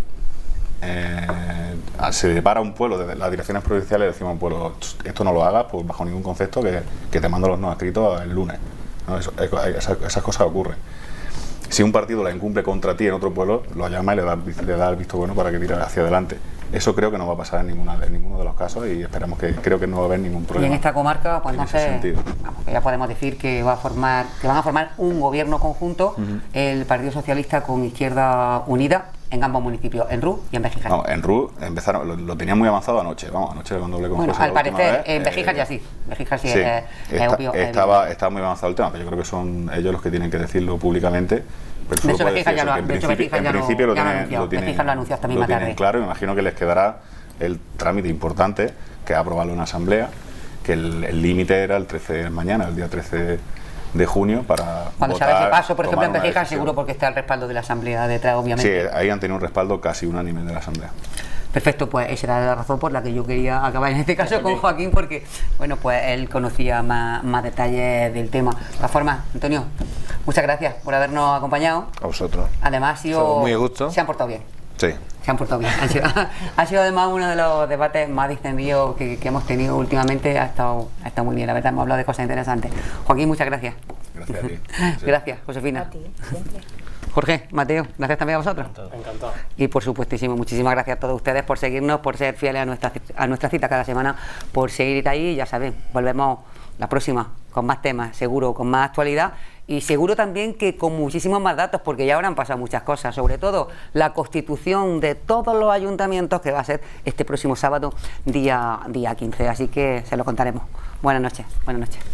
[SPEAKER 7] se depara un pueblo, desde las direcciones provinciales decimos a un pueblo, esto no lo hagas, pues bajo ningún concepto, que te mando los no escritos el lunes, ¿no? Esas cosas ocurren. Si un partido la incumple contra ti en otro pueblo, lo llama y le da el visto bueno para que tire hacia adelante. Eso creo que no va a pasar en ninguno de los casos, y esperamos creo que no va a haber ningún problema.
[SPEAKER 1] Y en esta comarca, pues entonces, ya podemos decir que van a formar un gobierno conjunto, el Partido Socialista con Izquierda Unida, en ambos municipios, en RU y en Bejíjar.
[SPEAKER 7] No, en RU empezaron, lo tenían muy avanzado anoche, anoche cuando hablé con
[SPEAKER 1] Bueno,
[SPEAKER 7] José
[SPEAKER 1] al parecer, en Bejíjar ya sí, Bejíjar sí, es obvio.
[SPEAKER 7] Estaba muy avanzado el tema, pero yo creo que son ellos los que tienen que decirlo públicamente. Pero
[SPEAKER 1] de hecho, Bejíjar ya lo ha anunciado esta misma tarde.
[SPEAKER 7] Claro, me imagino que les quedará el trámite importante, que es aprobarlo en asamblea, que el límite era el 13 de mañana, el día 13 de junio, para
[SPEAKER 1] cuando se haga ese paso, por ejemplo, en Bejíjar, seguro porque está el respaldo de la asamblea detrás, obviamente.
[SPEAKER 7] Sí, ahí han tenido un respaldo casi unánime de la asamblea.
[SPEAKER 1] Perfecto, pues esa era la razón por la que yo quería acabar en este caso con Joaquín, porque bueno, pues él conocía más detalles del tema. De todas formas, Antonio, muchas gracias por habernos acompañado.
[SPEAKER 5] A vosotros.
[SPEAKER 1] Además, ha sido
[SPEAKER 5] muy a gusto.
[SPEAKER 1] Se han portado bien.
[SPEAKER 5] Sí.
[SPEAKER 1] Se han portado bien. Ha sido además uno de los debates más distendidos que hemos tenido últimamente. Ha estado muy bien, la verdad, hemos hablado de cosas interesantes. Joaquín, muchas gracias.
[SPEAKER 7] Gracias a ti.
[SPEAKER 1] Gracias, Josefina.
[SPEAKER 4] A ti, siempre.
[SPEAKER 1] Jorge, Mateo, gracias también a vosotros.
[SPEAKER 2] Encantado.
[SPEAKER 1] Y por supuestísimo, muchísimas gracias a todos ustedes por seguirnos, por ser fieles a nuestra cita cada semana, por seguir ahí. Ya saben, volvemos la próxima con más temas, seguro, con más actualidad, y seguro también que con muchísimos más datos, porque ya ahora han pasado muchas cosas, sobre todo la constitución de todos los ayuntamientos, que va a ser este próximo sábado, día 15, así que se lo contaremos. Buenas noches.
[SPEAKER 4] Muchas gracias.